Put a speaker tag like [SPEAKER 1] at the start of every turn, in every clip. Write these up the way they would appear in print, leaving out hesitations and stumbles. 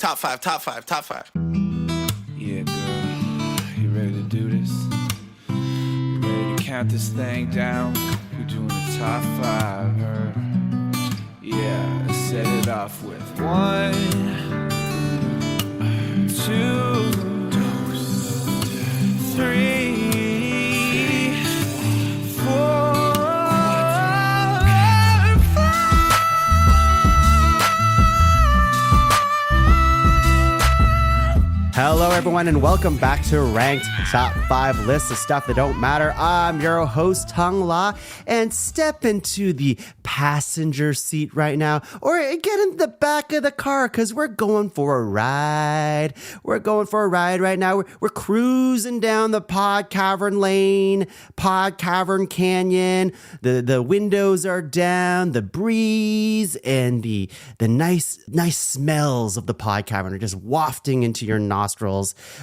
[SPEAKER 1] top five.
[SPEAKER 2] Yeah, girl, you ready to do this? You ready to count this thing down? We're doing the top five, her. Yeah, let's set it off with 1, 2, 3, 4.
[SPEAKER 3] Hello, everyone, and welcome back to Ranked Top 5 Lists of Stuff That Don't Matter. I'm your host, Tuong La, and step into the passenger seat right now, or get in the back of the car, because we're going for a ride. We're going for a ride right now. We're cruising down the Pod Cavern Lane, Pod Cavern Canyon. The windows are down, the breeze and the nice smells of the Pod Cavern are just wafting into your nostrils.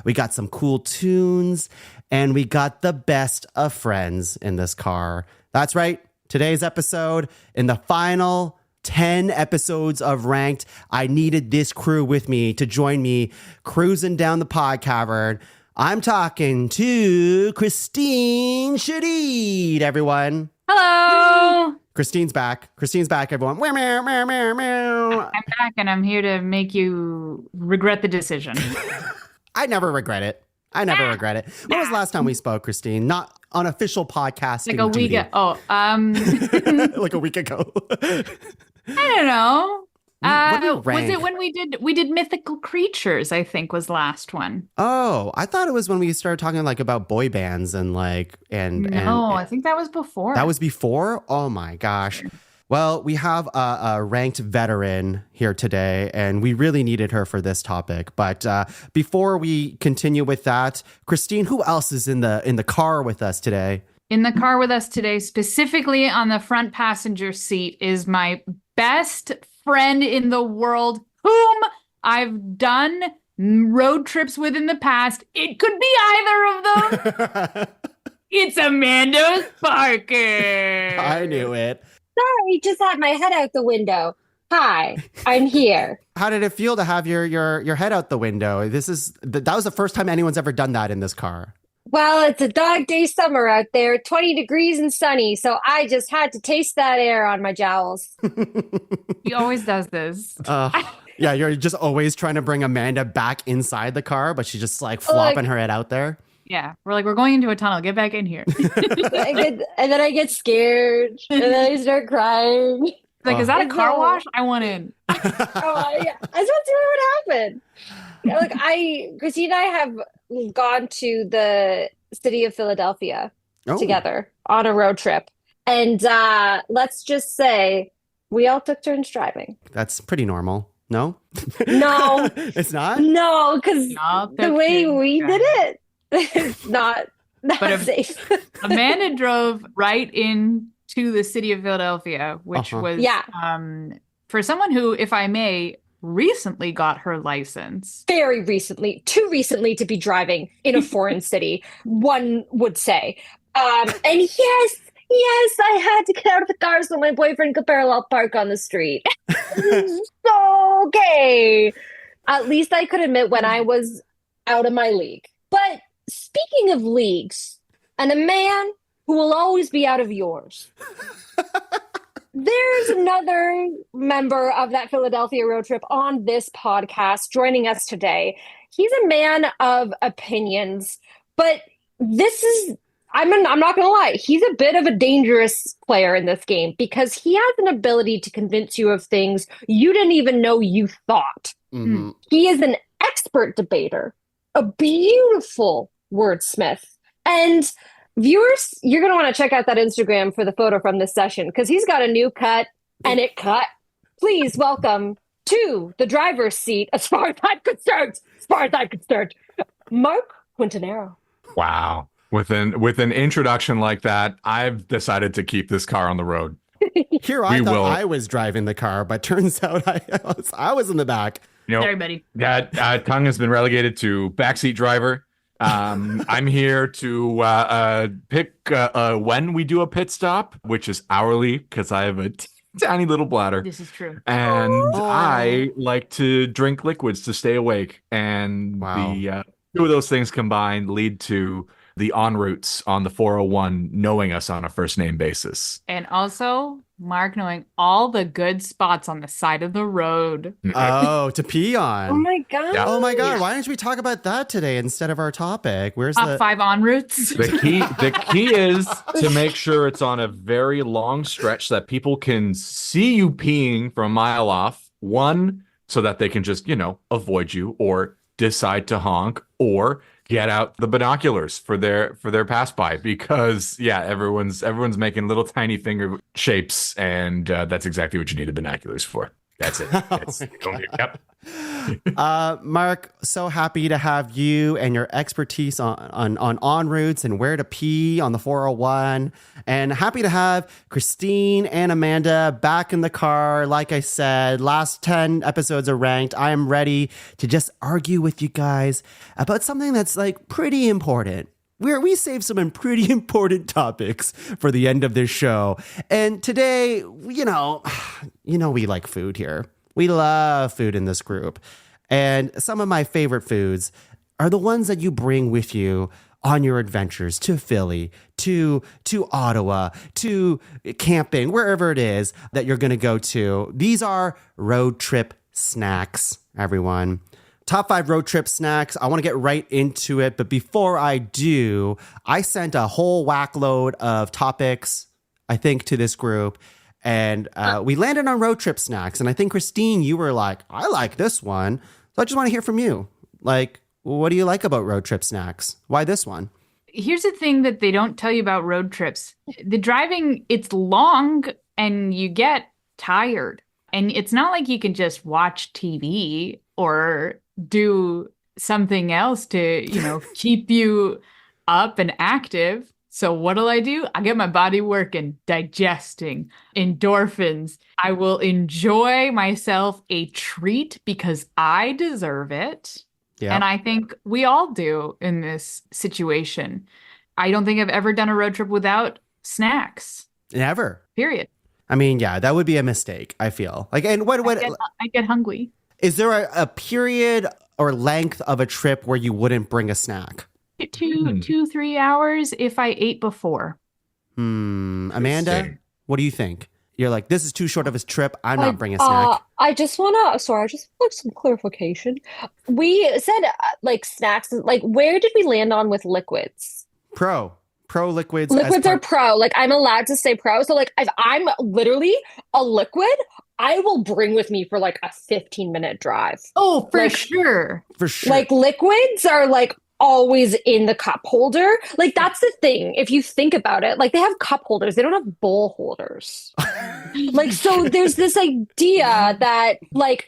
[SPEAKER 3] We got some cool tunes, and we got the best of friends in this car. That's right. Today's episode, in the final 10 episodes of Ranked, I needed this crew with me to join me cruising down the Pod Cavern. I'm talking to Kristine Shadid, everyone.
[SPEAKER 4] Hello.
[SPEAKER 3] Kristine's back, everyone.
[SPEAKER 4] I'm back, and I'm here to make you regret the decision.
[SPEAKER 3] I never regret it. When was the last time we spoke, Kristine? Not on official podcasting
[SPEAKER 4] Like a week
[SPEAKER 3] duty.
[SPEAKER 4] ago.
[SPEAKER 3] Like a week ago.
[SPEAKER 4] I don't know.
[SPEAKER 3] What do you
[SPEAKER 4] Was
[SPEAKER 3] rank?
[SPEAKER 4] it when we did mythical creatures? I think was the last one.
[SPEAKER 3] Oh, I thought it was when we started talking like about boy bands and like
[SPEAKER 4] I think that was before.
[SPEAKER 3] That was before? Oh my gosh. Well, we have a ranked veteran here today, and we really needed her for this topic. But before we continue with that, Kristine, who else is in the car with us today?
[SPEAKER 4] In the car with us today, specifically on the front passenger seat, is my best friend in the world, whom I've done road trips with in the past. It could be either of them. It's Amanda Parker.
[SPEAKER 3] I knew it.
[SPEAKER 5] Sorry, just had my head out the window. Hi, I'm here.
[SPEAKER 3] How did it feel to have your head out the window? That was the first time anyone's ever done that in this car.
[SPEAKER 5] Well, it's a dog day summer out there, 20 degrees and sunny, so I just had to taste that air on my jowls.
[SPEAKER 4] He always does this.
[SPEAKER 3] Yeah, you're just always trying to bring Amanda back inside the car, but she's just like flopping her head out there.
[SPEAKER 4] Yeah, we're going into a tunnel. Get back in here.
[SPEAKER 5] And then I get scared, and then I start crying.
[SPEAKER 4] Like, is that a car wash? I want in.
[SPEAKER 5] Yeah. I just want to see what would happen. Look, Kristine and I have gone to the city of Philadelphia together on a road trip. And let's just say we all took turns driving.
[SPEAKER 3] That's pretty normal. No?
[SPEAKER 5] No.
[SPEAKER 3] It's not?
[SPEAKER 5] No, because the way we did it, it's not safe.
[SPEAKER 4] Amanda drove right into the city of Philadelphia, which was for someone who, if I may, recently got her license.
[SPEAKER 5] Very recently, too recently to be driving in a foreign city, one would say. And yes, I had to get out of the car so my boyfriend could parallel park on the street. So okay. At least I could admit when I was out of my league. But speaking of leagues, and a man who will always be out of yours, there's another member of that Philadelphia road trip on this podcast joining us today. He's a man of opinions, but I'm not going to lie, he's a bit of a dangerous player in this game because he has an ability to convince you of things you didn't even know you thought.
[SPEAKER 3] Mm-hmm.
[SPEAKER 5] He is an expert debater, a beautiful wordsmith. And viewers, you're going to want to check out that Instagram for the photo from this session because he's got a new cut and it cut. Please welcome to the driver's seat, as far as I'm concerned, Marc Quintaneiro.
[SPEAKER 6] Wow. With an introduction like that, I've decided to keep this car on the road.
[SPEAKER 3] Here I thought I was driving the car, but turns out I was in the back.
[SPEAKER 6] You know,
[SPEAKER 4] Everybody.
[SPEAKER 6] Tuong has been relegated to backseat driver. I'm here to pick when we do a pit stop, which is hourly because I have a tiny little bladder.
[SPEAKER 4] This is true.
[SPEAKER 6] And
[SPEAKER 3] Oh.
[SPEAKER 6] I like to drink liquids to stay awake. And
[SPEAKER 3] Wow.
[SPEAKER 6] the two of those things combined lead to the en routes on the 401 knowing us on a first name basis.
[SPEAKER 4] And also, Mark knowing all the good spots on the side of the road.
[SPEAKER 3] Oh, to pee on.
[SPEAKER 5] Oh my god.
[SPEAKER 6] Yeah.
[SPEAKER 3] Oh my God, why don't we talk about that today instead of our topic? Where's
[SPEAKER 4] Top
[SPEAKER 3] the
[SPEAKER 4] 5 en routes.
[SPEAKER 6] The key is to make sure it's on a very long stretch so that people can see you peeing from a mile off. One, so that they can just, avoid you or decide to honk or get out the binoculars for their pass by, because everyone's making little tiny finger shapes, and that's exactly what you need the binoculars for. That's it. Yep.
[SPEAKER 3] Mark, so happy to have you and your expertise on en routes and where to pee on the 401. And happy to have Kristine and Amanda back in the car. Like I said, last 10 episodes are ranked. I am ready to just argue with you guys about something that's like pretty important. We saved some pretty important topics for the end of this show. And today, we like food here. We love food in this group. And some of my favorite foods are the ones that you bring with you on your adventures to Philly, to Ottawa, to camping, wherever it is that you're going to go to. These are road trip snacks, everyone. Top 5 road trip snacks. I want to get right into it. But before I do, I sent a whole whack load of topics, I think, to this group. And we landed on road trip snacks. And I think, Kristine, you were like, I like this one. So I just want to hear from you. Like, what do you like about road trip snacks? Why this one?
[SPEAKER 4] Here's the thing that they don't tell you about road trips. The driving, it's long and you get tired. And it's not like you can just watch TV or do something else to, keep you up and active. So what do? I get my body working, digesting, endorphins. I will enjoy myself a treat because I deserve it.
[SPEAKER 3] Yeah.
[SPEAKER 4] And I think we all do in this situation. I don't think I've ever done a road trip without snacks.
[SPEAKER 3] Never.
[SPEAKER 4] Period.
[SPEAKER 3] I mean, yeah, that would be a mistake, I feel. Like, and
[SPEAKER 4] I get hungry.
[SPEAKER 3] Is there a period or length of a trip where you wouldn't bring a snack?
[SPEAKER 4] 2-3 hours if I ate before.
[SPEAKER 3] Amanda, what do you think? You're like, this is too short of a trip. I'm not bringing a snack.
[SPEAKER 5] I just want some clarification. We said snacks, where did we land on with liquids?
[SPEAKER 3] Pro liquids.
[SPEAKER 5] Liquids are pro. I'm allowed to say pro. So if I'm literally a liquid, I will bring with me for a 15-minute drive.
[SPEAKER 4] Oh, for sure.
[SPEAKER 3] For sure.
[SPEAKER 5] Liquids are always in the cup holder. That's the thing. If you think about it, they have cup holders. They don't have bowl holders. So there's this idea that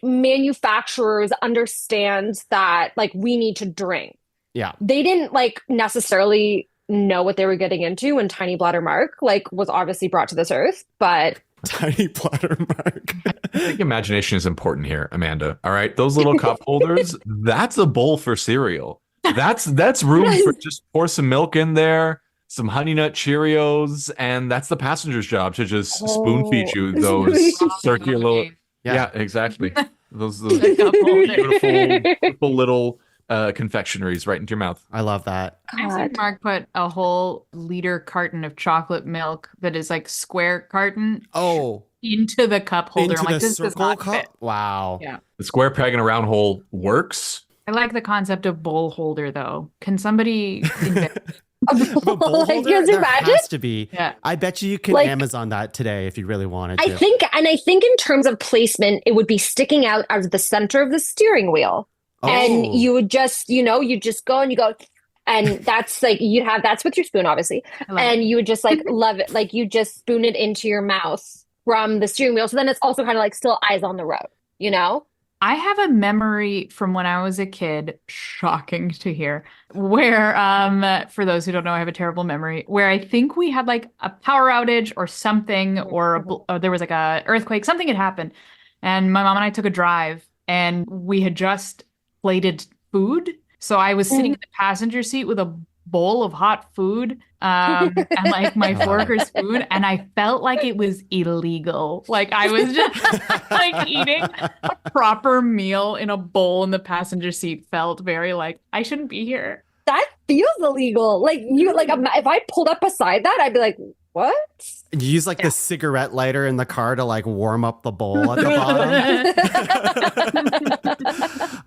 [SPEAKER 5] manufacturers understand that we need to drink.
[SPEAKER 3] Yeah.
[SPEAKER 5] They didn't necessarily know what they were getting into when Tiny Bladder Mark was obviously brought to this earth, but
[SPEAKER 3] Tiny Bladder Mark.
[SPEAKER 6] I think imagination is important here, Amanda. All right. Those little cup holders, that's a bowl for cereal. That's room for just pour some milk in there, some Honey Nut Cheerios, and that's the passenger's job to just spoon feed you those circular. Yeah, exactly. Those beautiful little confectionaries right into your mouth.
[SPEAKER 3] I love that.
[SPEAKER 4] I've seen Mark put a whole liter carton of chocolate milk that is square carton into the cup holder.
[SPEAKER 3] Into
[SPEAKER 4] I'm
[SPEAKER 3] the
[SPEAKER 4] this does
[SPEAKER 3] circle
[SPEAKER 4] not
[SPEAKER 3] cup?
[SPEAKER 4] fit.
[SPEAKER 3] Wow.
[SPEAKER 4] Yeah.
[SPEAKER 6] The square peg in a round hole works.
[SPEAKER 4] I like the concept of bowl holder though. Can somebody invent
[SPEAKER 3] A bowl holder?
[SPEAKER 5] Can you
[SPEAKER 3] There
[SPEAKER 5] imagine?
[SPEAKER 3] has to be.
[SPEAKER 4] Yeah.
[SPEAKER 3] I bet you can Amazon that today if you really wanted to.
[SPEAKER 5] I think in terms of placement, it would be sticking out of the center of the steering wheel. And you would just, you just go and you go, and that's you'd have, that's with your spoon, obviously. And you would just love it. You just spoon it into your mouth from the steering wheel. So then it's also kind of still eyes on the road,
[SPEAKER 4] I have a memory from when I was a kid, shocking to hear, where, for those who don't know, I have a terrible memory, where I think we had a power outage or something, or there was a earthquake, something had happened. And my mom and I took a drive and we had just plated food. So I was sitting in the passenger seat with a bowl of hot food and like my fork or spoon, and I felt like it was illegal. Like I was just like eating a proper meal in a bowl in the passenger seat felt very like I shouldn't be here.
[SPEAKER 5] That feels illegal. Like if I pulled up beside that, I'd be like, what?
[SPEAKER 3] You use like the cigarette lighter in the car to like warm up the bowl at the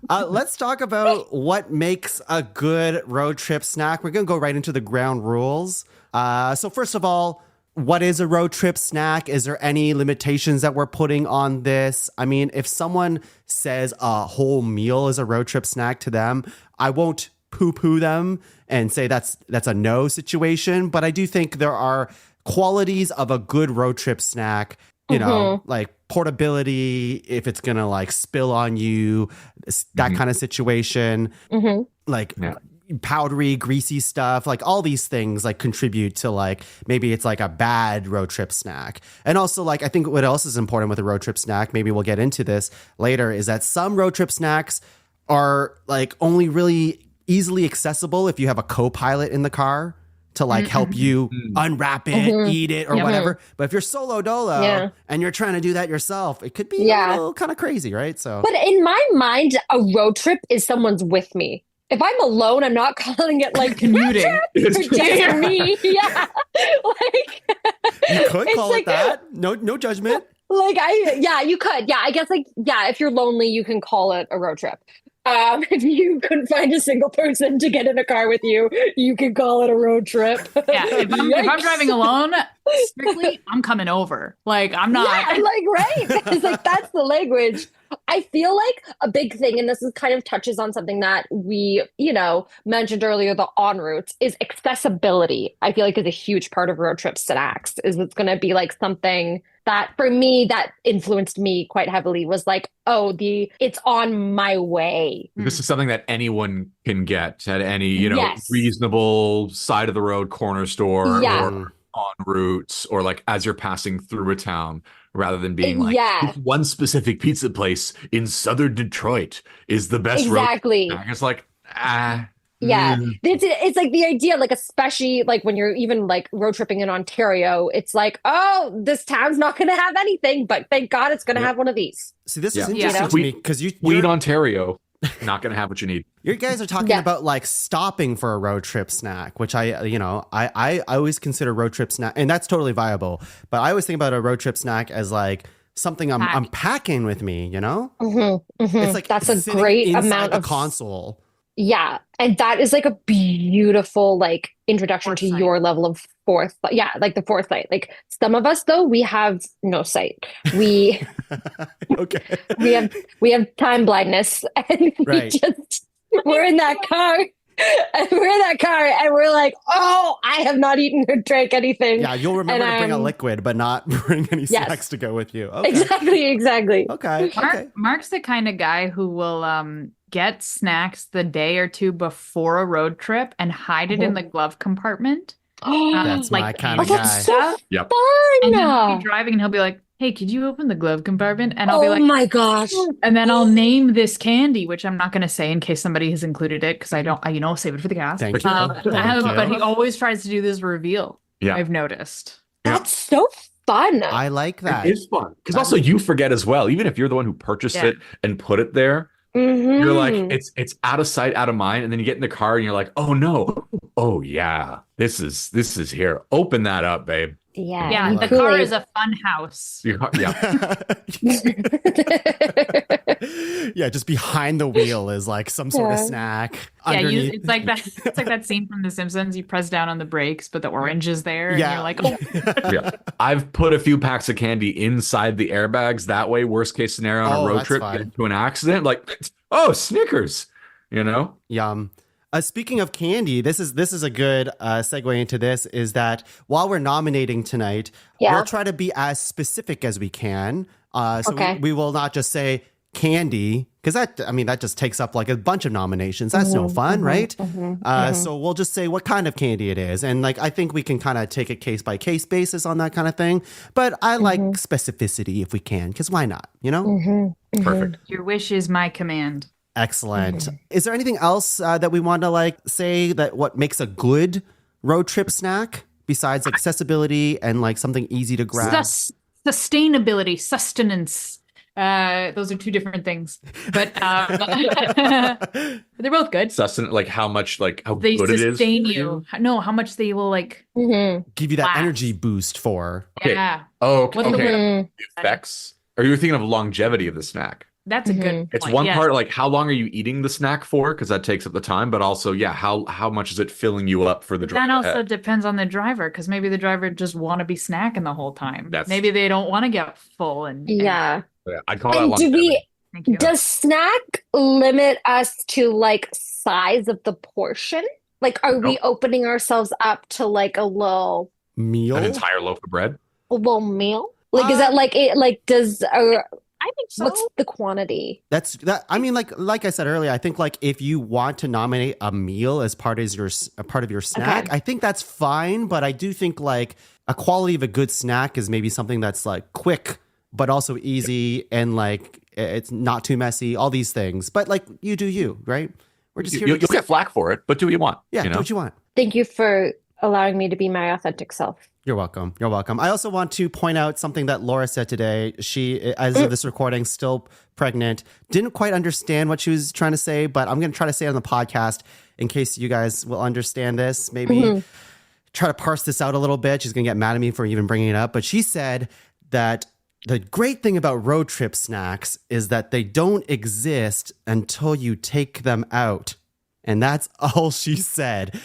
[SPEAKER 3] bottom. Let's talk about what makes a good road trip snack. We're going to go right into the ground rules. So first of all, what is a road trip snack? Is there any limitations that we're putting on this? I mean, if someone says a whole meal is a road trip snack to them, I won't poo-poo them and say that's a no situation. But I do think there are qualities of a good road trip snack, you know, like portability, if it's gonna like spill on you, that kind of situation, like powdery, greasy stuff, like all these things like contribute to like maybe it's like a bad road trip snack. And also like I think what else is important with a road trip snack, maybe we'll get into this later, is that some road trip snacks are like only really easily accessible if you have a co-pilot in the car to like help you unwrap it, eat it, or whatever. But if you're solo dolo and you're trying to do that yourself, it could be a little kind of crazy, right? So,
[SPEAKER 5] but in my mind, a road trip is someone's with me. If I'm alone, I'm not calling it like
[SPEAKER 4] commuting.
[SPEAKER 5] It's just for me. Yeah, like
[SPEAKER 3] you could call
[SPEAKER 5] like
[SPEAKER 3] it that. No judgment.
[SPEAKER 5] Like you could. Yeah, I guess like if you're lonely, you can call it a road trip. If you couldn't find a single person to get in a car with you, you could call it a road trip.
[SPEAKER 4] Yeah, if I'm driving alone, strictly, I'm coming over. Like, I'm not.
[SPEAKER 5] Yeah, like, right. It's like, that's the language. I feel like a big thing, and this is kind of touches on something that we, mentioned earlier, the en route, is accessibility. I feel like is a huge part of road trip snacks. Is it's going to be like something that for me that influenced me quite heavily was like, it's on my way.
[SPEAKER 6] This is something that anyone can get at any, reasonable side of the road corner store or en route, or like as you're passing through a town, rather than being like this one specific pizza place in southern Detroit is the best road. It's like,
[SPEAKER 5] Yeah, it's like the idea, like especially like when you're even like road tripping in Ontario, it's like, this town's not going to have anything, but thank God it's going to have one of these.
[SPEAKER 3] See, this is interesting to me because
[SPEAKER 6] Sweet Ontario, not going to have what you need.
[SPEAKER 3] You guys are talking about like stopping for a road trip snack, which I always consider road trip snack, and that's totally viable. But I always think about a road trip snack as like something I'm packing with me. It's like
[SPEAKER 5] that's a great amount of
[SPEAKER 3] console.
[SPEAKER 5] Yeah. And that is like a beautiful like introduction to your level of foresight. Yeah, like the foresight. Like some of us though, we have no sight. We we have time blindness, and we're in that car. And we're like, I have not eaten or drank anything.
[SPEAKER 3] Yeah, you'll remember to bring a liquid, but not bring any snacks to go with you. Okay.
[SPEAKER 5] Exactly.
[SPEAKER 3] Okay.
[SPEAKER 4] Mark's the kind of guy who will get snacks the day or two before a road trip and hide it in the glove compartment.
[SPEAKER 3] That's my kind of guy.
[SPEAKER 5] That's so fun.
[SPEAKER 4] And then he'll be driving and he'll be like, hey, could you open the glove compartment? And I'll be like,
[SPEAKER 5] oh my gosh.
[SPEAKER 4] And then I'll name this candy, which I'm not going to say in case somebody has included it, because I don't, save it for the cast.
[SPEAKER 3] Thank you.
[SPEAKER 4] But he always tries to do this reveal. Yeah. I've noticed.
[SPEAKER 5] That's so fun.
[SPEAKER 3] I like that.
[SPEAKER 6] It is fun. Because also you forget as well, even if you're the one who purchased it and put it there, you're like, it's out of sight, out of mind. And then you get in the car and you're like, oh no. Oh yeah. This is here. Open that up, babe.
[SPEAKER 4] Yeah, the car is a fun house.
[SPEAKER 3] Yeah, just behind the wheel is like some sort of snack.
[SPEAKER 4] Yeah, it's like that. It's like that scene from The Simpsons. You press down on the brakes, but the orange is there, and you're like,
[SPEAKER 6] I've put a few packs of candy inside the airbags. That way, worst case scenario on a road trip, get into an accident, like, Snickers,
[SPEAKER 3] Yum. Speaking of candy, this is a good segue into this, is that while we're nominating tonight, we'll try to be as specific as we can. We will not just say candy, because that just takes up like a bunch of nominations. That's no fun, right? So we'll just say what kind of candy it is. And like, I think we can kind of take a case by case basis on that kind of thing. But I like specificity if we can, because why not,
[SPEAKER 6] Perfect.
[SPEAKER 4] Your wish is my command.
[SPEAKER 3] Excellent. Is there anything else that we want to like say that what makes a good road trip snack besides like accessibility and like something easy to grab?
[SPEAKER 4] Sustainability, sustenance. Those are two different things, but they're both good.
[SPEAKER 6] Sustenance, like how much, like how
[SPEAKER 4] They
[SPEAKER 6] good it is.
[SPEAKER 4] sustain you. No, how much they will like.
[SPEAKER 3] Give you that
[SPEAKER 4] last.
[SPEAKER 3] energy boost for.
[SPEAKER 6] Okay.
[SPEAKER 4] Yeah,
[SPEAKER 6] Oh, okay.
[SPEAKER 4] What's the
[SPEAKER 6] okay.
[SPEAKER 4] word?
[SPEAKER 6] The effects. Are you thinking of longevity of the snack?
[SPEAKER 4] That's a good.
[SPEAKER 6] It's
[SPEAKER 4] point.
[SPEAKER 6] one
[SPEAKER 4] Yes.
[SPEAKER 6] part, like how long are you eating the snack for? Because that takes up the time, but also, yeah, how much is it filling you up for the drive?
[SPEAKER 4] That also depends on the driver, because maybe the driver just want to be snacking the whole time.
[SPEAKER 6] That's-
[SPEAKER 4] Maybe they don't want to get full and
[SPEAKER 5] Yeah.
[SPEAKER 6] Yeah, I'd call that
[SPEAKER 5] And
[SPEAKER 6] longevity.
[SPEAKER 4] Thank you.
[SPEAKER 5] does snack limit us to like size of the portion? Like, are we
[SPEAKER 6] Nope.
[SPEAKER 5] opening ourselves up to like a little
[SPEAKER 3] Meal?
[SPEAKER 6] An entire loaf of bread.
[SPEAKER 5] meal? Like, is that like it? Like, does
[SPEAKER 1] I think so.
[SPEAKER 5] what's the quantity?
[SPEAKER 3] That's that. I mean, like I said earlier, I think like if you want to nominate a meal as part of your snack,
[SPEAKER 5] Okay.
[SPEAKER 3] I think that's fine. But I do think like a quality of a good snack is maybe something that's like quick, but also easy and like it's not too messy. All these things, but like you do you, right? We're just here.
[SPEAKER 6] You'll get flack for it, but do what you want.
[SPEAKER 3] yeah,
[SPEAKER 6] you
[SPEAKER 3] do
[SPEAKER 6] know?
[SPEAKER 3] what you want.
[SPEAKER 5] Thank you for allowing me to be my authentic self.
[SPEAKER 3] You're welcome. You're welcome. I also want to point out something that Laura said today. She, as of this recording, still pregnant. Didn't quite understand what she was trying to say, but I'm going to try to say it on the podcast in case you guys will understand this. Maybe try to parse this out a little bit. She's going to get mad at me for even bringing it up. But she said that the great thing about road trip snacks is that they don't exist until you take them out. And that's all she said.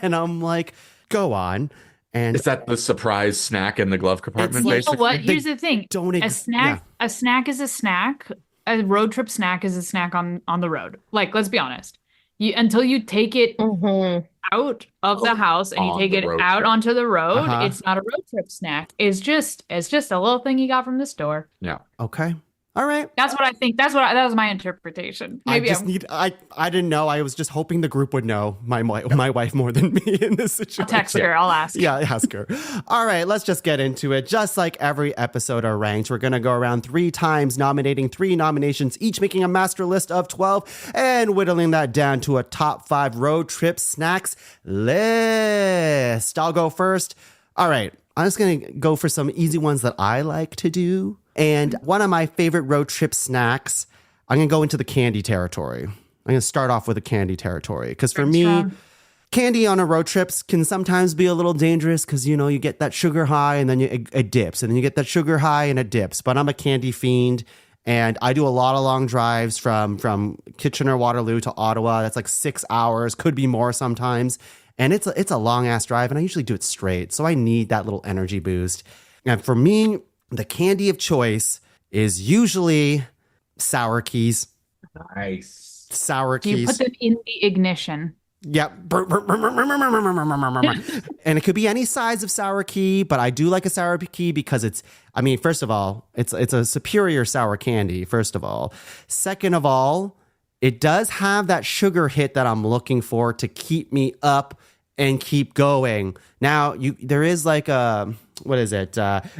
[SPEAKER 3] And I'm like, go on. And
[SPEAKER 6] Is that the surprise snack in the glove compartment,
[SPEAKER 3] It's like-
[SPEAKER 4] You know
[SPEAKER 6] basically?
[SPEAKER 4] what?
[SPEAKER 3] They
[SPEAKER 4] Here's the thing.
[SPEAKER 3] don't
[SPEAKER 4] A snack is a snack. A road trip snack is a snack on the road. Like, let's be honest. Until you take it out of the house and you
[SPEAKER 6] On
[SPEAKER 4] take
[SPEAKER 6] the
[SPEAKER 4] it
[SPEAKER 6] road
[SPEAKER 4] out
[SPEAKER 6] trip.
[SPEAKER 4] onto the road,
[SPEAKER 3] Uh-huh.
[SPEAKER 4] it's not a road trip snack. It's just a little thing you got from the store.
[SPEAKER 6] Yeah.
[SPEAKER 3] okay. All right.
[SPEAKER 4] That's what I think. That was my interpretation. Maybe
[SPEAKER 3] I didn't know. I was just hoping the group would know my wife more than me in this situation.
[SPEAKER 4] I'll text her. I'll ask.
[SPEAKER 3] Yeah, ask her. All right, let's just get into it. Just like every episode of Ranked, we're going to go around 3 times, nominating 3 nominations, each making a master list of 12 and whittling that down to a top 5 road trip snacks list. I'll go first. All right, I'm just going to go for some easy ones that I like to do. And one of my favorite road trip snacks, I'm going to go into the candy territory. I'm going to start off with the candy territory because for me,
[SPEAKER 4] Strong.
[SPEAKER 3] candy on a road trips can sometimes be a little dangerous because, you know, you get that sugar high and then it dips and then you get that sugar high and it dips. But I'm a candy fiend and I do a lot of long drives from Kitchener-Waterloo to Ottawa. That's like 6 hours, could be more sometimes. And it's a long ass drive and I usually do it straight. So I need that little energy boost. And for me, the candy of choice is usually sour keys.
[SPEAKER 6] Nice.
[SPEAKER 3] Sour
[SPEAKER 4] Do you
[SPEAKER 3] keys.
[SPEAKER 4] put them in the ignition?
[SPEAKER 3] Yep. And it could be any size of sour key, but I do like a sour key because first of all, it's a superior sour candy, first of all. Second of all, it does have that sugar hit that I'm looking for to keep me up and keep going. Now, there is like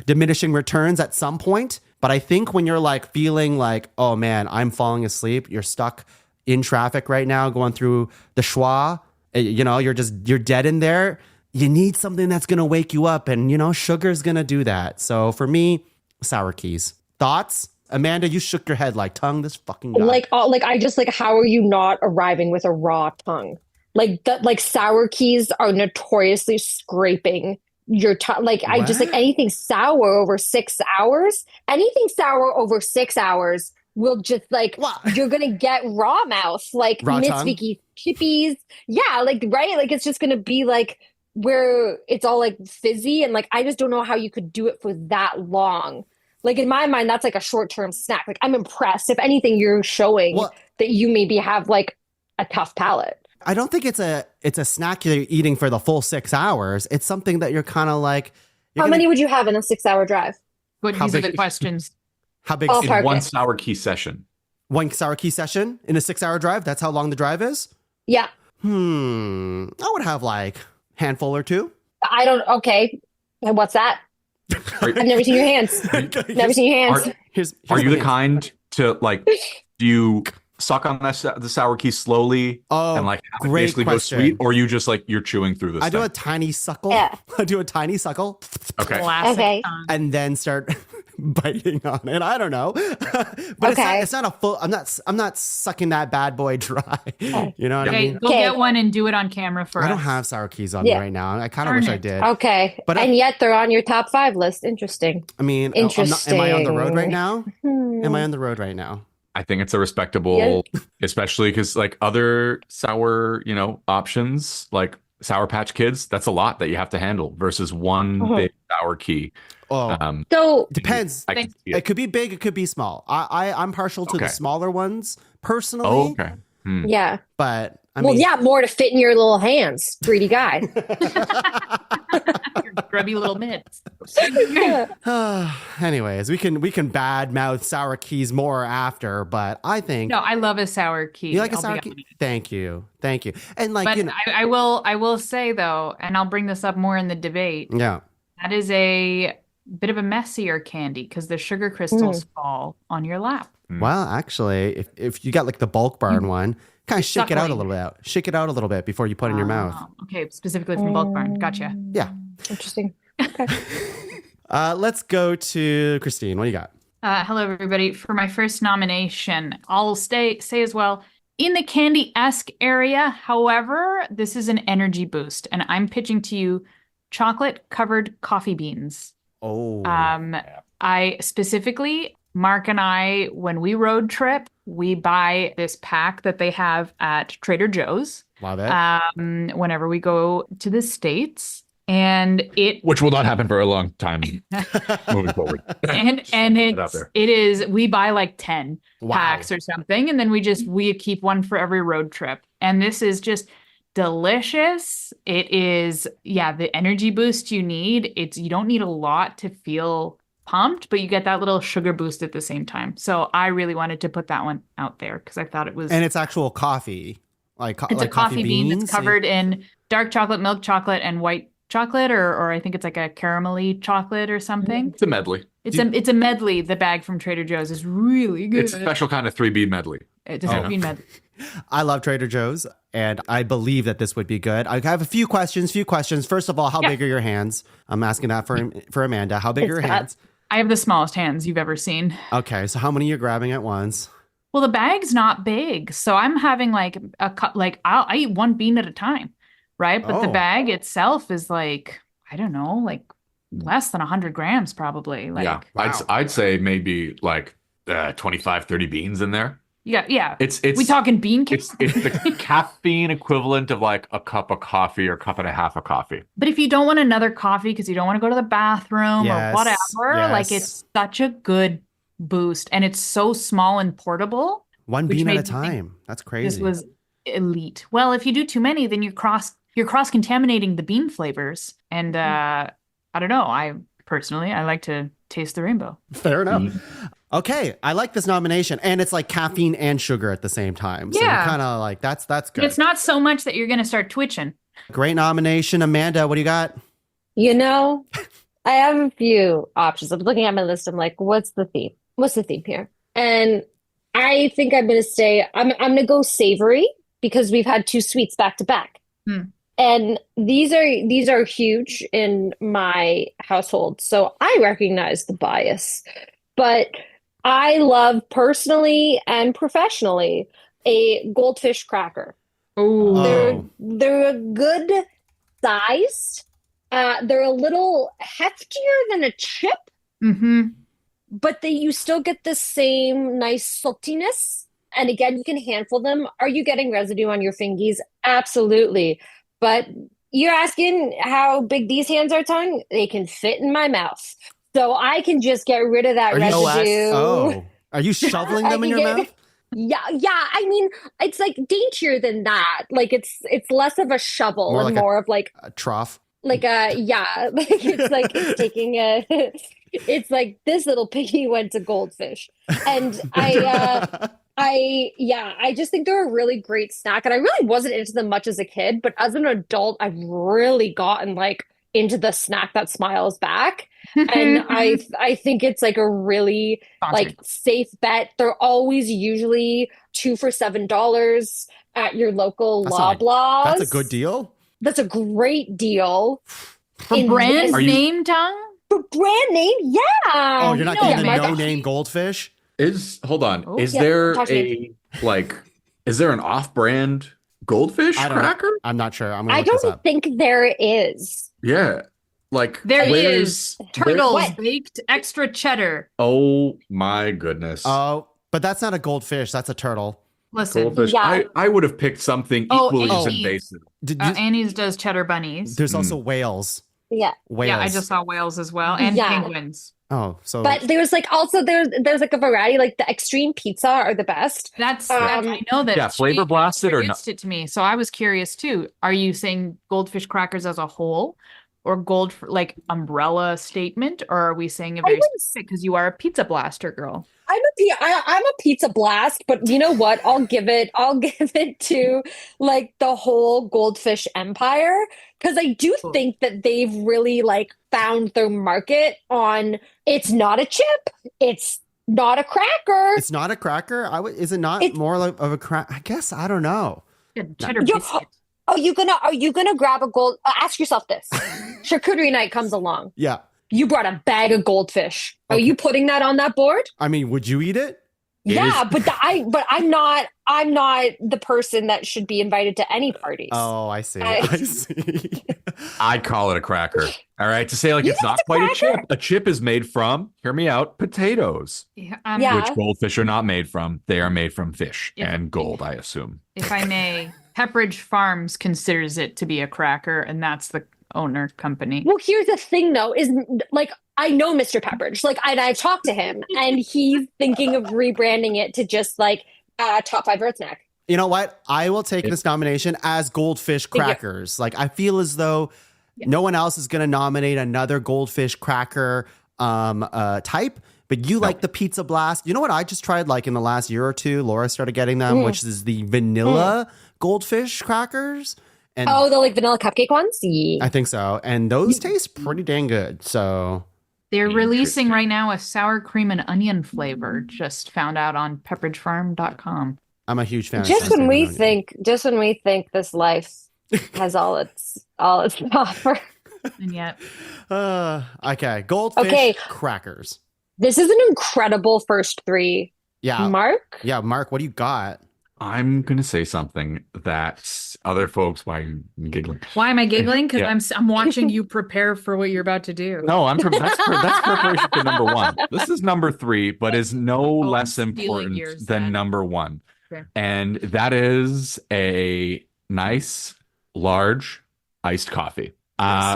[SPEAKER 3] diminishing returns at some point, but I think when you're like feeling like, oh man, I'm falling asleep, you're stuck in traffic right now going through the schwa, you're dead in there, you need something that's going to wake you up and sugar's going to do that. So for me, sour keys. Thoughts? Amanda, you shook your head like tongue this fucking guy.
[SPEAKER 5] How are you not arriving with a raw tongue? Like sour keys are notoriously scraping your tongue. Anything sour over 6 hours, will just you're gonna get raw mouth, like
[SPEAKER 3] Raw
[SPEAKER 5] Miss
[SPEAKER 3] tongue?
[SPEAKER 5] Vicky chippies. Yeah, right? Like it's just gonna be like where it's all like fizzy and like I just don't know how you could do it for that long. Like in my mind, that's like a short-term snack. Like I'm impressed. If anything, you're showing that you maybe have like a tough palate.
[SPEAKER 3] I don't think it's a snack you're eating for the full 6 hours. It's something that you're kind of like.
[SPEAKER 5] How many would you have in a 6-hour drive?
[SPEAKER 4] But
[SPEAKER 3] How
[SPEAKER 4] these are
[SPEAKER 3] big-
[SPEAKER 4] the questions.
[SPEAKER 3] How big?
[SPEAKER 5] Oh,
[SPEAKER 6] In
[SPEAKER 5] Park
[SPEAKER 6] one
[SPEAKER 5] it.
[SPEAKER 6] sour key session.
[SPEAKER 3] One sour key session in a 6-hour drive? That's how long the drive is?
[SPEAKER 5] Yeah.
[SPEAKER 3] I would have like handful or 2.
[SPEAKER 5] Okay. And what's that? I've never seen your hands. Never seen your hands.
[SPEAKER 3] Here's
[SPEAKER 6] Are you
[SPEAKER 3] my
[SPEAKER 6] the kind to like, do you suck on the sour key slowly
[SPEAKER 3] Oh,
[SPEAKER 6] and like have it
[SPEAKER 3] great
[SPEAKER 6] basically
[SPEAKER 3] question.
[SPEAKER 6] go sweet, or you just like you're chewing through this
[SPEAKER 3] I do
[SPEAKER 6] thing?
[SPEAKER 3] a tiny suckle.
[SPEAKER 5] Yeah.
[SPEAKER 3] I do a tiny suckle
[SPEAKER 6] Okay.
[SPEAKER 4] Classic
[SPEAKER 5] Okay.
[SPEAKER 4] tongue.
[SPEAKER 3] and then start biting on it. I don't know. But
[SPEAKER 5] Okay.
[SPEAKER 3] it's not a full I'm not sucking that bad boy dry. You know what I
[SPEAKER 4] Okay,
[SPEAKER 3] mean?
[SPEAKER 4] go
[SPEAKER 5] Okay.
[SPEAKER 4] get one and do it on camera for
[SPEAKER 3] I
[SPEAKER 4] us.
[SPEAKER 3] don't have sour keys on me
[SPEAKER 5] Yeah.
[SPEAKER 3] right now. I kind of
[SPEAKER 4] Darn
[SPEAKER 3] wish I
[SPEAKER 4] it.
[SPEAKER 3] did.
[SPEAKER 5] Okay.
[SPEAKER 3] But
[SPEAKER 5] and yet they're on your top 5 list. Interesting.
[SPEAKER 3] I mean, am I on the road right
[SPEAKER 5] Interesting.
[SPEAKER 3] now? Am I on the road right now?
[SPEAKER 6] I think it's a respectable, especially because like other sour, options like Sour Patch Kids, that's a lot that you have to handle versus one big sour key.
[SPEAKER 3] Oh,
[SPEAKER 5] So
[SPEAKER 3] depends.
[SPEAKER 6] I can see it.
[SPEAKER 3] It could be big. It could be small. I'm partial to the
[SPEAKER 6] Okay.
[SPEAKER 3] smaller ones personally.
[SPEAKER 6] Oh, okay. Hmm.
[SPEAKER 5] yeah.
[SPEAKER 3] But I
[SPEAKER 5] Well,
[SPEAKER 3] mean,
[SPEAKER 5] yeah, more to fit in your little hands, greedy guy.
[SPEAKER 4] Your grubby little mitts.
[SPEAKER 3] anyways, we can badmouth sour keys more after, but I think
[SPEAKER 4] No, I love a sour key.
[SPEAKER 3] you like a
[SPEAKER 4] I'll be
[SPEAKER 3] sour
[SPEAKER 4] honest.
[SPEAKER 3] key. Thank you, and like
[SPEAKER 4] But I will say though, and I'll bring this up more in the debate.
[SPEAKER 3] yeah.
[SPEAKER 4] That is a bit of a messier candy because the sugar crystals fall on your lap.
[SPEAKER 3] Well, actually, if you got like the bulk barn one, kind of shake it out a
[SPEAKER 4] suckling.
[SPEAKER 3] little bit. Shake it out a little bit before you put it in your mouth.
[SPEAKER 4] Okay, specifically from Bulk Barn. Gotcha.
[SPEAKER 3] Yeah.
[SPEAKER 5] Interesting.
[SPEAKER 3] Let's go to Kristine. What do you got?
[SPEAKER 4] Hello, everybody. For my first nomination, I'll say as well, in the candy-esque area. However, this is an energy boost, and I'm pitching to you chocolate-covered coffee beans.
[SPEAKER 3] Oh,
[SPEAKER 4] I specifically, Mark and I, when we road trip, we buy this pack that they have at Trader Joe's
[SPEAKER 3] love it.
[SPEAKER 4] whenever we go to the States. And
[SPEAKER 6] Which will not happen for a long time moving forward.
[SPEAKER 4] and
[SPEAKER 6] out there.
[SPEAKER 4] it is, we buy like 10
[SPEAKER 3] Wow.
[SPEAKER 4] packs or something, and then we keep one for every road trip. And this is just delicious. It is, the energy boost you need. You don't need a lot to feel pumped, but you get that little sugar boost at the same time. So I really wanted to put that one out there because I thought it was.
[SPEAKER 3] And it's actual coffee, like
[SPEAKER 4] It's
[SPEAKER 3] like
[SPEAKER 4] a coffee bean
[SPEAKER 3] beans.
[SPEAKER 4] that's covered in dark chocolate, milk chocolate, and white chocolate, or I think it's like a caramelly chocolate or something.
[SPEAKER 6] It's a medley.
[SPEAKER 4] It's a medley. The bag from Trader Joe's is really good.
[SPEAKER 6] It's a special kind of 3B medley.
[SPEAKER 4] It's a green medley.
[SPEAKER 3] I love Trader Joe's, and I believe that this would be good. I have a few questions. First of all, how big are your hands? I'm asking that for Amanda. How big are your hands?
[SPEAKER 4] I have the smallest hands you've ever seen.
[SPEAKER 3] Okay, so how many you're grabbing at once?
[SPEAKER 4] Well, the bag's not big, so I'm having like a cup. Like I eat one bean at a time, right? But the
[SPEAKER 3] Oh.
[SPEAKER 4] bag itself is like, I don't know, like less than 100 grams probably. Like,
[SPEAKER 6] Yeah.
[SPEAKER 3] Wow.
[SPEAKER 6] I'd say maybe like 25, 30 beans in there.
[SPEAKER 4] yeah.
[SPEAKER 6] It's
[SPEAKER 4] We talking bean cakes?
[SPEAKER 6] it's the caffeine equivalent of like a cup of coffee or cup and a half of coffee.
[SPEAKER 4] But if you don't want another coffee because you don't want to go to the bathroom
[SPEAKER 3] Yes,
[SPEAKER 4] or whatever, like
[SPEAKER 3] yes.
[SPEAKER 4] it's such a good boost, and it's so small and portable.
[SPEAKER 3] One
[SPEAKER 4] Which
[SPEAKER 3] bean at a
[SPEAKER 4] made me think
[SPEAKER 3] time. That's crazy.
[SPEAKER 4] This was elite. Well, if you do too many, then you're cross contaminating the bean flavors, and I don't know. I like to taste the rainbow.
[SPEAKER 3] Fair enough. Okay, I like this nomination, and it's like caffeine and sugar at the same time. So
[SPEAKER 4] Yeah.
[SPEAKER 3] you're kind of like that's good.
[SPEAKER 4] It's not so much that you're going to start twitching.
[SPEAKER 3] Great nomination, Amanda. What do you got?
[SPEAKER 5] You know, I have a few options. I'm looking at my list. I'm like, what's the theme? What's the theme here? And I think I'm gonna say I'm gonna go savory because we've had 2 sweets back to back. And these are huge in my household. So I recognize the bias. But I love personally and professionally a goldfish cracker.
[SPEAKER 3] Oh.
[SPEAKER 5] They're a good size. They're a little heftier than a chip,
[SPEAKER 4] Mm-hmm.
[SPEAKER 5] but you still get the same nice saltiness. And again, you can handful them. Are you getting residue on your fingies? Absolutely. But you're asking how big these hands are, Tongue? They can fit in my mouth. So I can just get rid of that residue.
[SPEAKER 3] Oh, are you shoveling them in your mouth?
[SPEAKER 5] Yeah. I mean, it's like daintier than that. Like it's less of a shovel
[SPEAKER 3] More
[SPEAKER 5] and
[SPEAKER 3] like
[SPEAKER 5] more of like
[SPEAKER 3] A trough.
[SPEAKER 5] like it's like taking it's like this little piggy went to goldfish. And I just think they're a really great snack. And I really wasn't into them much as a kid, but as an adult, I've really gotten like into the snack that smiles back. And I think it's like a really like safe bet. They're always usually 2 for $7 at your local Loblaws.
[SPEAKER 3] That's a good deal.
[SPEAKER 5] That's a great deal.
[SPEAKER 4] For brand name, Tongue?
[SPEAKER 5] For brand name, yeah.
[SPEAKER 3] Oh, you're not getting the
[SPEAKER 5] my
[SPEAKER 3] no-name goldfish?
[SPEAKER 6] Hold on.
[SPEAKER 4] Oh.
[SPEAKER 6] Is
[SPEAKER 5] Yeah,
[SPEAKER 6] there
[SPEAKER 5] talk to me.
[SPEAKER 6] is there an off-brand goldfish
[SPEAKER 3] I don't know.
[SPEAKER 6] cracker?
[SPEAKER 3] I'm not sure. I'm gonna
[SPEAKER 5] I
[SPEAKER 3] look this
[SPEAKER 5] don't
[SPEAKER 3] up.
[SPEAKER 5] think there is.
[SPEAKER 6] Yeah. Like
[SPEAKER 4] There
[SPEAKER 6] where's-
[SPEAKER 4] is turtles
[SPEAKER 5] What?
[SPEAKER 4] baked extra cheddar.
[SPEAKER 6] Oh my goodness.
[SPEAKER 3] Oh, but that's not a goldfish. That's a turtle.
[SPEAKER 4] Listen,
[SPEAKER 6] Goldfish.
[SPEAKER 5] Yeah.
[SPEAKER 6] I would have picked something
[SPEAKER 4] Oh,
[SPEAKER 6] equally as
[SPEAKER 4] Annie's.
[SPEAKER 6] invasive.
[SPEAKER 4] Annie's does cheddar bunnies.
[SPEAKER 3] There's also whales.
[SPEAKER 5] Yeah.
[SPEAKER 3] Whales.
[SPEAKER 4] Yeah, I just saw whales as well, and
[SPEAKER 5] Yeah.
[SPEAKER 4] penguins.
[SPEAKER 3] Oh, so
[SPEAKER 5] But there's like also there's like a variety, like the extreme pizza are the best.
[SPEAKER 4] I know that.
[SPEAKER 6] Yeah, flavor
[SPEAKER 4] she
[SPEAKER 6] blasted or
[SPEAKER 4] introduced it to me, so I was curious too. Are you saying goldfish crackers as a whole, or like umbrella statement, or are we saying a very specific? Because you are a pizza blaster girl.
[SPEAKER 5] I'm a pizza blast, but you know what? I'll give it to like the whole goldfish empire, because I do think that they've really like found their market on it's not a chip, it's not a cracker.
[SPEAKER 3] it's not a cracker. Is it not more like of a crack? I guess I don't know.
[SPEAKER 4] Yeah, cheddar
[SPEAKER 5] Yo-
[SPEAKER 4] biscuit.
[SPEAKER 5] Are you gonna grab a gold? Ask yourself this: charcuterie night comes along.
[SPEAKER 3] Yeah.
[SPEAKER 5] You brought a bag of goldfish. Are
[SPEAKER 3] Okay.
[SPEAKER 5] you putting that on that board?
[SPEAKER 3] I mean, would you eat it?
[SPEAKER 6] It
[SPEAKER 5] Yeah,
[SPEAKER 6] is-
[SPEAKER 5] but I'm not the person that should be invited to any parties.
[SPEAKER 3] Oh, I see.
[SPEAKER 5] I-
[SPEAKER 3] I see.
[SPEAKER 6] I'd call it a cracker. All right. To say like
[SPEAKER 5] You
[SPEAKER 6] it's
[SPEAKER 5] think
[SPEAKER 6] not
[SPEAKER 5] it's a
[SPEAKER 6] quite a
[SPEAKER 5] cracker?
[SPEAKER 6] chip. A chip is made from, hear me out, potatoes.
[SPEAKER 4] Yeah,
[SPEAKER 5] Yeah.
[SPEAKER 6] Which goldfish are not made from. They are made from fish
[SPEAKER 4] Yeah.
[SPEAKER 6] and gold, I assume.
[SPEAKER 4] If I may, Pepperidge Farms considers it to be a cracker, and that's the owner company.
[SPEAKER 5] Well, here's the thing, though, is like I know Mr. Pepperidge. Like I've talked to him, and he's thinking of rebranding it to just like top 5 Earth snack.
[SPEAKER 3] You know what? I will take this nomination as goldfish crackers. Like I feel as though no one else is going to nominate another goldfish cracker type. But you like the Pizza Blast. You know what I just tried like in the last year or two? Laura started getting them, which is the vanilla goldfish crackers. And
[SPEAKER 5] Oh, the like vanilla cupcake ones? Yeah.
[SPEAKER 3] I think so. And those taste pretty dang good. So
[SPEAKER 4] They're releasing
[SPEAKER 6] Interesting.
[SPEAKER 4] right now a sour cream and onion flavor. Just found out on pepperidgefarm.com.
[SPEAKER 3] I'm a huge fan.
[SPEAKER 5] Just
[SPEAKER 3] of
[SPEAKER 5] when we
[SPEAKER 3] cinnamon
[SPEAKER 5] think this life has all its to offer.
[SPEAKER 4] And yet,
[SPEAKER 3] onion. Okay, goldfish
[SPEAKER 5] Okay.
[SPEAKER 3] crackers.
[SPEAKER 5] This is an incredible first 3.
[SPEAKER 3] Yeah,
[SPEAKER 5] Mark?
[SPEAKER 3] yeah. Mark, what do you got?
[SPEAKER 6] I'm going to say something that other folks, why are you giggling?
[SPEAKER 4] why am I giggling? Because
[SPEAKER 6] Yeah.
[SPEAKER 4] I'm watching you prepare for what you're about to do.
[SPEAKER 6] No, that's preparation for number 1. This is number 3, but is no
[SPEAKER 4] I'm
[SPEAKER 6] less
[SPEAKER 4] stealing
[SPEAKER 6] important
[SPEAKER 4] yours
[SPEAKER 6] than
[SPEAKER 4] then.
[SPEAKER 6] number 1.
[SPEAKER 4] Okay.
[SPEAKER 6] And that is a nice, large iced coffee.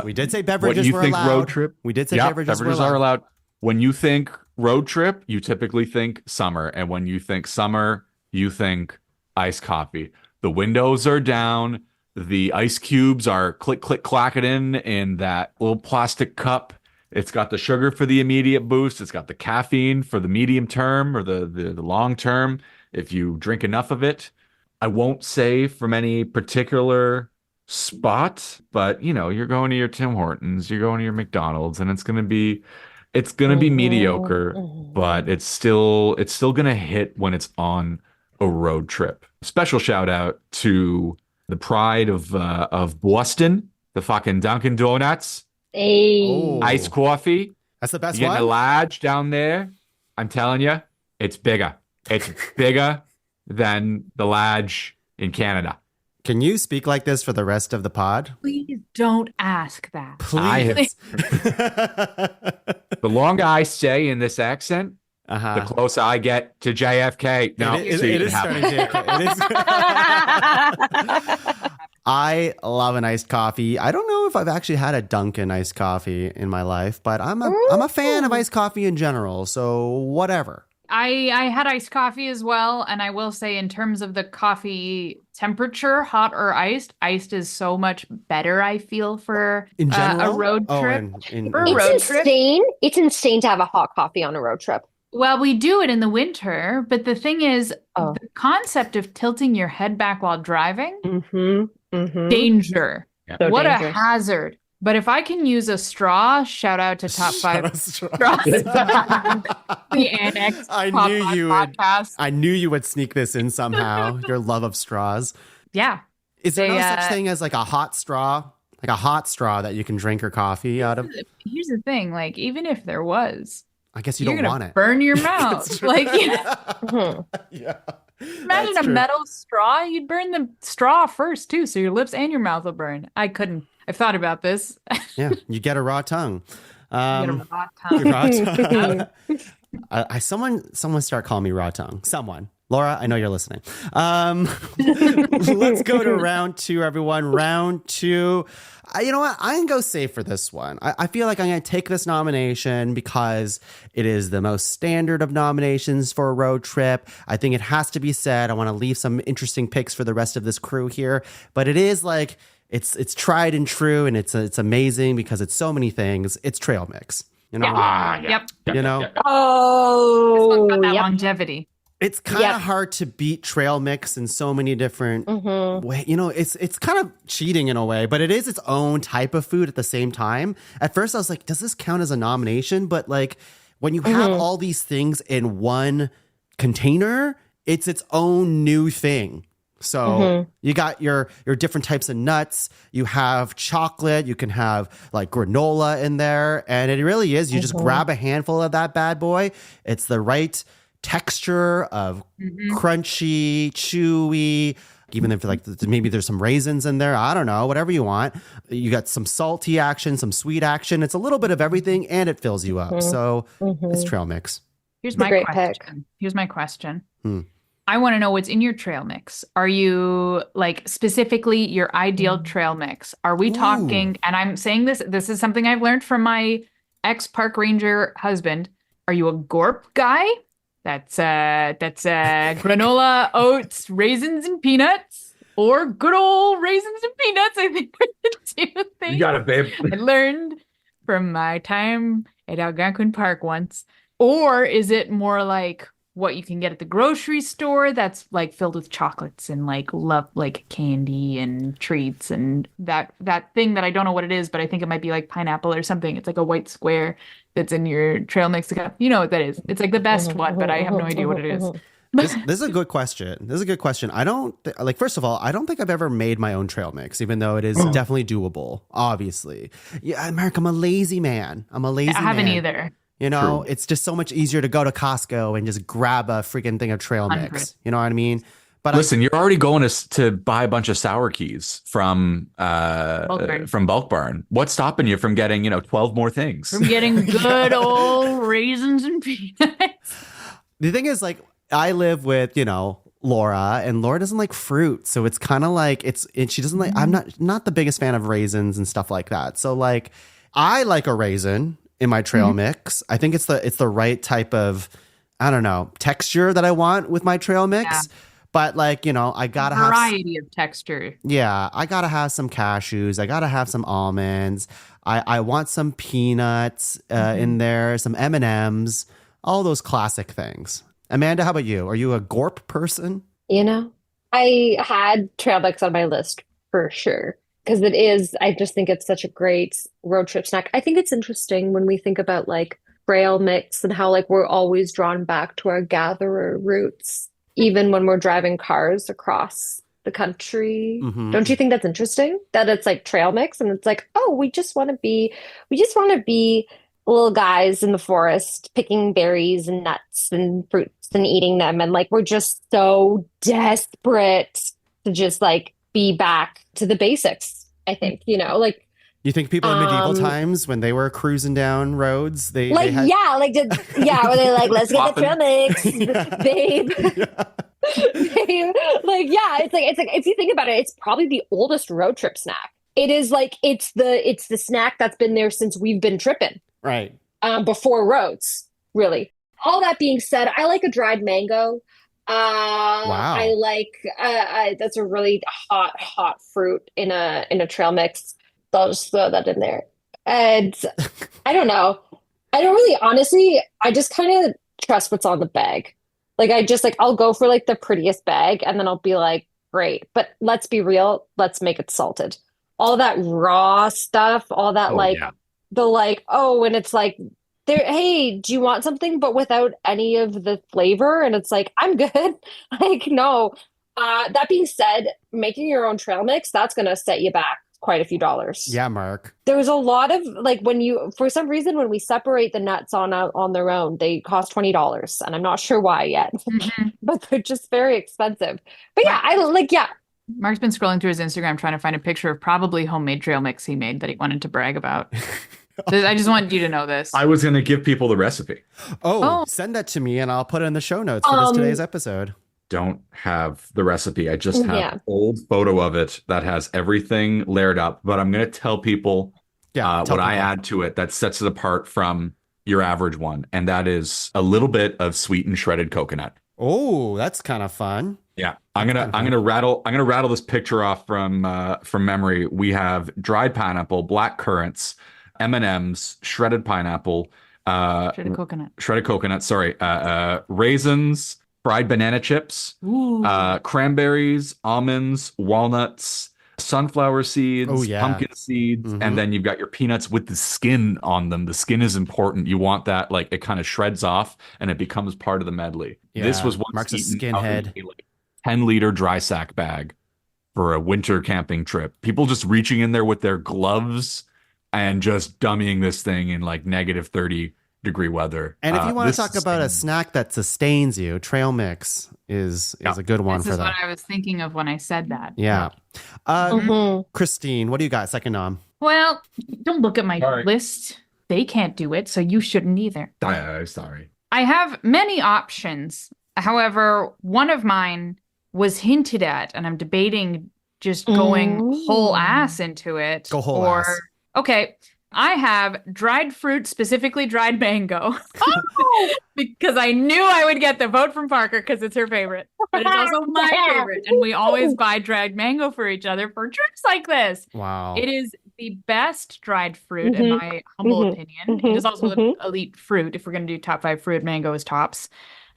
[SPEAKER 3] We did say
[SPEAKER 6] What
[SPEAKER 3] beverages
[SPEAKER 6] do you
[SPEAKER 3] were
[SPEAKER 6] think
[SPEAKER 3] allowed.
[SPEAKER 6] road trip?
[SPEAKER 3] We did say
[SPEAKER 6] Yeah,
[SPEAKER 3] beverages,
[SPEAKER 6] beverages
[SPEAKER 3] were
[SPEAKER 6] are allowed. When you think road trip, you typically think summer. And when you think summer, you think iced coffee. The windows are down. The ice cubes are click, click, clacking in that little plastic cup. It's got the sugar for the immediate boost. It's got the caffeine for the medium term or the long term. If you drink enough of it, I won't say from any particular spot, but you know, you're going to your Tim Hortons, you're going to your McDonald's, and it's gonna be mediocre, but it's still gonna hit when it's on a road trip. Special shout out to the pride of Boston, the fucking Dunkin' Donuts,
[SPEAKER 5] Hey.
[SPEAKER 3] Oh.
[SPEAKER 6] iced coffee.
[SPEAKER 3] That's the best
[SPEAKER 6] You getting a
[SPEAKER 3] one.
[SPEAKER 6] large down there? I'm telling you, it's bigger. It's bigger than the large in Canada.
[SPEAKER 3] Can you speak like this for the rest of the pod?
[SPEAKER 4] Please don't ask that.
[SPEAKER 3] Please.
[SPEAKER 6] The longer I stay in this accent, the
[SPEAKER 3] Uh-huh.
[SPEAKER 6] closer I get to JFK. No,
[SPEAKER 3] It is,
[SPEAKER 6] so you
[SPEAKER 3] it
[SPEAKER 6] can
[SPEAKER 3] is
[SPEAKER 6] have
[SPEAKER 3] starting to. I love an iced coffee. I don't know if I've actually had a Dunkin' iced coffee in my life, but I'm a fan of iced coffee in general. So whatever.
[SPEAKER 4] I had iced coffee as well, and I will say in terms of the coffee temperature, hot or iced is so much better, I feel, for
[SPEAKER 3] In general,
[SPEAKER 4] a road trip. For a
[SPEAKER 5] It's
[SPEAKER 4] road trip.
[SPEAKER 5] insane. It's insane to have a hot coffee on a road trip.
[SPEAKER 4] Well, we do it in the winter, but the thing is,
[SPEAKER 5] Oh.
[SPEAKER 4] the concept of tilting your head back while driving,
[SPEAKER 5] Mm-hmm. Mm-hmm.
[SPEAKER 4] danger.
[SPEAKER 6] Yeah.
[SPEAKER 5] So
[SPEAKER 4] What
[SPEAKER 5] dangerous.
[SPEAKER 4] a hazard. But if I can use a straw, shout out to Top 5 straws. The Annex
[SPEAKER 3] I
[SPEAKER 4] Top
[SPEAKER 3] knew
[SPEAKER 4] 5
[SPEAKER 3] you would.
[SPEAKER 4] podcast.
[SPEAKER 3] I knew you would sneak this in somehow. Your love of straws.
[SPEAKER 4] Yeah.
[SPEAKER 3] Is there
[SPEAKER 4] They,
[SPEAKER 3] no such thing as like a hot straw? Like a hot straw that you can drink your coffee out of?
[SPEAKER 4] Here's the thing, like even if there was,
[SPEAKER 3] I guess you
[SPEAKER 4] you're
[SPEAKER 3] don't
[SPEAKER 4] gonna
[SPEAKER 3] want it.
[SPEAKER 4] burn your mouth. Like
[SPEAKER 5] Mhm.
[SPEAKER 3] Yeah.
[SPEAKER 4] imagine
[SPEAKER 3] That's
[SPEAKER 4] a
[SPEAKER 3] true.
[SPEAKER 4] metal straw. You'd burn the straw first too, so your lips and your mouth will burn. I couldn't. I've thought about this.
[SPEAKER 3] Yeah, you get a raw tongue.
[SPEAKER 4] Get a raw tongue.
[SPEAKER 3] Raw tongue. Someone start calling me raw tongue. Someone. Laura, I know you're listening. Let's go to round 2, everyone. Round 2. You know what? I'm going to go safe for this one. I feel like I'm going to take this nomination because it is the most standard of nominations for a road trip. I think it has to be said. I want to leave some interesting picks for the rest of this crew here. But it is like, it's tried and true, and it's amazing because it's so many things. It's trail mix. You know?
[SPEAKER 4] Yep.
[SPEAKER 3] You know?
[SPEAKER 5] Oh,
[SPEAKER 4] Got that
[SPEAKER 5] yep.
[SPEAKER 4] longevity.
[SPEAKER 3] It's kind of
[SPEAKER 5] Yep.
[SPEAKER 3] hard to beat trail mix in so many different ways. You know, it's kind of cheating in a way, but it is its own type of food at the same time. At first, I was like, does this count as a nomination? But like when you have all these things in one container, it's its own new thing. So you got your different types of nuts. You have chocolate. You can have like granola in there. And it really is. You just grab a handful of that bad boy. It's the right texture of crunchy, chewy, even if like maybe there's some raisins in there. I don't know, whatever you want. You got some salty action, some sweet action. It's a little bit of everything and it fills you up. So it's trail mix.
[SPEAKER 4] Here's
[SPEAKER 5] It's a
[SPEAKER 4] my
[SPEAKER 5] great
[SPEAKER 4] question.
[SPEAKER 5] pick.
[SPEAKER 4] Here's my question. I want to know what's in your trail mix. Are you like specifically your ideal trail mix? Are we talking, and I'm saying this is something I've learned from my ex-park ranger husband. Are you a gorp guy? That's granola, oats, raisins, and peanuts, or good old raisins and peanuts. I think are the two things
[SPEAKER 6] You got it, babe.
[SPEAKER 4] I learned from my time at Algonquin Park once. Or is it more like what you can get at the grocery store that's like filled with chocolates and like love like candy and treats and that thing that I don't know what it is, but I think it might be like pineapple or something. It's like a white square that's in your trail mix. You know what that is. It's like the best one, but I have no idea what it is.
[SPEAKER 3] This is a good question. I don't like, first of all, I don't think I've ever made my own trail mix, even though it is definitely doable, obviously. Yeah, Mark, I'm a lazy man. I
[SPEAKER 4] haven't either.
[SPEAKER 3] You know, it's just so much easier to go to Costco and just grab a freaking thing of trail mix.
[SPEAKER 4] 100.
[SPEAKER 3] You know what I mean? But
[SPEAKER 6] Listen, you're already going to buy a bunch of sour keys from Bulk Barn. What's stopping you from getting 12 more things?
[SPEAKER 4] From getting good old raisins and peanuts.
[SPEAKER 3] The thing is, like, I live with, Laura, and Laura doesn't like fruit. So it's kind of like she doesn't like, I'm not the biggest fan of raisins and stuff like that. So like, I like a raisin in my trail mix. I think it's the right type of, I don't know, texture that I want with my trail mix.
[SPEAKER 4] Yeah.
[SPEAKER 3] But like, I gotta have
[SPEAKER 4] Variety of texture.
[SPEAKER 3] Yeah, I gotta have some cashews. I gotta have some almonds. I want some peanuts in there, some M&Ms, all those classic things. Amanda, how about you? Are you a gorp person?
[SPEAKER 5] I had trail mix on my list for sure. Because I just think it's such a great road trip snack. I think it's interesting when we think about like trail mix and how like we're always drawn back to our gatherer roots, even when we're driving cars across the country. Don't you think that's interesting? That it's like trail mix and it's like, oh, we just want to be little guys in the forest picking berries and nuts and fruits and eating them. And like we're just so desperate to just like be back to the basics, I think, like
[SPEAKER 3] You think people in medieval times when they were cruising down roads, they had...
[SPEAKER 5] were they like, let's get the trail mix, babe. Babe. Like, yeah, it's like if you think about it, it's probably the oldest road trip snack. It is like it's the snack that's been there since we've been tripping.
[SPEAKER 3] Right.
[SPEAKER 5] Before roads, really. All that being said, I like a dried mango.
[SPEAKER 3] Wow.
[SPEAKER 5] I like that's a really hot fruit in a trail mix. So I'll just throw that in there. And I don't know. I don't really, honestly, I just kind of trust what's on the bag. Like I'll go for like the prettiest bag and then I'll be like, great. But let's be real, let's make it salted. all that raw stuff, all that
[SPEAKER 6] Oh,
[SPEAKER 5] like
[SPEAKER 6] yeah.
[SPEAKER 5] and it's like there, hey, do you want something but without any of the flavor? And it's like, I'm good. Like, no. That being said, making your own trail mix, that's gonna set you back quite a few dollars.
[SPEAKER 3] Yeah, Mark.
[SPEAKER 5] There was a lot of like when you for some reason when we separate the nuts on their own, they cost $20, and I'm not sure why yet,
[SPEAKER 4] Mhm.
[SPEAKER 5] but they're just very expensive. But yeah,
[SPEAKER 4] Mark's been scrolling through his Instagram trying to find a picture of probably homemade trail mix he made that he wanted to brag about. I just wanted you to know this.
[SPEAKER 6] I was going to give people the recipe.
[SPEAKER 3] Oh,
[SPEAKER 4] Oh.
[SPEAKER 3] send that to me and I'll put it in the show notes for today's episode.
[SPEAKER 6] Don't have the recipe. I just have
[SPEAKER 5] Yeah.
[SPEAKER 6] an old photo of it that has everything layered up. But I'm going to tell people
[SPEAKER 3] Yeah,
[SPEAKER 6] what
[SPEAKER 3] tell
[SPEAKER 6] I
[SPEAKER 3] people.
[SPEAKER 6] add to it that sets it apart from your average one, and that is a little bit of sweetened shredded coconut.
[SPEAKER 3] Oh, that's kind of fun.
[SPEAKER 6] Yeah, I'm gonna rattle this picture off from memory. We have dried pineapple, black currants, M&Ms, shredded pineapple,
[SPEAKER 4] Shredded coconut.
[SPEAKER 6] Sorry, raisins, fried banana chips,
[SPEAKER 4] Ooh.
[SPEAKER 6] cranberries, almonds, walnuts, sunflower seeds,
[SPEAKER 3] Oh, yeah.
[SPEAKER 6] pumpkin seeds,
[SPEAKER 3] Mhm.
[SPEAKER 6] and then you've got your peanuts with the skin on them. The skin is important. You want that, like, it kind of shreds off and it becomes part of the medley. This
[SPEAKER 3] Yeah,
[SPEAKER 6] was once
[SPEAKER 3] Mark's a
[SPEAKER 6] eaten out
[SPEAKER 3] skinhead.
[SPEAKER 6] of a, like, 10-liter dry sack bag for a winter camping trip. People just reaching in there with their gloves and just dummying this thing in like negative 30-degree weather.
[SPEAKER 3] And if you want
[SPEAKER 6] This
[SPEAKER 3] to talk about a
[SPEAKER 6] sustains-
[SPEAKER 3] snack that sustains you, trail mix is a good one
[SPEAKER 4] This
[SPEAKER 3] for
[SPEAKER 4] is
[SPEAKER 3] that.
[SPEAKER 4] what I was thinking of when I said that.
[SPEAKER 3] Yeah.
[SPEAKER 5] Mhm.
[SPEAKER 3] Kristine, what do you got? Second nom.
[SPEAKER 4] Well, don't look at my
[SPEAKER 6] Sorry.
[SPEAKER 4] list. They can't do it, so you shouldn't either.
[SPEAKER 6] Sorry.
[SPEAKER 4] I have many options. However, one of mine was hinted at, and I'm debating just going whole ass into it.
[SPEAKER 3] Go whole ass.
[SPEAKER 4] Okay, I have dried fruit, specifically dried mango. Because I knew I would get the vote from Parker because it's her favorite. But it's also my favorite. And we always buy dried mango for each other for trips like this.
[SPEAKER 3] Wow.
[SPEAKER 4] It is the best dried fruit, in my humble opinion. It is also the elite fruit. If we're going to do top 5 fruit, mango is tops.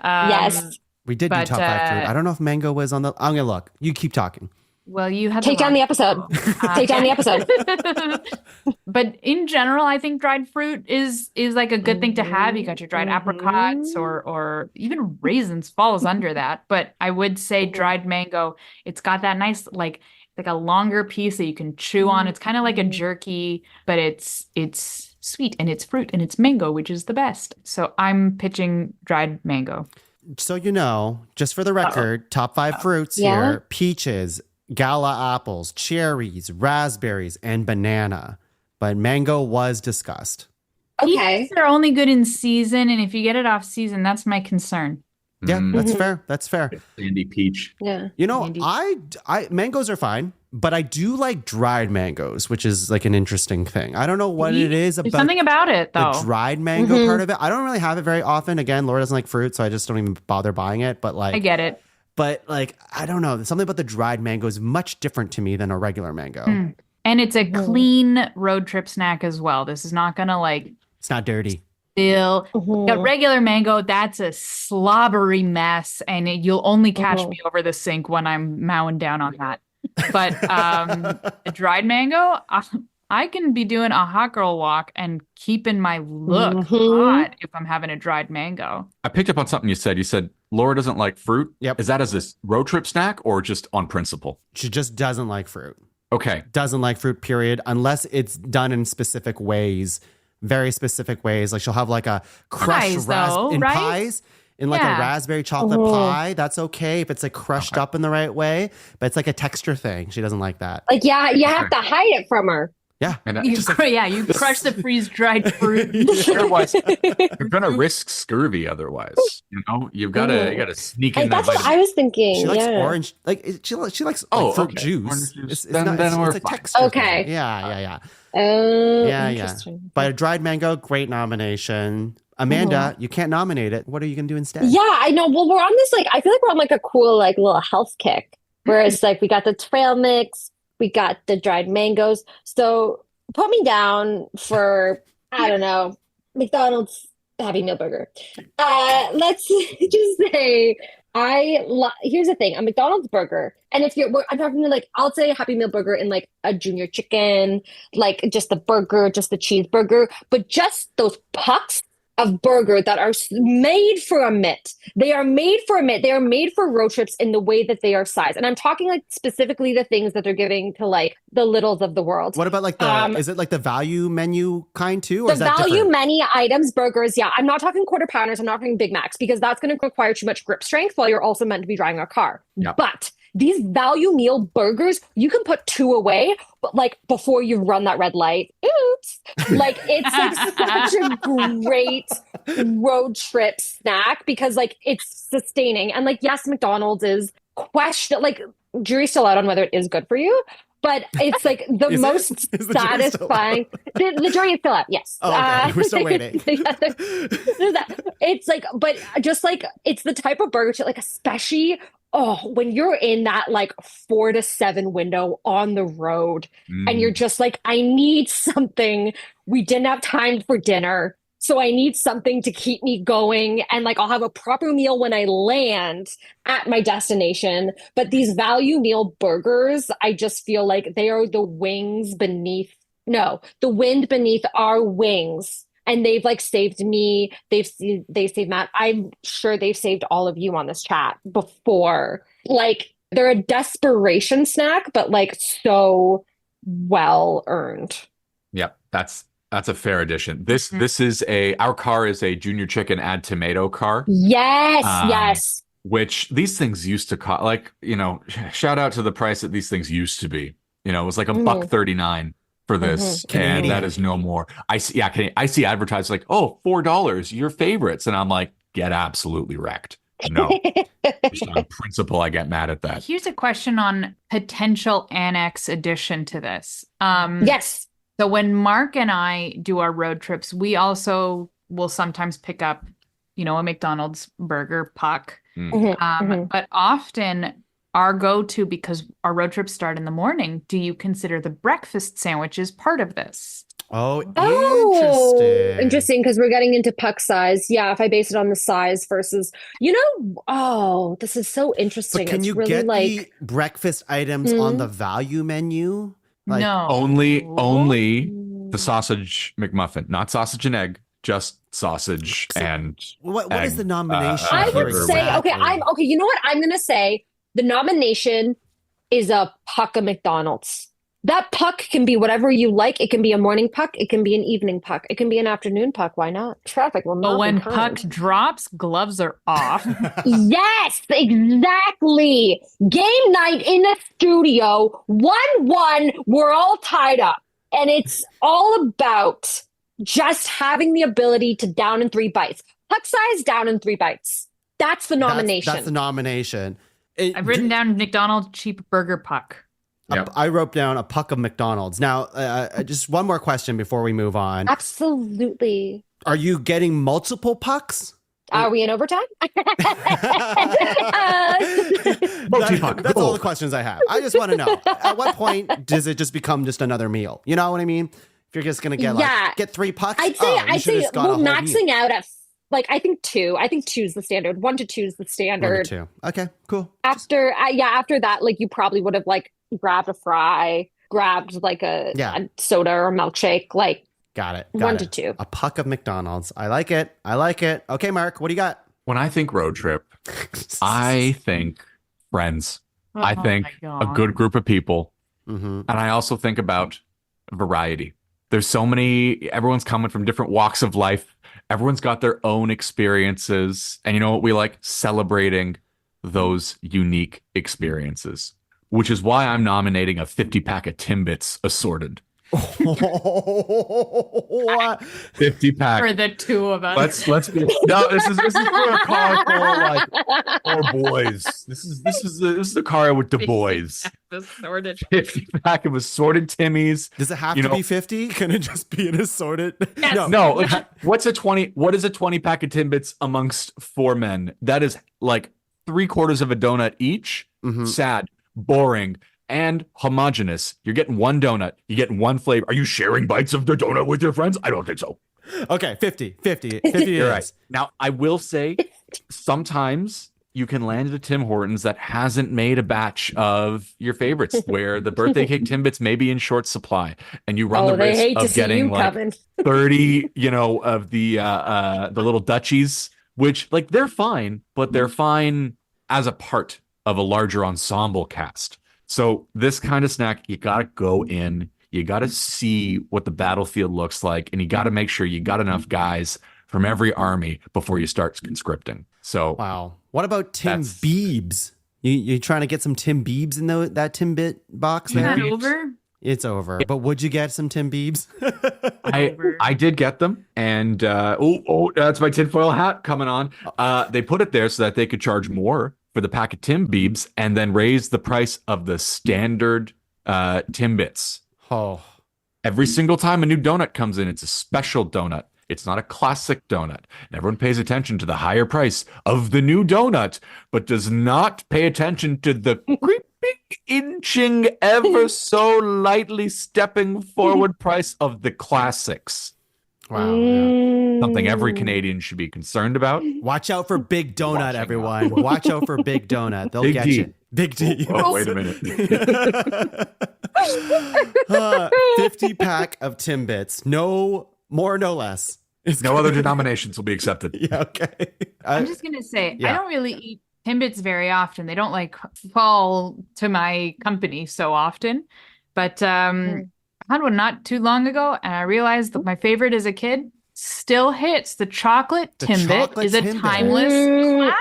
[SPEAKER 5] Yes.
[SPEAKER 3] We did do
[SPEAKER 4] but,
[SPEAKER 3] top 5 fruit. I don't know if mango was on the. I'm going to look. You keep talking.
[SPEAKER 4] Well, you had
[SPEAKER 5] Take down the episode. Take down the episode.
[SPEAKER 4] But in general, I think dried fruit is like a good thing to have. You got your dried apricots or even raisins falls under that. But I would say dried mango, it's got that nice like a longer piece that you can chew on. It's kind of like a jerky, but it's sweet and it's fruit and it's mango, which is the best. So I'm pitching dried mango.
[SPEAKER 3] So you know, just for the record, top 5 fruits
[SPEAKER 5] Yeah.
[SPEAKER 3] here: peaches, gala apples, cherries, raspberries, and banana. But mango was discussed.
[SPEAKER 5] Okay.
[SPEAKER 4] Peaches are only good in season, and if you get it off season, that's my concern.
[SPEAKER 3] Yeah, that's fair. That's fair.
[SPEAKER 6] Sandy peach.
[SPEAKER 5] Yeah.
[SPEAKER 3] You know,
[SPEAKER 4] Andy.
[SPEAKER 3] I mangoes are fine, but I do like dried mangoes, which is like an interesting thing. I don't know what it is
[SPEAKER 4] There's
[SPEAKER 3] about
[SPEAKER 4] something about it,
[SPEAKER 3] the
[SPEAKER 4] though.
[SPEAKER 3] dried mango part of it. I don't really have it very often. Again, Laura doesn't like fruit, so I just don't even bother buying it. But like,
[SPEAKER 4] I get it.
[SPEAKER 3] But like, I don't know. Something about the dried mango is much different to me than a regular mango.
[SPEAKER 4] And it's a clean road trip snack as well. This is not gonna like
[SPEAKER 3] It's not dirty.
[SPEAKER 4] spill. Got regular mango, that's a slobbery mess, and you'll only catch me over the sink when I'm mowing down on that. But a dried mango, I can be doing a hot girl walk and keeping my look hot if I'm having a dried mango.
[SPEAKER 6] I picked up on something you said. You said Laura doesn't like fruit.
[SPEAKER 3] Yep.
[SPEAKER 6] Is that as a road trip snack or just on principle?
[SPEAKER 3] She just doesn't like fruit.
[SPEAKER 6] Okay.
[SPEAKER 3] Doesn't like fruit, period, unless it's done in specific ways, very specific ways. Like she'll have like a crushed
[SPEAKER 4] Pies, though,
[SPEAKER 3] in
[SPEAKER 4] right?
[SPEAKER 3] pies. In like a
[SPEAKER 4] Yeah.
[SPEAKER 3] raspberry chocolate pie, that's okay if it's like crushed up in the right way, but it's like a texture thing. She doesn't like that.
[SPEAKER 5] Like, yeah, you have to hide it from her.
[SPEAKER 3] Yeah.
[SPEAKER 6] And
[SPEAKER 4] You crush the freeze-dried fruit.
[SPEAKER 6] otherwise, you're gonna risk scurvy. Otherwise, you know, you gotta sneak in
[SPEAKER 5] And
[SPEAKER 6] that
[SPEAKER 5] that's what
[SPEAKER 6] vitamin.
[SPEAKER 5] I was thinking.
[SPEAKER 3] She likes
[SPEAKER 5] yeah.
[SPEAKER 3] orange, like she likes like,
[SPEAKER 6] Oh,
[SPEAKER 3] fruit
[SPEAKER 6] okay.
[SPEAKER 3] juice.
[SPEAKER 6] Orange juice.
[SPEAKER 3] It's
[SPEAKER 6] Then
[SPEAKER 3] not,
[SPEAKER 6] we're
[SPEAKER 3] it's a
[SPEAKER 6] fine.
[SPEAKER 3] texture.
[SPEAKER 5] Okay.
[SPEAKER 3] thing. Yeah.
[SPEAKER 5] Oh,
[SPEAKER 3] Yeah.
[SPEAKER 5] interesting.
[SPEAKER 3] But a dried mango, great nomination. Amanda, you can't nominate it. What are you gonna do instead?
[SPEAKER 5] Yeah, I know. Well, we're on this, like, I feel like we're on like a cool, like, little health kick. Whereas, like, we got the trail mix, we got the dried mangoes. So put me down for, I don't know, McDonald's Happy Meal Burger. Let's just say Here's the thing, a McDonald's burger, and if I'm talking like, I'll say a Happy Meal burger in like a junior chicken, like just the burger, just the cheeseburger, but just those pucks of burger that are made for a mitt. They are made for a mitt. They are made for road trips in the way that they are sized. And I'm talking like specifically the things that they're giving to like the littles of the world.
[SPEAKER 3] What about like is it like the value menu kind too? Or
[SPEAKER 5] The
[SPEAKER 3] is that
[SPEAKER 5] value
[SPEAKER 3] different?
[SPEAKER 5] menu items, burgers, yeah. I'm not talking quarter pounders. I'm not talking Big Macs because that's going to require too much grip strength while you're also meant to be driving a car.
[SPEAKER 6] Yep.
[SPEAKER 5] But these value meal burgers, you can put 2 away, but like before you run that red light, oops. Like it's like such a great road trip snack because like it's sustaining. And like, yes, McDonald's is like jury's still out on whether it is good for you. But it's like the
[SPEAKER 3] Is it?
[SPEAKER 5] most
[SPEAKER 3] Is the jury still
[SPEAKER 5] satisfying. The jury is still out, yes.
[SPEAKER 3] Oh, okay. We're still waiting.
[SPEAKER 5] There's that. It's like, but just like, it's the type of burger, like, especially, when you're in that like 4 to 7 window on the road and you're just like, I need something. We didn't have time for dinner. So I need something to keep me going. And like, I'll have a proper meal when I land at my destination. But these value meal burgers, I just feel like they are the wind beneath our wings. And they've like saved me. They've saved Matt. I'm sure they've saved all of you on this chat before. Like they're a desperation snack, but like so well earned.
[SPEAKER 6] Yep, that's a fair addition. This is our car is a junior chicken add tomato car.
[SPEAKER 5] Yes, yes.
[SPEAKER 6] Which these things used to cost, like, shout out to the price that these things used to be. It was like $1.39 for this, and that is no more. I see advertised like, oh, $4, your favorites, and I'm like, get absolutely wrecked. No, just on principle, I get mad at that.
[SPEAKER 4] Here's a question on potential annex addition to this.
[SPEAKER 5] Yes.
[SPEAKER 4] So when Mark and I do our road trips, we also will sometimes pick up, a McDonald's burger puck. But often our go-to, because our road trips start in the morning, do you consider the breakfast sandwiches part of this?
[SPEAKER 3] Oh,
[SPEAKER 5] interesting, because we're getting into puck size. Yeah, if I base it on the size versus, this is so interesting.
[SPEAKER 3] But can you
[SPEAKER 5] really
[SPEAKER 3] get
[SPEAKER 5] like
[SPEAKER 3] the breakfast items on the value menu? Like,
[SPEAKER 4] no.
[SPEAKER 6] Only the sausage McMuffin, not sausage and egg, just sausage and
[SPEAKER 3] what
[SPEAKER 6] egg.
[SPEAKER 3] is the nomination?
[SPEAKER 5] I would
[SPEAKER 3] here
[SPEAKER 5] say,
[SPEAKER 3] exactly?
[SPEAKER 5] okay, you know what? I'm going to say the nomination is a puck of McDonald's. That puck can be whatever you like. It can be a morning puck. It can be an evening puck. It can be an afternoon puck. Why not? Traffic will not
[SPEAKER 4] But when
[SPEAKER 5] be kind.
[SPEAKER 4] puck drops, gloves are off.
[SPEAKER 5] Yes, exactly. Game night in the studio. 1-1. We're all tied up. And it's all about just having the ability to down in 3 bites. Puck size, down in 3 bites. That's the nomination.
[SPEAKER 3] That's the nomination.
[SPEAKER 4] I've written down McDonald's cheap burger puck.
[SPEAKER 6] Yep.
[SPEAKER 3] I wrote down a puck of McDonald's. Now, just one more question before we move on.
[SPEAKER 5] Absolutely.
[SPEAKER 3] Are you getting multiple pucks?
[SPEAKER 5] Are we in overtime?
[SPEAKER 3] That's all the questions I have. I just want to know, at what point does it just become just another meal? You know what I mean? If you're just going to get 3 pucks,
[SPEAKER 5] I'd say
[SPEAKER 3] just got a whole
[SPEAKER 5] maxing
[SPEAKER 3] meal.
[SPEAKER 5] out at I think 2. I think 2 is the standard. 1 to 2 is the standard.
[SPEAKER 3] 1 to 2. Okay, cool.
[SPEAKER 5] After that, you probably would have grabbed a fry, grabbed a soda or a milkshake.
[SPEAKER 3] Got it.
[SPEAKER 5] 1 to 2.
[SPEAKER 3] A puck of McDonald's. I like it. Okay, Mark, what do you got?
[SPEAKER 6] When I think road trip, I think friends. I think a good group of people. And I also think about variety. There's so many, everyone's coming from different walks of life. Everyone's got their own experiences. And you know what we like? Celebrating those unique experiences, which is why I'm nominating a 50-pack of Timbits assorted. 50-pack
[SPEAKER 4] For the 2 of us.
[SPEAKER 6] Let's be no. This is for a car full of boys. This is the car with the boys.
[SPEAKER 4] Assorted.
[SPEAKER 6] 50-pack of assorted Timmies.
[SPEAKER 3] Does it have to be 50? Can it just be an assorted?
[SPEAKER 4] Yes.
[SPEAKER 6] No. What is a 20-pack of Timbits amongst 4 men? That is like 3/4 of a donut each. Sad, boring, and homogenous. You're getting 1 donut. You're getting 1 flavor. Are you sharing bites of the donut with your friends? I don't think so.
[SPEAKER 3] Okay, 50.
[SPEAKER 6] You're right. Now, I will say sometimes, you can land at a Tim Hortons that hasn't made a batch of your favorites, where the birthday cake Timbits may be in short supply, and you run the
[SPEAKER 5] they
[SPEAKER 6] risk
[SPEAKER 5] hate to
[SPEAKER 6] of
[SPEAKER 5] see
[SPEAKER 6] getting
[SPEAKER 5] you
[SPEAKER 6] like
[SPEAKER 5] coming.
[SPEAKER 6] 30, of the little Dutchies, which like they're fine, but they're fine as a part of a larger ensemble cast. So this kind of snack, you gotta go in, you gotta see what the battlefield looks like, and you gotta make sure you got enough guys from every army before you start conscripting. So
[SPEAKER 3] Wow. What about Tim
[SPEAKER 6] That's-
[SPEAKER 3] Biebs? You trying to get some Tim Biebs in that Timbit box
[SPEAKER 4] Isn't
[SPEAKER 3] there?
[SPEAKER 4] that over?
[SPEAKER 3] It's over. But would you get some Tim Biebs?
[SPEAKER 6] I did get them, and that's my tinfoil hat coming on. They put it there so that they could charge more for the pack of Tim Biebs and then raise the price of the standard Timbits.
[SPEAKER 3] Oh.
[SPEAKER 6] Every single time a new donut comes in, it's a special donut. It's not a classic donut. And everyone pays attention to the higher price of the new donut, but does not pay attention to the creeping, inching, ever so lightly stepping forward price of the classics.
[SPEAKER 3] Wow. Yeah.
[SPEAKER 6] Something every Canadian should be concerned about.
[SPEAKER 3] Watch out for Big Donut,
[SPEAKER 6] Watching
[SPEAKER 3] everyone. Watch out for Big Donut. They'll
[SPEAKER 6] Big
[SPEAKER 3] get
[SPEAKER 6] D.
[SPEAKER 3] you. Big D.
[SPEAKER 6] Oh, wait a minute.
[SPEAKER 3] 50 pack of Timbits. No more, no less. It's
[SPEAKER 6] No other denominations will be accepted.
[SPEAKER 3] Yeah, okay.
[SPEAKER 4] I'm just gonna say
[SPEAKER 3] yeah.
[SPEAKER 4] I don't really eat Timbits very often. They don't like fall to my company so often. But I had one not too long ago, and I realized that my favorite as a kid still hits. The chocolate
[SPEAKER 3] The
[SPEAKER 4] Timbit
[SPEAKER 3] chocolate
[SPEAKER 4] is a
[SPEAKER 3] Timbit.
[SPEAKER 4] timeless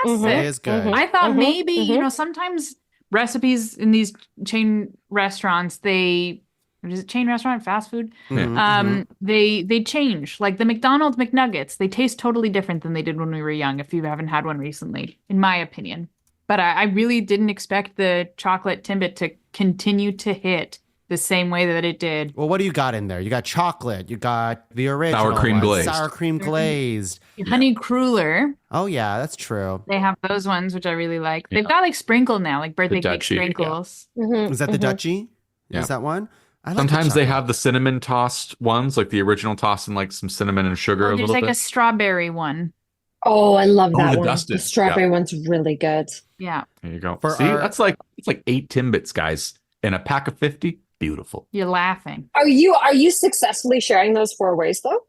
[SPEAKER 4] classic.
[SPEAKER 3] It is good.
[SPEAKER 4] I thought maybe, sometimes recipes in these chain restaurants, is it chain restaurant, fast food?
[SPEAKER 3] Mhm.
[SPEAKER 4] They change. Like the McDonald's McNuggets, they taste totally different than they did when we were young, if you haven't had one recently, in my opinion. But I really didn't expect the chocolate Timbit to continue to hit the same way that it did.
[SPEAKER 3] Well, what do you got in there? You got chocolate. You got the original
[SPEAKER 6] Sour cream
[SPEAKER 3] one,
[SPEAKER 6] glazed.
[SPEAKER 3] Sour cream glazed.
[SPEAKER 4] Honey Cruller,
[SPEAKER 3] Oh, yeah, that's true.
[SPEAKER 4] they have those ones, which I really like. They've got like sprinkle now, like birthday cake
[SPEAKER 6] Dutchie, yeah.
[SPEAKER 4] sprinkles.
[SPEAKER 3] Is that the Dutchie?
[SPEAKER 6] Yeah.
[SPEAKER 3] Is that one? I like the
[SPEAKER 6] Sometimes they
[SPEAKER 3] chocolate.
[SPEAKER 6] have the cinnamon tossed ones, like the original tossed in like some cinnamon and sugar a
[SPEAKER 4] There's
[SPEAKER 6] little
[SPEAKER 4] like
[SPEAKER 6] bit.
[SPEAKER 4] a strawberry one.
[SPEAKER 5] Oh, I love
[SPEAKER 6] Oh,
[SPEAKER 5] that
[SPEAKER 6] the
[SPEAKER 5] one.
[SPEAKER 6] dusted.
[SPEAKER 5] The strawberry one's really good.
[SPEAKER 4] Yeah,
[SPEAKER 6] There you go.
[SPEAKER 3] For
[SPEAKER 6] See,
[SPEAKER 3] our-
[SPEAKER 6] it's like 8 Timbits, guys, in a pack of 50. Beautiful.
[SPEAKER 4] you're laughing.
[SPEAKER 5] Are you successfully sharing those 4 ways though?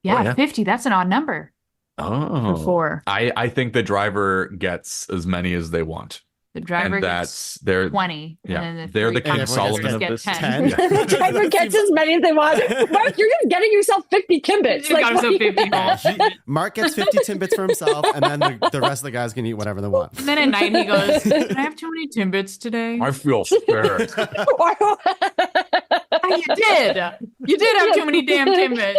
[SPEAKER 4] Yeah,
[SPEAKER 6] yeah.
[SPEAKER 4] 50. That's an odd number
[SPEAKER 6] Oh,
[SPEAKER 4] for 4.
[SPEAKER 6] I think the driver gets as many as they want,
[SPEAKER 4] The driver
[SPEAKER 6] and
[SPEAKER 4] gets
[SPEAKER 6] that's they're
[SPEAKER 4] 20.
[SPEAKER 6] yeah,
[SPEAKER 4] and then
[SPEAKER 6] they're the
[SPEAKER 4] three
[SPEAKER 6] King
[SPEAKER 3] Everyone
[SPEAKER 6] Solomon
[SPEAKER 3] gets
[SPEAKER 6] of
[SPEAKER 4] get
[SPEAKER 6] this.
[SPEAKER 3] 10.
[SPEAKER 6] Yeah.
[SPEAKER 5] The driver gets as many as they want. Mark, you're just getting yourself 50 Timbits.
[SPEAKER 4] You got yourself 50
[SPEAKER 3] Yeah, Mark gets 50 Timbits for himself, and then the rest of the guys can eat whatever they want.
[SPEAKER 4] And then at night he goes, "Can I have too many Timbits today?"
[SPEAKER 6] I feel scared.
[SPEAKER 4] Ah, you did. You did have too many damn Timbits.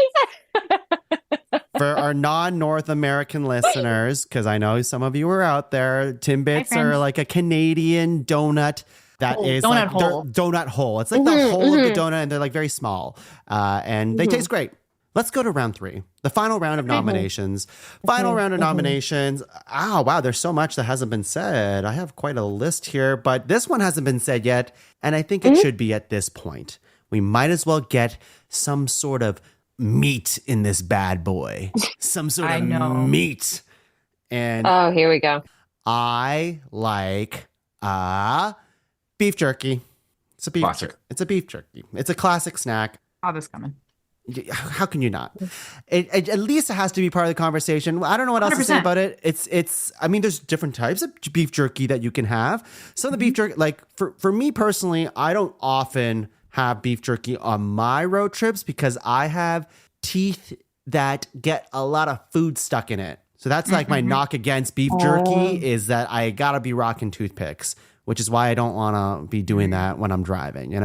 [SPEAKER 3] For our non-North American listeners, because I know some of you are out there, Timbits
[SPEAKER 4] Hi,
[SPEAKER 3] are
[SPEAKER 4] friends.
[SPEAKER 3] like a Canadian donut that is
[SPEAKER 4] Donut
[SPEAKER 3] like
[SPEAKER 4] hole.
[SPEAKER 3] donut hole. It's like the hole of the donut, and they're like very small, and they taste great. Let's go to round 3, the final round of nominations. Final round of nominations. Oh, wow, there's so much that hasn't been said. I have quite a list here, but this one hasn't been said yet, and I think it should be at this point. We might as well get some sort of meat in this bad boy. Some sort
[SPEAKER 4] I
[SPEAKER 3] of
[SPEAKER 4] know.
[SPEAKER 3] meat. And
[SPEAKER 5] Oh, here we go.
[SPEAKER 3] I like beef jerky. It's a beef
[SPEAKER 6] Classic.
[SPEAKER 3] It's a beef jerky. It's a classic snack.
[SPEAKER 4] Saw this coming.
[SPEAKER 3] How can you not? At least it has to be part of the conversation. I don't know what else to say
[SPEAKER 4] 100%.
[SPEAKER 3] about it. It's. I mean, there's different types of beef jerky that you can have. Some of the beef jerky, like for me personally, I don't often have beef jerky on my road trips because I have teeth that get a lot of food stuck in it. So that's like my knock against beef jerky is that I gotta be rocking toothpicks, which is why I don't want to be doing that when I'm driving,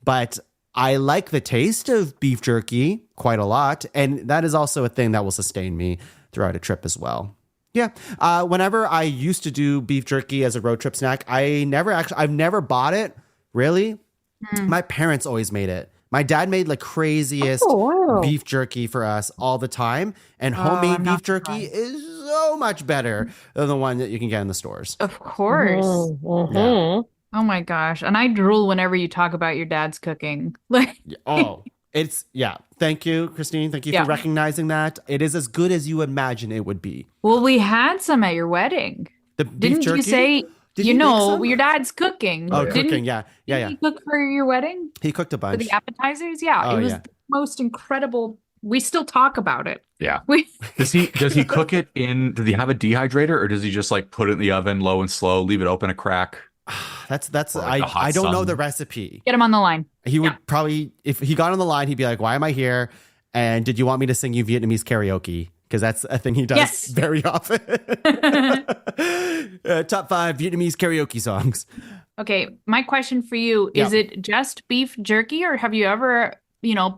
[SPEAKER 3] But I like the taste of beef jerky quite a lot, and that is also a thing that will sustain me throughout a trip as well. Yeah. Whenever I used to do beef jerky as a road trip snack, I've never bought it, really. My parents always made it. My dad made like craziest beef jerky for us all the time, and homemade
[SPEAKER 4] I'm
[SPEAKER 3] beef
[SPEAKER 4] not
[SPEAKER 3] jerky is so much better than the one that you can get in the stores.
[SPEAKER 4] Of course.
[SPEAKER 5] Mhm.
[SPEAKER 4] Oh my gosh. And I drool whenever you talk about your dad's cooking. Like,
[SPEAKER 3] Oh, Thank you, Kristine. Thank you
[SPEAKER 4] Yeah.
[SPEAKER 3] for recognizing that. It is as good as you imagine it would be.
[SPEAKER 4] well, we had some at your wedding.
[SPEAKER 3] The beef
[SPEAKER 4] Didn't
[SPEAKER 3] jerky?
[SPEAKER 4] you say
[SPEAKER 3] Did
[SPEAKER 4] you
[SPEAKER 3] he make
[SPEAKER 4] know
[SPEAKER 3] some?
[SPEAKER 4] your dad's cooking?
[SPEAKER 3] Oh,
[SPEAKER 4] Didn't
[SPEAKER 3] cooking. Yeah.
[SPEAKER 4] he cook for your wedding?
[SPEAKER 3] He cooked a
[SPEAKER 4] For
[SPEAKER 3] bunch.
[SPEAKER 4] the appetizers? Yeah,
[SPEAKER 3] Oh,
[SPEAKER 4] it was
[SPEAKER 3] yeah.
[SPEAKER 4] the most incredible. We still talk about it.
[SPEAKER 6] Yeah.
[SPEAKER 4] We
[SPEAKER 6] Does he cook it in, does he have a dehydrator or does he just like put it in the oven low and slow, leave it open a crack?
[SPEAKER 3] That's
[SPEAKER 6] Or like the hot
[SPEAKER 3] I don't know
[SPEAKER 6] sun.
[SPEAKER 3] the recipe.
[SPEAKER 4] get him on the line.
[SPEAKER 3] He would probably, if he got on the line, he'd be like, "Why am I here? And did you want me to sing you Vietnamese karaoke?" Because that's a thing he does
[SPEAKER 4] Yes.
[SPEAKER 3] very often. Top 5 Vietnamese karaoke songs.
[SPEAKER 4] Okay, my question for you is: it just beef jerky, or have you ever,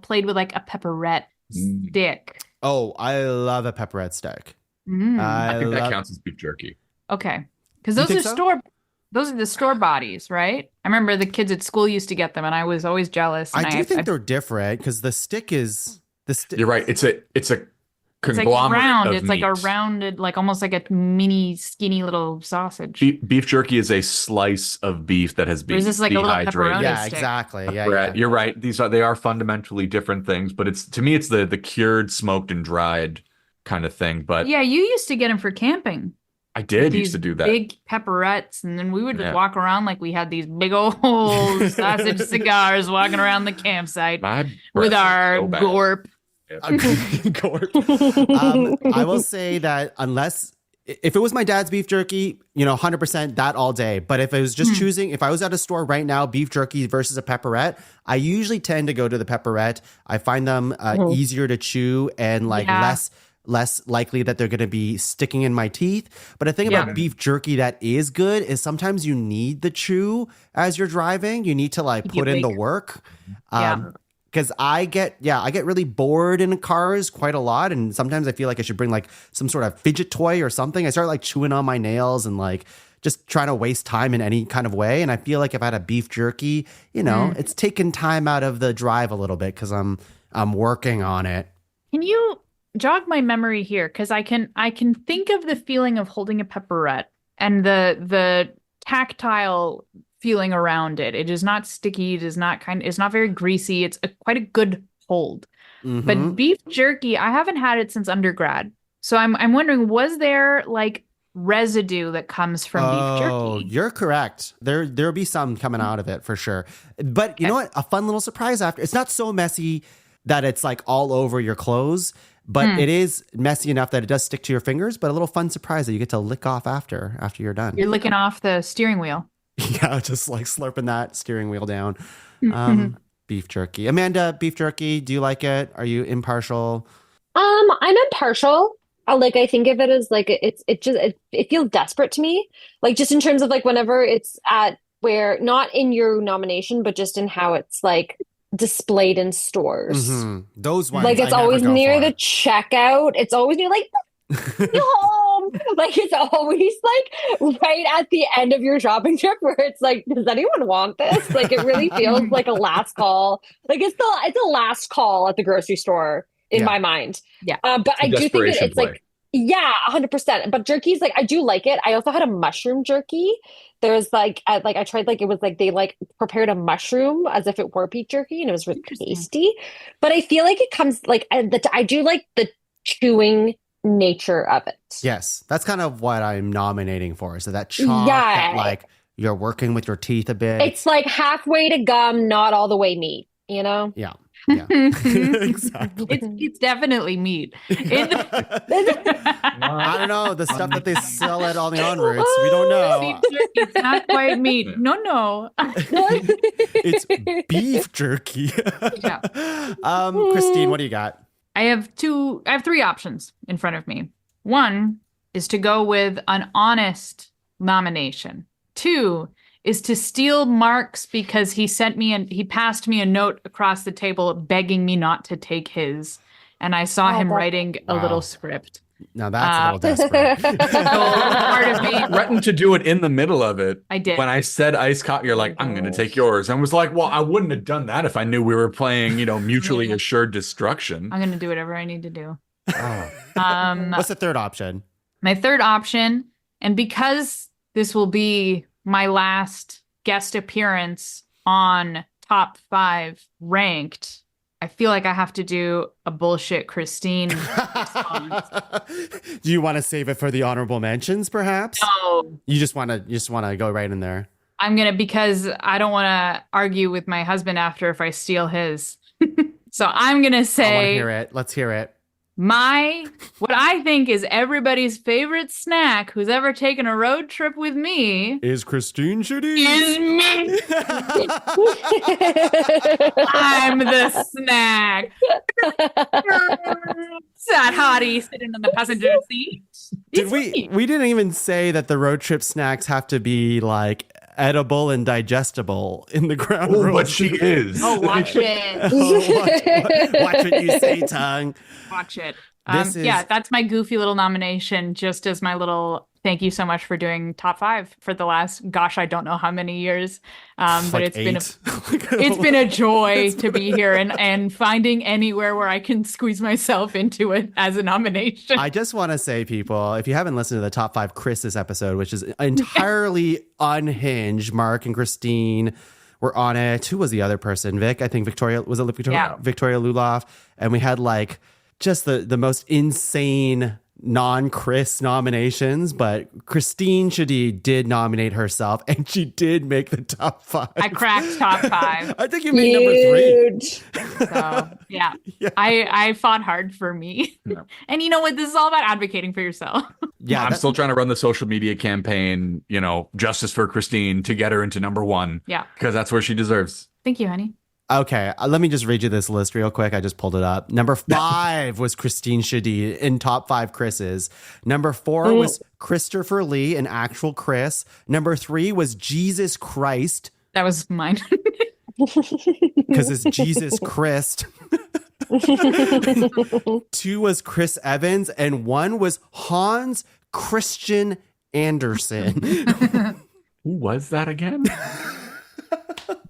[SPEAKER 4] played with like a pepperette stick?
[SPEAKER 3] Oh, I love a pepperette stick.
[SPEAKER 6] I think that counts as beef jerky.
[SPEAKER 4] Okay, because
[SPEAKER 3] You
[SPEAKER 4] those are
[SPEAKER 3] think so?
[SPEAKER 4] those are the store bodies, right? I remember the kids at school used to get them, and I was always jealous. And
[SPEAKER 3] I do think they're different because the stick is the stick.
[SPEAKER 6] You're right. It's a
[SPEAKER 4] it's like
[SPEAKER 6] conglomerate
[SPEAKER 4] round.
[SPEAKER 6] of
[SPEAKER 4] It's like a
[SPEAKER 6] meat.
[SPEAKER 4] rounded, like almost like a mini, skinny little sausage.
[SPEAKER 6] Beef jerky is a slice of beef that has been
[SPEAKER 4] Or is this like a little
[SPEAKER 6] dehydrated.
[SPEAKER 4] pepperoni?
[SPEAKER 3] Yeah,
[SPEAKER 4] stick.
[SPEAKER 3] exactly. Yeah,
[SPEAKER 6] Brett, you're right. They are fundamentally different things, but it's, to me, it's the cured, smoked, and dried kind of thing. But
[SPEAKER 4] Yeah, you used to get them for camping.
[SPEAKER 6] I did
[SPEAKER 4] These
[SPEAKER 6] used to do that.
[SPEAKER 4] big pepperettes, and then we would just
[SPEAKER 6] Yeah.
[SPEAKER 4] walk around like we had these big old sausage cigars walking around the campsite
[SPEAKER 6] My
[SPEAKER 4] with
[SPEAKER 6] breath
[SPEAKER 4] our
[SPEAKER 6] is so bad.
[SPEAKER 4] gorp.
[SPEAKER 3] Gorp. I will say that if it was my dad's beef jerky, 100% that all day. But if I was just choosing, if I was at a store right now, beef jerky versus a pepperette, I usually tend to go to the pepperette. I find them easier to chew and less likely that they're going to be sticking in my teeth. But the thing about beef jerky that is good is sometimes you need the chew as you're driving. You need to put in the work. Because I get really bored in cars quite a lot, and sometimes I feel like I should bring some sort of fidget toy or something. I start chewing on my nails and just trying to waste time in any kind of way. And I feel like if I had a beef jerky, it's taking time out of the drive a little bit because I'm working on it.
[SPEAKER 4] Can you jog my memory here? Because I can think of the feeling of holding a pepperette and the tactile feeling around it. It is not sticky. It is not it's not very greasy. It's quite a good hold.
[SPEAKER 3] Mhm.
[SPEAKER 4] But beef jerky, I haven't had it since undergrad. So I'm wondering, was there residue that comes from beef jerky?
[SPEAKER 3] You're correct. There'll be some coming out of it for sure. But you know what? A fun little surprise after. It's not so messy that it's all over your clothes, but it is messy enough that it does stick to your fingers, but a little fun surprise that you get to lick off after you're done.
[SPEAKER 4] You're licking off the steering wheel.
[SPEAKER 3] Yeah, just slurping that steering wheel down. Beef jerky. Amanda, beef jerky, do you like it? Are you impartial?
[SPEAKER 5] I'm impartial. I think of it as it feels desperate to me. Just in terms of whenever it's at where, not in your nomination, but just in how it's displayed in stores.
[SPEAKER 3] Mhm. Those ones.
[SPEAKER 5] It's
[SPEAKER 3] I never
[SPEAKER 5] always
[SPEAKER 3] go
[SPEAKER 5] near
[SPEAKER 3] for.
[SPEAKER 5] the checkout. It's always near home. It's always right at the end of your shopping trip where it's does anyone want this? It really feels like a last call. It's a last call at the grocery store in my mind.
[SPEAKER 4] Yeah.
[SPEAKER 5] But I do think that
[SPEAKER 6] desperation
[SPEAKER 5] it's
[SPEAKER 6] play.
[SPEAKER 5] 100%. But jerky's I do like it. I also had a mushroom jerky. There's I tried it was they prepared a mushroom as if it were beef jerky, and it was really tasty. But I feel it comes I do like the chewing nature of it.
[SPEAKER 3] Yes, that's kind of what I'm nominating for. So that chop,
[SPEAKER 5] Yeah.
[SPEAKER 3] that you're working with your teeth a bit.
[SPEAKER 5] It's halfway to gum, not all the way meat,
[SPEAKER 3] Yeah. Yeah. Exactly.
[SPEAKER 4] It's definitely meat.
[SPEAKER 3] I don't know. The stuff that they sell at all the on routes, we don't know.
[SPEAKER 4] Beef jerky, it's not quite meat. No.
[SPEAKER 3] It's beef jerky.
[SPEAKER 4] Yeah.
[SPEAKER 3] Kristine, what do you got?
[SPEAKER 4] I have 3 options in front of me. 1 is to go with an honest nomination. 2 is to steal Mark's because he passed me a note across the table begging me not to take his. And I saw him writing a little script.
[SPEAKER 3] Now that's a little desperate.
[SPEAKER 4] So part of me
[SPEAKER 6] Threatened to do it in the middle of it.
[SPEAKER 4] I did.
[SPEAKER 6] When I said iced coffee, you're like, I'm going to take yours. And was like, well, I wouldn't have done that if I knew we were playing, mutually assured destruction.
[SPEAKER 4] I'm going to do whatever I need to do.
[SPEAKER 6] Oh.
[SPEAKER 3] What's the third option?
[SPEAKER 4] My third option, and because this will be my last guest appearance on Top 5 Ranked, I feel like I have to do a bullshit Kristine response.
[SPEAKER 3] Do you want to save it for the honorable mentions, perhaps?
[SPEAKER 4] No,
[SPEAKER 3] You just want to go right in there.
[SPEAKER 4] I'm gonna, because I don't want to argue with my husband after if I steal his. So I'm gonna
[SPEAKER 3] I want to
[SPEAKER 4] say
[SPEAKER 3] hear it. Let's hear it.
[SPEAKER 4] what I think is everybody's favorite snack who's ever taken a road trip with me
[SPEAKER 3] Is Kristine Shadid?
[SPEAKER 4] is me. I'm the snack. Sad hottie sitting in the passenger seat.
[SPEAKER 3] Did
[SPEAKER 4] It's
[SPEAKER 3] we?
[SPEAKER 4] me.
[SPEAKER 3] We didn't even say that the road trip snacks have to be like edible and digestible in the ground
[SPEAKER 6] Oh,
[SPEAKER 3] rules.
[SPEAKER 6] but she is.
[SPEAKER 4] Oh, watch it.
[SPEAKER 3] Watch what you say, tongue.
[SPEAKER 4] Watch it.
[SPEAKER 3] This is-
[SPEAKER 4] Yeah, that's my goofy little nomination, just as my little thank you so much for doing top 5 for the last, gosh, I don't know how many years. But
[SPEAKER 3] Like
[SPEAKER 4] it's been
[SPEAKER 3] eight.
[SPEAKER 4] it's been a joy to be here and finding anywhere where I can squeeze myself into it as a nomination.
[SPEAKER 3] I just want to say, people, if you haven't listened to the top 5 Chris's episode, which is entirely unhinged, Mark and Kristine were on it. Who was the other person? Vic? I think Victoria. Was it Victoria?
[SPEAKER 4] Yeah.
[SPEAKER 3] Victoria Luloff. And we had like just the most insane non-Chris nominations, but Kristine Shadid did nominate herself and she did make the top 5.
[SPEAKER 4] I cracked top 5.
[SPEAKER 3] I think you made number 3.
[SPEAKER 5] Huge.
[SPEAKER 4] So yeah.
[SPEAKER 3] Yeah.
[SPEAKER 4] I fought hard for me. And you know what? This is all about advocating for yourself.
[SPEAKER 3] Yeah,
[SPEAKER 6] I'm still trying to run the social media campaign, justice for Kristine to get her into number 1.
[SPEAKER 4] Yeah.
[SPEAKER 6] Because that's where she deserves.
[SPEAKER 4] Thank you, honey.
[SPEAKER 3] Okay, let me just read you this list real quick. I just pulled it up. Number 5 was Kristine Shadid in top 5 Chris's. Number 4 was Christopher Lee, an actual Chris. Number 3 was Jesus Christ,
[SPEAKER 4] That was mine.
[SPEAKER 3] because it's Jesus Christ. 2 was Chris Evans, and 1 was Hans Christian Andersen.
[SPEAKER 6] Who was that again?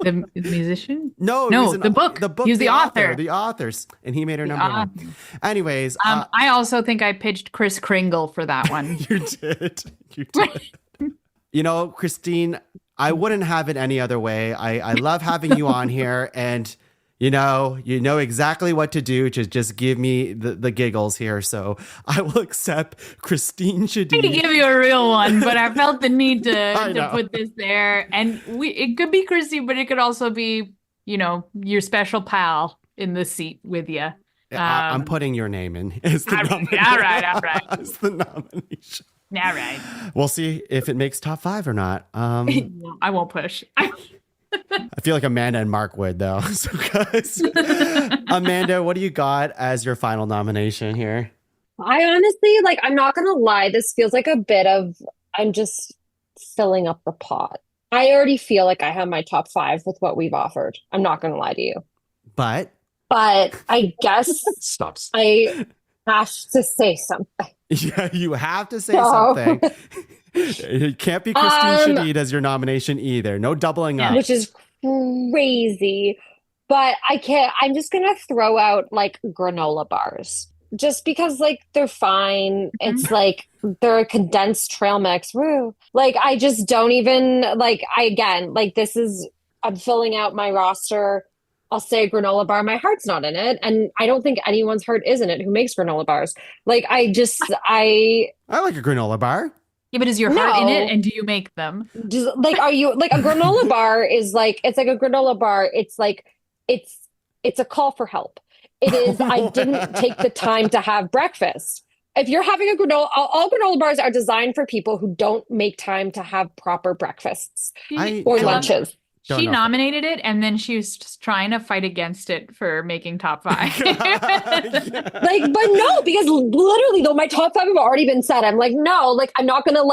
[SPEAKER 4] The musician?
[SPEAKER 3] No,
[SPEAKER 4] No,
[SPEAKER 3] he's
[SPEAKER 4] the book.
[SPEAKER 3] The
[SPEAKER 4] He was the author.
[SPEAKER 3] The authors, and he made her number 1. Anyways,
[SPEAKER 4] I also think I pitched Chris Kringle for that one.
[SPEAKER 3] you did. You did. Kristine, I wouldn't have it any other way. I love having you on here, and you know exactly what to do to just give me the giggles here. So I will accept Kristine
[SPEAKER 4] I could
[SPEAKER 3] Shadid.
[SPEAKER 4] give you a real one, but I felt the need
[SPEAKER 3] I
[SPEAKER 4] to
[SPEAKER 3] know.
[SPEAKER 4] put this there. And it could be Christy, but it could also be, your special pal in the seat with you.
[SPEAKER 3] I'm putting your name in as the
[SPEAKER 4] All
[SPEAKER 3] nomination.
[SPEAKER 4] right.
[SPEAKER 3] As the nomination.
[SPEAKER 4] All right.
[SPEAKER 3] We'll see if it makes top 5 or not.
[SPEAKER 4] I won't push.
[SPEAKER 3] I feel like Amanda and Mark would, though. So, guys, Amanda, what do you got as your final nomination here?
[SPEAKER 5] I honestly, I'm not going to lie. This feels like a bit of, I'm just filling up the pot. I already feel like I have my top 5 with what we've offered. I'm not going to lie to you.
[SPEAKER 3] But
[SPEAKER 5] I guess
[SPEAKER 6] Stops.
[SPEAKER 5] I have to say something.
[SPEAKER 3] yeah, you have to say
[SPEAKER 5] So-
[SPEAKER 3] something. It can't be Kristine Shadid as your nomination either. No doubling up.
[SPEAKER 5] Which is crazy. But I can't, I'm just going to throw out granola bars just because they're fine. It's they're a condensed trail mix. Woo. I just don't even I'm filling out my roster. I'll say granola bar. My heart's not in it. And I don't think anyone's heart is in it who makes granola bars.
[SPEAKER 3] I like a granola bar.
[SPEAKER 4] Yeah, but is your heart in
[SPEAKER 5] No.
[SPEAKER 4] it? And do you make them?
[SPEAKER 5] just are you a granola bar is it's like a granola bar. It's it's a call for help. It is, I didn't take the time to have breakfast. If you're having a granola, all granola bars are designed for people who don't make time to have proper breakfasts or
[SPEAKER 3] don't-
[SPEAKER 5] lunches.
[SPEAKER 3] don't
[SPEAKER 4] She
[SPEAKER 3] know.
[SPEAKER 4] nominated it, and then she was just trying to fight against it for making top 5.
[SPEAKER 5] But no, because literally though my top 5 have already been set. I'm no, I'm not gonna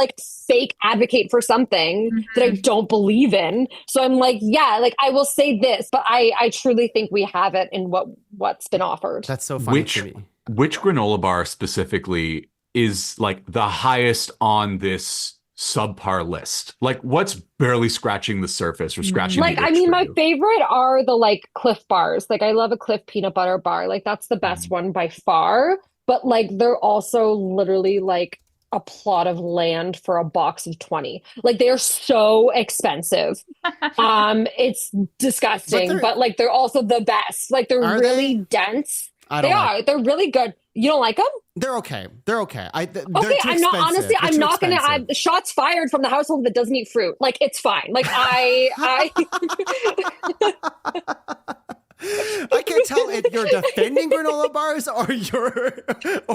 [SPEAKER 5] fake advocate for something that I don't believe in. So I'm I will say this, but I truly think we have it in what's been offered.
[SPEAKER 3] That's so funny
[SPEAKER 6] Which
[SPEAKER 3] to me.
[SPEAKER 6] which granola bar specifically is the highest on this subpar list? What's barely scratching the surface or scratching the itch
[SPEAKER 5] I mean,
[SPEAKER 6] for
[SPEAKER 5] my
[SPEAKER 6] you?
[SPEAKER 5] favorite are the Cliff bars. I love a Cliff peanut butter bar. That's the best one by far. But they're also literally a plot of land for a box of 20. Like they're so expensive. It's disgusting, but like they're also the best. Like they're really dense. They are. They're really good. You don't like them?
[SPEAKER 3] They're okay. They're okay. They're
[SPEAKER 5] okay,
[SPEAKER 3] too
[SPEAKER 5] I'm not honestly.
[SPEAKER 3] They're
[SPEAKER 5] I'm not gonna. Shots fired from the household that doesn't eat fruit. Like it's fine. Like I
[SPEAKER 3] can't tell if you're defending granola bars or you're.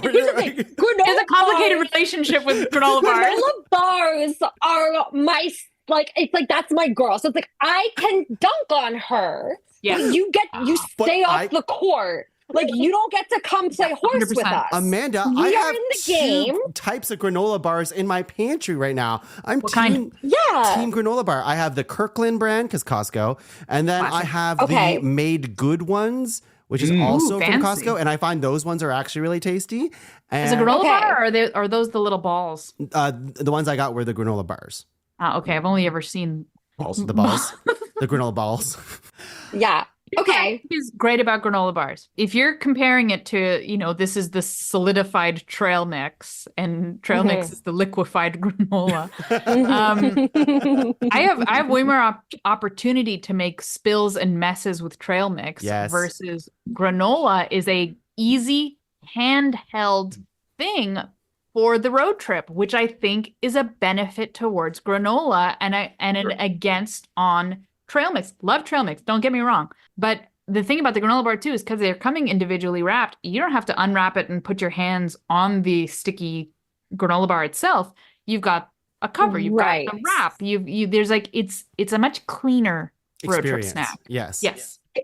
[SPEAKER 4] There's a complicated relationship with granola bars.
[SPEAKER 5] Granola bars are my it's like that's my girl. So it's like I can dunk on her. Yeah, you stay off the court. Like you don't get to come play horse 100%. With us.
[SPEAKER 3] Amanda, I have two types of granola bars in my pantry right now. I'm team granola bar. I have the Kirkland brand because Costco, and then I have the Made Good ones, which is also from Costco, and I find those ones are actually really tasty. And
[SPEAKER 4] is it granola bar or are those the little balls?
[SPEAKER 3] The ones I got were the granola bars.
[SPEAKER 4] Okay, I've only ever seen
[SPEAKER 3] the balls, the granola balls.
[SPEAKER 5] Yeah. Okay.
[SPEAKER 4] What is great about granola bars? If you're comparing it to, this is the solidified trail mix and trail mix is the liquefied granola. I have way more opportunity to make spills and messes with trail mix versus granola is a easy handheld thing for the road trip, which I think is a benefit towards granola and an against on trail mix. Love trail mix. Don't get me wrong. But the thing about the granola bar too is because they're coming individually wrapped, you don't have to unwrap it and put your hands on the sticky granola bar itself. You've got a cover. You've got a wrap. There's like it's a much cleaner road trip snack.
[SPEAKER 3] Yes.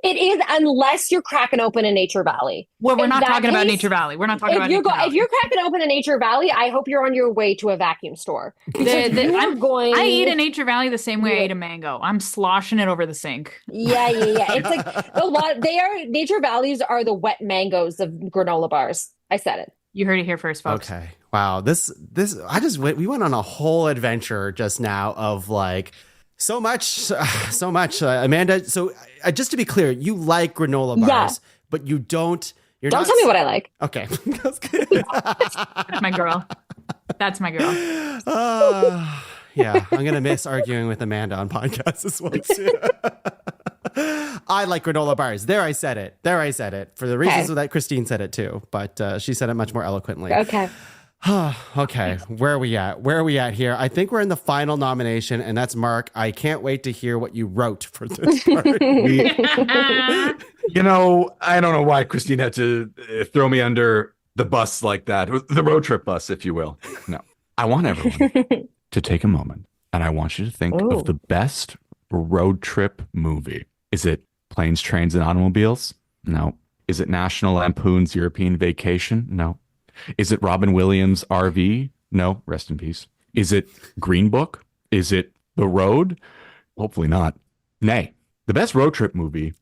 [SPEAKER 5] It is, unless you're cracking open a Nature Valley.
[SPEAKER 4] Well, we're not talking about Nature Valley. We're not talking about Nature Valley.
[SPEAKER 5] If you're cracking open a Nature Valley, I hope you're on your way to a vacuum store.
[SPEAKER 4] I eat a Nature Valley the same way I eat a mango. I'm sloshing it over the sink.
[SPEAKER 5] Yeah. It's like a lot. Nature Valleys are the wet mangoes of granola bars. I said it.
[SPEAKER 4] You heard it here first, folks.
[SPEAKER 3] Okay. Wow. We went on a whole adventure just now of like, so much, Amanda. So just to be clear, you like granola bars, but you don't.
[SPEAKER 5] Don't tell me what I like.
[SPEAKER 3] Okay.
[SPEAKER 4] That's my girl. That's my girl.
[SPEAKER 3] Yeah, I'm gonna miss arguing with Amanda on podcasts as well too. I like granola bars. There, I said it. For the reasons that Kristine said it too, but she said it much more eloquently.
[SPEAKER 5] Okay.
[SPEAKER 3] Okay, where are we at here? I think we're in the final nomination, and that's Mark. I can't wait to hear what you wrote for this part.
[SPEAKER 6] I don't know why Kristine had to throw me under the bus like that, the road trip bus, if you will. No, I want everyone to take a moment, and I want you to think of the best road trip movie. Is it Planes, Trains, and Automobiles? No. Is it National Lampoon's European Vacation? No. Is it Robin Williams' RV? No, rest in peace. Is it Green Book? Is it The Road? Hopefully not. Nay, the best road trip movie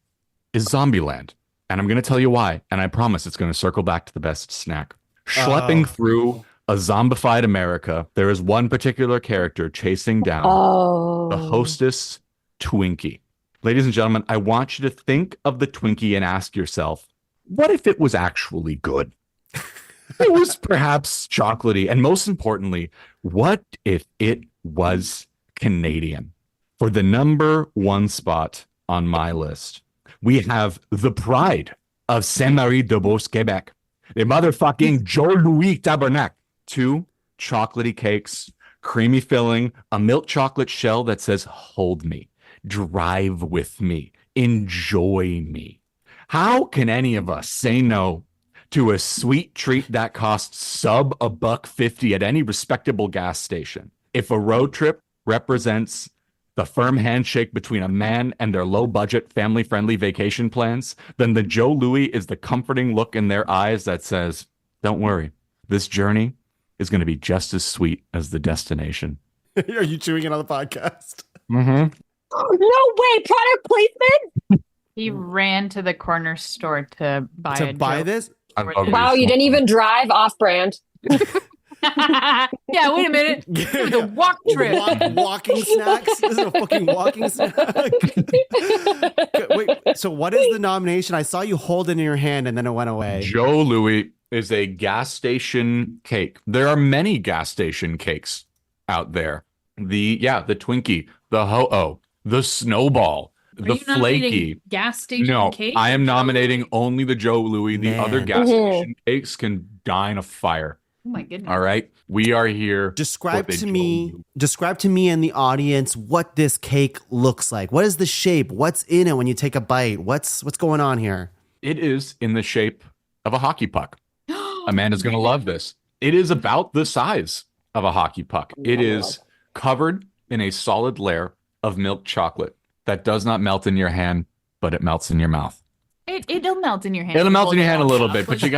[SPEAKER 6] is Zombieland. And I'm going to tell you why. And I promise it's going to circle back to the best snack. Schlepping through a zombified America, there is one particular character chasing down the hostess Twinkie. Ladies and gentlemen, I want you to think of the Twinkie and ask yourself, what if it was actually good? It was perhaps chocolatey. And most importantly, what if it was Canadian? For the number one spot on my list, we have the pride of Saint-Marie-de-Beauce, Quebec. The motherfucking Joe Louis Tabernacle. 2 chocolatey cakes, creamy filling, a milk chocolate shell that says, hold me, drive with me, enjoy me. How can any of us say no to a sweet treat that costs sub $1.50 at any respectable gas station? If a road trip represents the firm handshake between a man and their low-budget, family-friendly vacation plans, then the Joe Louis is the comforting look in their eyes that says, don't worry, this journey is going to be just as sweet as the destination.
[SPEAKER 3] Are you chewing it on the podcast?
[SPEAKER 6] Mm-hmm.
[SPEAKER 5] No way! Product placement?
[SPEAKER 4] He ran to the corner store to buy
[SPEAKER 3] this?
[SPEAKER 5] Wow, you didn't even drive off-brand.
[SPEAKER 4] Yeah, wait a minute. It was a walk trip.
[SPEAKER 3] Walking snacks? This is a fucking walking snack. Wait, so what is the nomination? I saw you hold it in your hand and then it went away.
[SPEAKER 6] Joe Louis is a gas station cake. There are many gas station cakes out there. The Twinkie, the Ho-Oh, the Snowball,
[SPEAKER 4] Are
[SPEAKER 6] the
[SPEAKER 4] you nominating
[SPEAKER 6] Flaky.
[SPEAKER 4] gas station
[SPEAKER 6] No,
[SPEAKER 4] cake?
[SPEAKER 6] I am
[SPEAKER 4] Joe
[SPEAKER 6] nominating
[SPEAKER 4] Louis?
[SPEAKER 6] only the Joe Louis. The
[SPEAKER 3] Man.
[SPEAKER 6] other gas station cakes can die in a fire.
[SPEAKER 4] Oh my goodness.
[SPEAKER 6] All right, we are here.
[SPEAKER 3] Describe
[SPEAKER 6] for the
[SPEAKER 3] to
[SPEAKER 6] Joe
[SPEAKER 3] me,
[SPEAKER 6] Louis.
[SPEAKER 3] describe to me and the audience what this cake looks like. What is the shape? What's in it when you take a bite? What's going on here?
[SPEAKER 6] It is in the shape of a hockey puck. Amanda's going to love this. It is about the size of a hockey puck. It is covered in a solid layer of milk chocolate that does not melt in your hand, but it melts in your mouth.
[SPEAKER 4] It'll melt in your hand.
[SPEAKER 6] It'll melt in
[SPEAKER 4] Hold
[SPEAKER 6] your
[SPEAKER 4] it
[SPEAKER 6] hand a
[SPEAKER 4] all
[SPEAKER 6] little
[SPEAKER 4] up.
[SPEAKER 6] bit, but you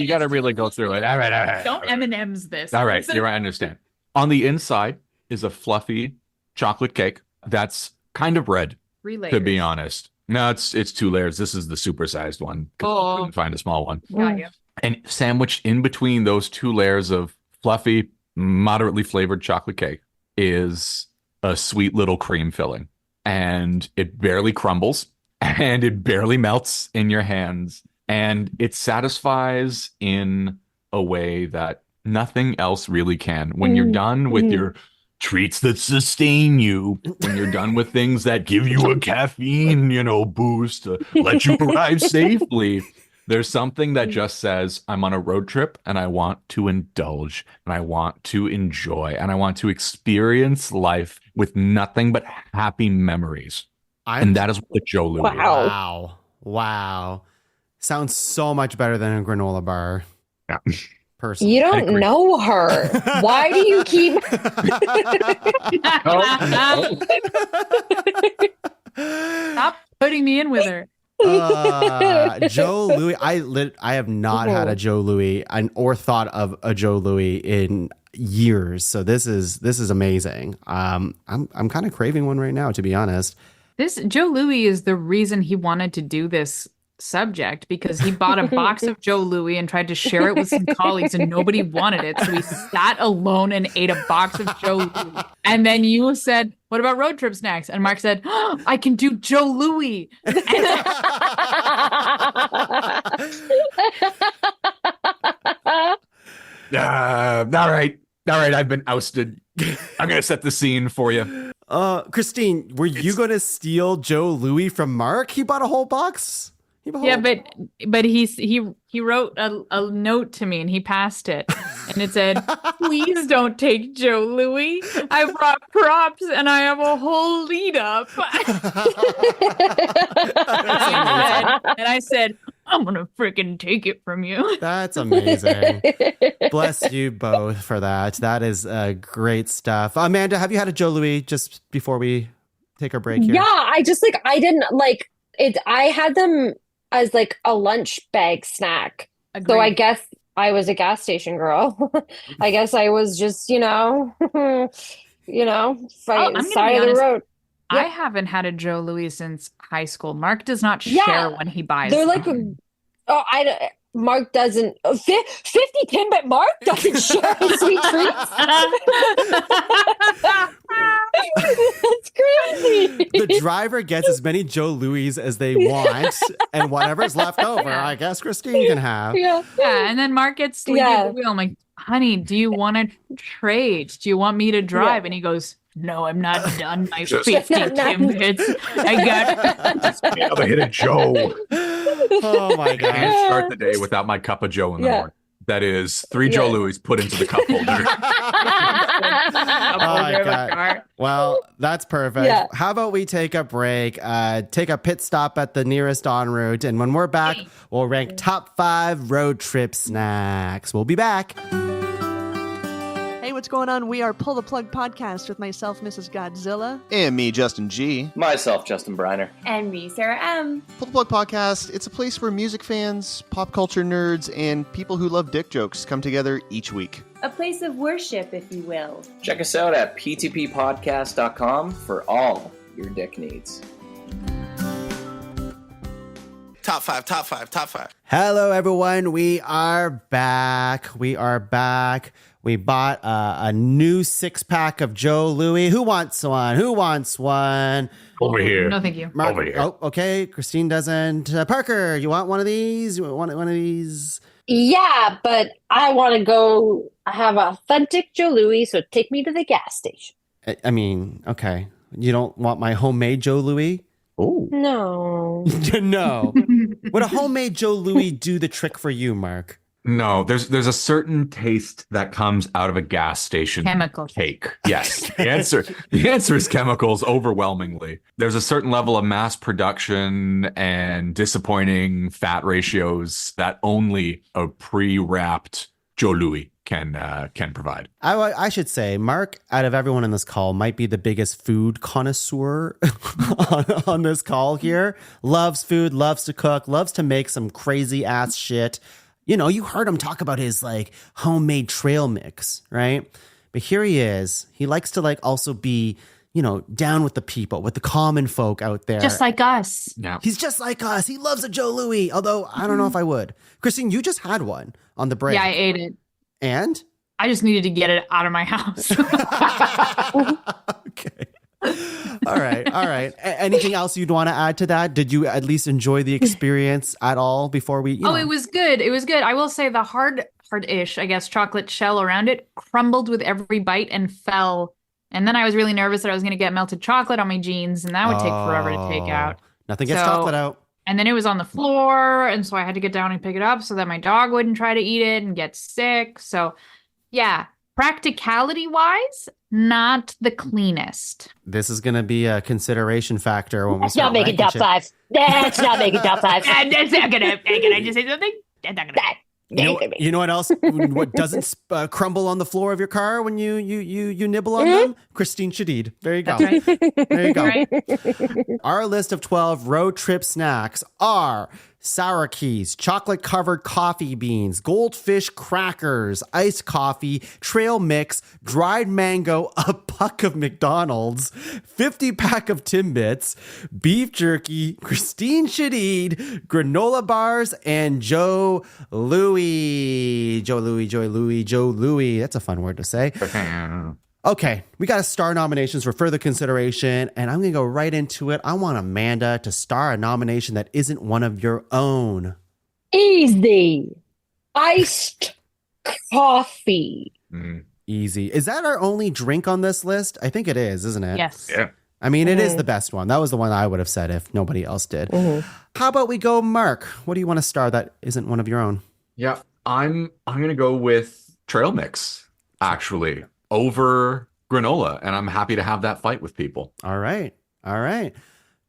[SPEAKER 6] gotta really go through it. All right.
[SPEAKER 4] Don't M&Ms this.
[SPEAKER 6] All right, you're right. I understand. On the inside is a fluffy chocolate cake that's kind of red,
[SPEAKER 4] Three
[SPEAKER 6] to be
[SPEAKER 4] layers.
[SPEAKER 6] honest. No, it's 2 layers. This is the supersized one. 'Cause I
[SPEAKER 4] Oh.
[SPEAKER 6] couldn't find a small one.
[SPEAKER 4] Got you.
[SPEAKER 6] And sandwiched in between those 2 layers of fluffy, moderately flavored chocolate cake is a sweet little cream filling. And it barely crumbles and it barely melts in your hands. And it satisfies in a way that nothing else really can. When you're done with your treats that sustain you, when you're done with things that give you a caffeine, boost to let you arrive safely, there's something that just says, I'm on a road trip and I want to indulge and I want to enjoy and I want to experience life with nothing but happy memories. And that is what the Joe Louis is.
[SPEAKER 3] Wow. Sounds so much better than a granola bar.
[SPEAKER 6] Yeah.
[SPEAKER 3] Personally.
[SPEAKER 5] You don't know her. Why do you keep?
[SPEAKER 4] Stop putting me in with her.
[SPEAKER 3] Joe Louis. I have not had a Joe Louis or thought of a Joe Louis in years. So this is amazing. I'm kind of craving one right now, to be honest.
[SPEAKER 4] This Joe Louis is the reason he wanted to do this subject, because he bought a box of Joe Louis and tried to share it with some colleagues and nobody wanted it. So he sat alone and ate a box of Joe Louis. And then you said, what about road trip snacks? And Mark said, oh, I can do Joe Louis.
[SPEAKER 6] All right. I've been ousted. I'm going to set the scene for you.
[SPEAKER 3] Kristine, were you going to steal Joe Louis from Mark? He bought a whole box.
[SPEAKER 4] Yeah, but he wrote a note to me and he passed it, and it said, "Please don't take Joe Louis. I brought props and I have a whole lead up." And I said, "I'm gonna freaking take it from you."
[SPEAKER 3] That's amazing. Bless you both for that. That is great stuff. Amanda, have you had a Joe Louis just before we take our break here?
[SPEAKER 5] Yeah, I didn't like it. I had them as like a lunch bag snack.
[SPEAKER 4] Agreed.
[SPEAKER 5] So I guess I was a gas station girl. I guess I was just,
[SPEAKER 4] I'm gonna
[SPEAKER 5] side
[SPEAKER 4] be
[SPEAKER 5] of the
[SPEAKER 4] honest.
[SPEAKER 5] road.
[SPEAKER 4] I
[SPEAKER 5] Yep.
[SPEAKER 4] haven't had a Joe Louis since high school. Mark does not
[SPEAKER 5] Yeah.
[SPEAKER 4] share when he buys
[SPEAKER 5] They're like,
[SPEAKER 4] them.
[SPEAKER 5] Mark doesn't, 50 pin, but Mark doesn't share his sweet treats. That's crazy.
[SPEAKER 3] The driver gets as many Joe Louis as they want, and whatever's left over, I guess Kristine can have.
[SPEAKER 5] Yeah.
[SPEAKER 4] Yeah, and then Mark gets sleepy at the wheel. I'm like, honey, do you want to trade? Do you want me to drive?
[SPEAKER 5] Yeah.
[SPEAKER 4] And he goes, no, I'm not done my
[SPEAKER 6] Just-
[SPEAKER 4] 50 Timbits. I got
[SPEAKER 6] Another hit of Joe.
[SPEAKER 3] Oh my
[SPEAKER 6] I
[SPEAKER 3] god.
[SPEAKER 6] can't start the day without my cup of Joe in the
[SPEAKER 5] Yeah.
[SPEAKER 6] morning. That is 3 Joe
[SPEAKER 5] Yeah.
[SPEAKER 6] Louis put into the cup holder.
[SPEAKER 4] a
[SPEAKER 3] my
[SPEAKER 4] holder of a
[SPEAKER 3] God.
[SPEAKER 4] car.
[SPEAKER 3] Well, that's perfect.
[SPEAKER 5] Yeah.
[SPEAKER 3] How about we take a break, take a pit stop at the nearest en route, and when we're back, we'll rank top 5 road trip snacks. We'll be back.
[SPEAKER 1] Hey, what's going on? We are Pull the Plug Podcast with myself, Mrs. Godzilla.
[SPEAKER 7] And me, Justin G.
[SPEAKER 8] Myself, Justin Briner.
[SPEAKER 9] And me, Sarah M.
[SPEAKER 7] Pull the Plug Podcast, it's a place where music fans, pop culture nerds, and people who love dick jokes come together each week.
[SPEAKER 9] A place of worship, if you will.
[SPEAKER 8] Check us out at ptppodcast.com for all your dick needs.
[SPEAKER 10] Top five.
[SPEAKER 3] Hello, everyone. We are back. We bought a new 6-pack of Joe Louis. Who wants one?
[SPEAKER 6] Over here.
[SPEAKER 4] No, thank you.
[SPEAKER 6] Over here.
[SPEAKER 3] Oh, okay. Kristine doesn't. Parker, you want one of these? You want one of these?
[SPEAKER 5] Yeah, but I want to go have authentic Joe Louis, so take me to the gas station.
[SPEAKER 3] I mean, okay. You don't want my homemade Joe Louis?
[SPEAKER 6] Oh.
[SPEAKER 5] No.
[SPEAKER 3] No. Would a homemade Joe Louis do the trick for you, Mark?
[SPEAKER 6] No, there's a certain taste that comes out of a gas station
[SPEAKER 4] Chemicals.
[SPEAKER 6] cake. Yes. The answer is chemicals overwhelmingly. There's a certain level of mass production and disappointing fat ratios that only a pre-wrapped Joe Louis can provide.
[SPEAKER 3] I should say, Mark, out of everyone in this call, might be the biggest food connoisseur on this call here. Loves food, loves to cook, loves to make some crazy ass shit. You know, you heard him talk about his like homemade trail mix, right? But here he is. He likes to like also be, you know, down with the people, with the common folk out there.
[SPEAKER 4] Just like us.
[SPEAKER 6] Yeah.
[SPEAKER 3] He's just like us. He loves a Joe Louis, although I don't know if I would. Kristine, you just had one on the break.
[SPEAKER 4] Yeah, I ate it.
[SPEAKER 3] And?
[SPEAKER 4] I just needed to get it out of my house.
[SPEAKER 3] Okay. All right. Anything else you'd want to add to that? Did you at least enjoy the experience at all before we?
[SPEAKER 4] It was good. It was good. I will say the hard-ish, I guess, chocolate shell around it crumbled with every bite and fell. And then I was really nervous that I was going to get melted chocolate on my jeans, and that would take forever to take out.
[SPEAKER 3] Nothing gets chocolate out.
[SPEAKER 4] And then it was on the floor, and so I had to get down and pick it up so that my dog wouldn't try to eat it and get sick. So, yeah, practicality-wise, not the cleanest.
[SPEAKER 3] This is going to be a consideration factor when we
[SPEAKER 5] That's
[SPEAKER 3] start
[SPEAKER 5] not making top
[SPEAKER 3] ranking shit.
[SPEAKER 5] five. That's not making top five.
[SPEAKER 4] That's not gonna. Can I just say something? That's not gonna.
[SPEAKER 3] You know what else? What doesn't crumble on the floor of your car when you nibble on them? Kristine Shadid. There you go.
[SPEAKER 4] That's right.
[SPEAKER 3] There you go.
[SPEAKER 4] Right?
[SPEAKER 3] Our list of 12 road trip snacks are sour keys, chocolate covered coffee beans, goldfish crackers, iced coffee, trail mix, dried mango, a puck of McDonald's, 50-pack of Timbits, beef jerky, Kristine Shadid, granola bars, and Joe Louis. Joe Louis. That's a fun word to say. Okay, we got to star nominations for further consideration, and I'm going to go right into it. I want Amanda to star a nomination that isn't one of your own.
[SPEAKER 5] Easy. Iced coffee.
[SPEAKER 3] Easy. Is that our only drink on this list? I think it is, isn't it?
[SPEAKER 4] Yes.
[SPEAKER 6] Yeah.
[SPEAKER 3] I mean, it is the best one. That was the one I would have said if nobody else did. How about we go, Mark? What do you want to star that isn't one of your own?
[SPEAKER 6] Yeah, I'm going to go with trail mix, actually, over granola, and I'm happy to have that fight with people.
[SPEAKER 3] All right.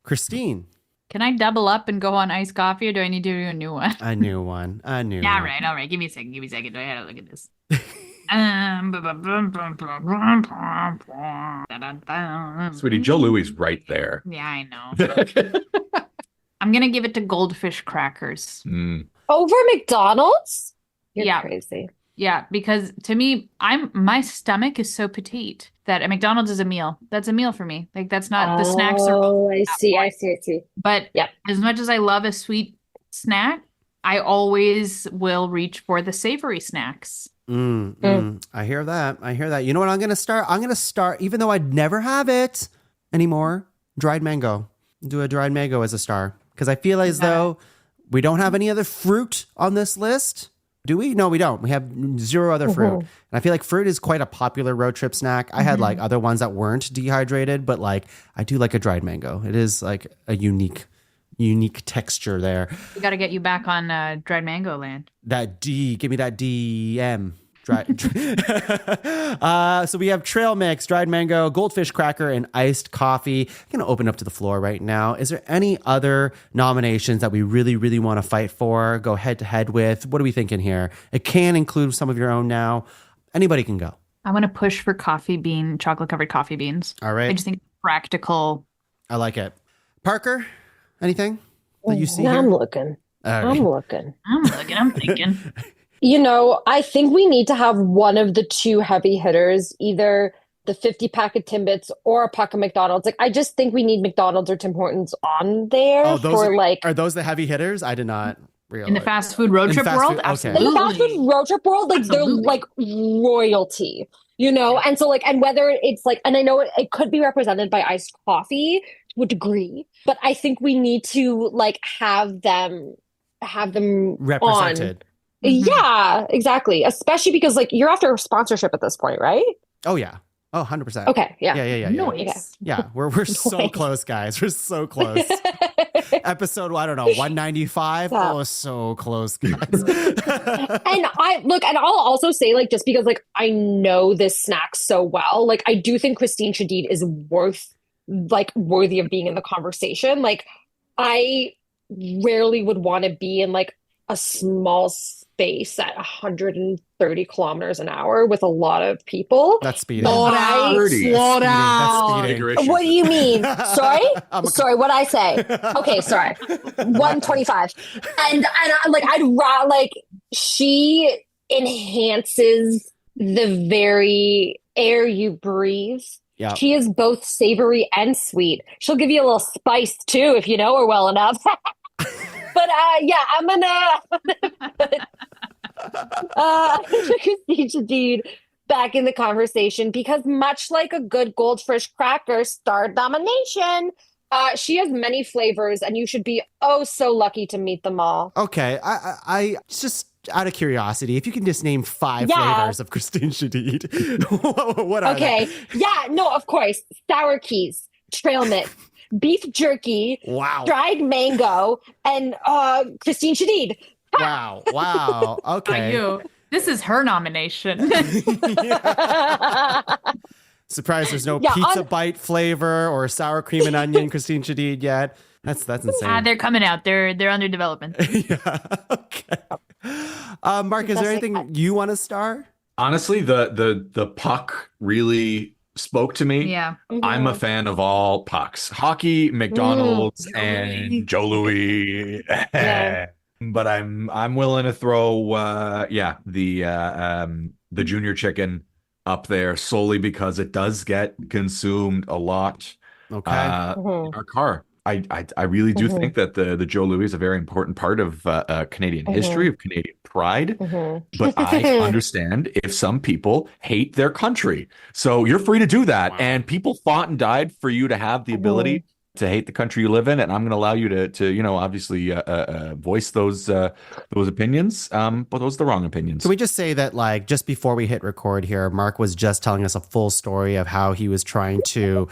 [SPEAKER 3] Kristine.
[SPEAKER 4] Can I double up and go on iced coffee, or do I need to do a new one?
[SPEAKER 3] A new one.
[SPEAKER 4] All right. Give me a second. I had to look at this.
[SPEAKER 6] Sweetie, Joe Louis right there.
[SPEAKER 4] Yeah, I know. I'm gonna give it to goldfish crackers.
[SPEAKER 5] Over McDonald's? You're crazy.
[SPEAKER 4] Yeah, because to me, my stomach is so petite that a McDonald's is a meal. That's a meal for me. Like that's not the snacks are.
[SPEAKER 5] Oh, I see.
[SPEAKER 4] But as much as I love a sweet snack, I always will reach for the savory snacks.
[SPEAKER 3] I hear that. You know what I'm going to start? I'm going to start, even though I'd never have it anymore, dried mango. Do a dried mango as a star. Because I feel as though we don't have any other fruit on this list. Do we? No, we don't. We have zero other fruit. And I feel like fruit is quite a popular road trip snack. I had like other ones that weren't dehydrated, but like I do like a dried mango. It is like a unique texture there.
[SPEAKER 4] We got to get you back on dried mango land.
[SPEAKER 3] Give me that DM. So we have trail mix, dried mango, goldfish cracker, and iced coffee. I'm going to open up to the floor right now. Is there any other nominations that we really, really want to fight for? Go head to head with? What are we thinking here? It can include some of your own now. Anybody can go.
[SPEAKER 4] I want to push for chocolate covered coffee beans.
[SPEAKER 3] All right.
[SPEAKER 4] I just think it's practical.
[SPEAKER 3] I like it. Parker, anything that you see here?
[SPEAKER 5] I'm looking.
[SPEAKER 4] I'm thinking.
[SPEAKER 5] You know, I think we need to have one of the two heavy hitters, either the 50-pack of Timbits or a pack of McDonald's. Like, I just think we need McDonald's or Tim Hortons on there
[SPEAKER 3] are those the heavy hitters? I did not realize.
[SPEAKER 4] In the fast food road trip world? Absolutely.
[SPEAKER 5] In the fast food road trip world, like they're like royalty, you know? And so like, and whether it's like, and I know it could be represented by iced coffee to a degree, but I think we need to like have them
[SPEAKER 3] represented.
[SPEAKER 5] Yeah, exactly. Especially because like you're after a sponsorship at this point, right?
[SPEAKER 3] Oh yeah. Oh, 100%.
[SPEAKER 5] Okay. Yeah.
[SPEAKER 3] Yeah.
[SPEAKER 4] Nice.
[SPEAKER 3] Yeah, we're so
[SPEAKER 5] Nice.
[SPEAKER 3] close, guys. We're so close. Episode, I don't know, 195.
[SPEAKER 5] Yeah.
[SPEAKER 3] Oh, so close, guys.
[SPEAKER 5] And and I'll also say, like, just because like I know this snack so well, like I do think Kristine Shadid is worthy of being in the conversation. Like, I rarely would want to be in like a small space at 130 kilometers an hour with a lot of people.
[SPEAKER 3] That's speeding.
[SPEAKER 5] But
[SPEAKER 6] Slow
[SPEAKER 3] down.
[SPEAKER 6] Bigger
[SPEAKER 3] Speeding.
[SPEAKER 6] issues.
[SPEAKER 5] What do you mean? Sorry?
[SPEAKER 3] I'm a-
[SPEAKER 5] Sorry, what'd I say? Okay, sorry. 125. And she enhances the very air you breathe.
[SPEAKER 3] Yeah.
[SPEAKER 5] She is both savory and sweet. She'll give you a little spice too if you know her well enough. But yeah, I'm gonna Kristine Shadid back in the conversation because much like a good goldfish cracker star domination, she has many flavors and you should be oh so lucky to meet them all.
[SPEAKER 3] Okay, I just out of curiosity, if you can just name 5
[SPEAKER 5] Yeah.
[SPEAKER 3] flavors of Kristine Shadid, what are
[SPEAKER 5] Okay.
[SPEAKER 3] they?
[SPEAKER 5] Yeah, no, of course. Sour keys, trail mix, beef jerky,
[SPEAKER 3] Wow.
[SPEAKER 5] dried mango, and Kristine Shadid.
[SPEAKER 3] Wow. Okay.
[SPEAKER 4] You. This is her nomination.
[SPEAKER 3] Surprised there's no
[SPEAKER 5] Yeah,
[SPEAKER 3] pizza bite flavor or sour cream and onion Kristine Shadid yet. That's insane.
[SPEAKER 4] They're coming out. They're under development.
[SPEAKER 3] Yeah. Okay. Mark, is there anything you want to star?
[SPEAKER 6] Honestly, the puck really spoke to me.
[SPEAKER 4] Yeah.
[SPEAKER 6] I'm a fan of all pucks. Hockey, McDonald's, and Joe Louis.
[SPEAKER 5] Yeah.
[SPEAKER 6] But I'm willing to throw the junior chicken up there solely because it does get consumed a lot
[SPEAKER 3] Okay.
[SPEAKER 6] in our car. I really do think that the Joe Louis is a very important part of Canadian history, of Canadian pride. But I understand if some people hate their country. So you're free to do that.
[SPEAKER 3] Wow.
[SPEAKER 6] And people fought and died for you to have the ability to hate the country you live in. And I'm going to allow you to obviously voice those opinions. But those are the wrong opinions.
[SPEAKER 3] Can we just say that, like, just before we hit record here, Mark was just telling us a full story of how he was trying to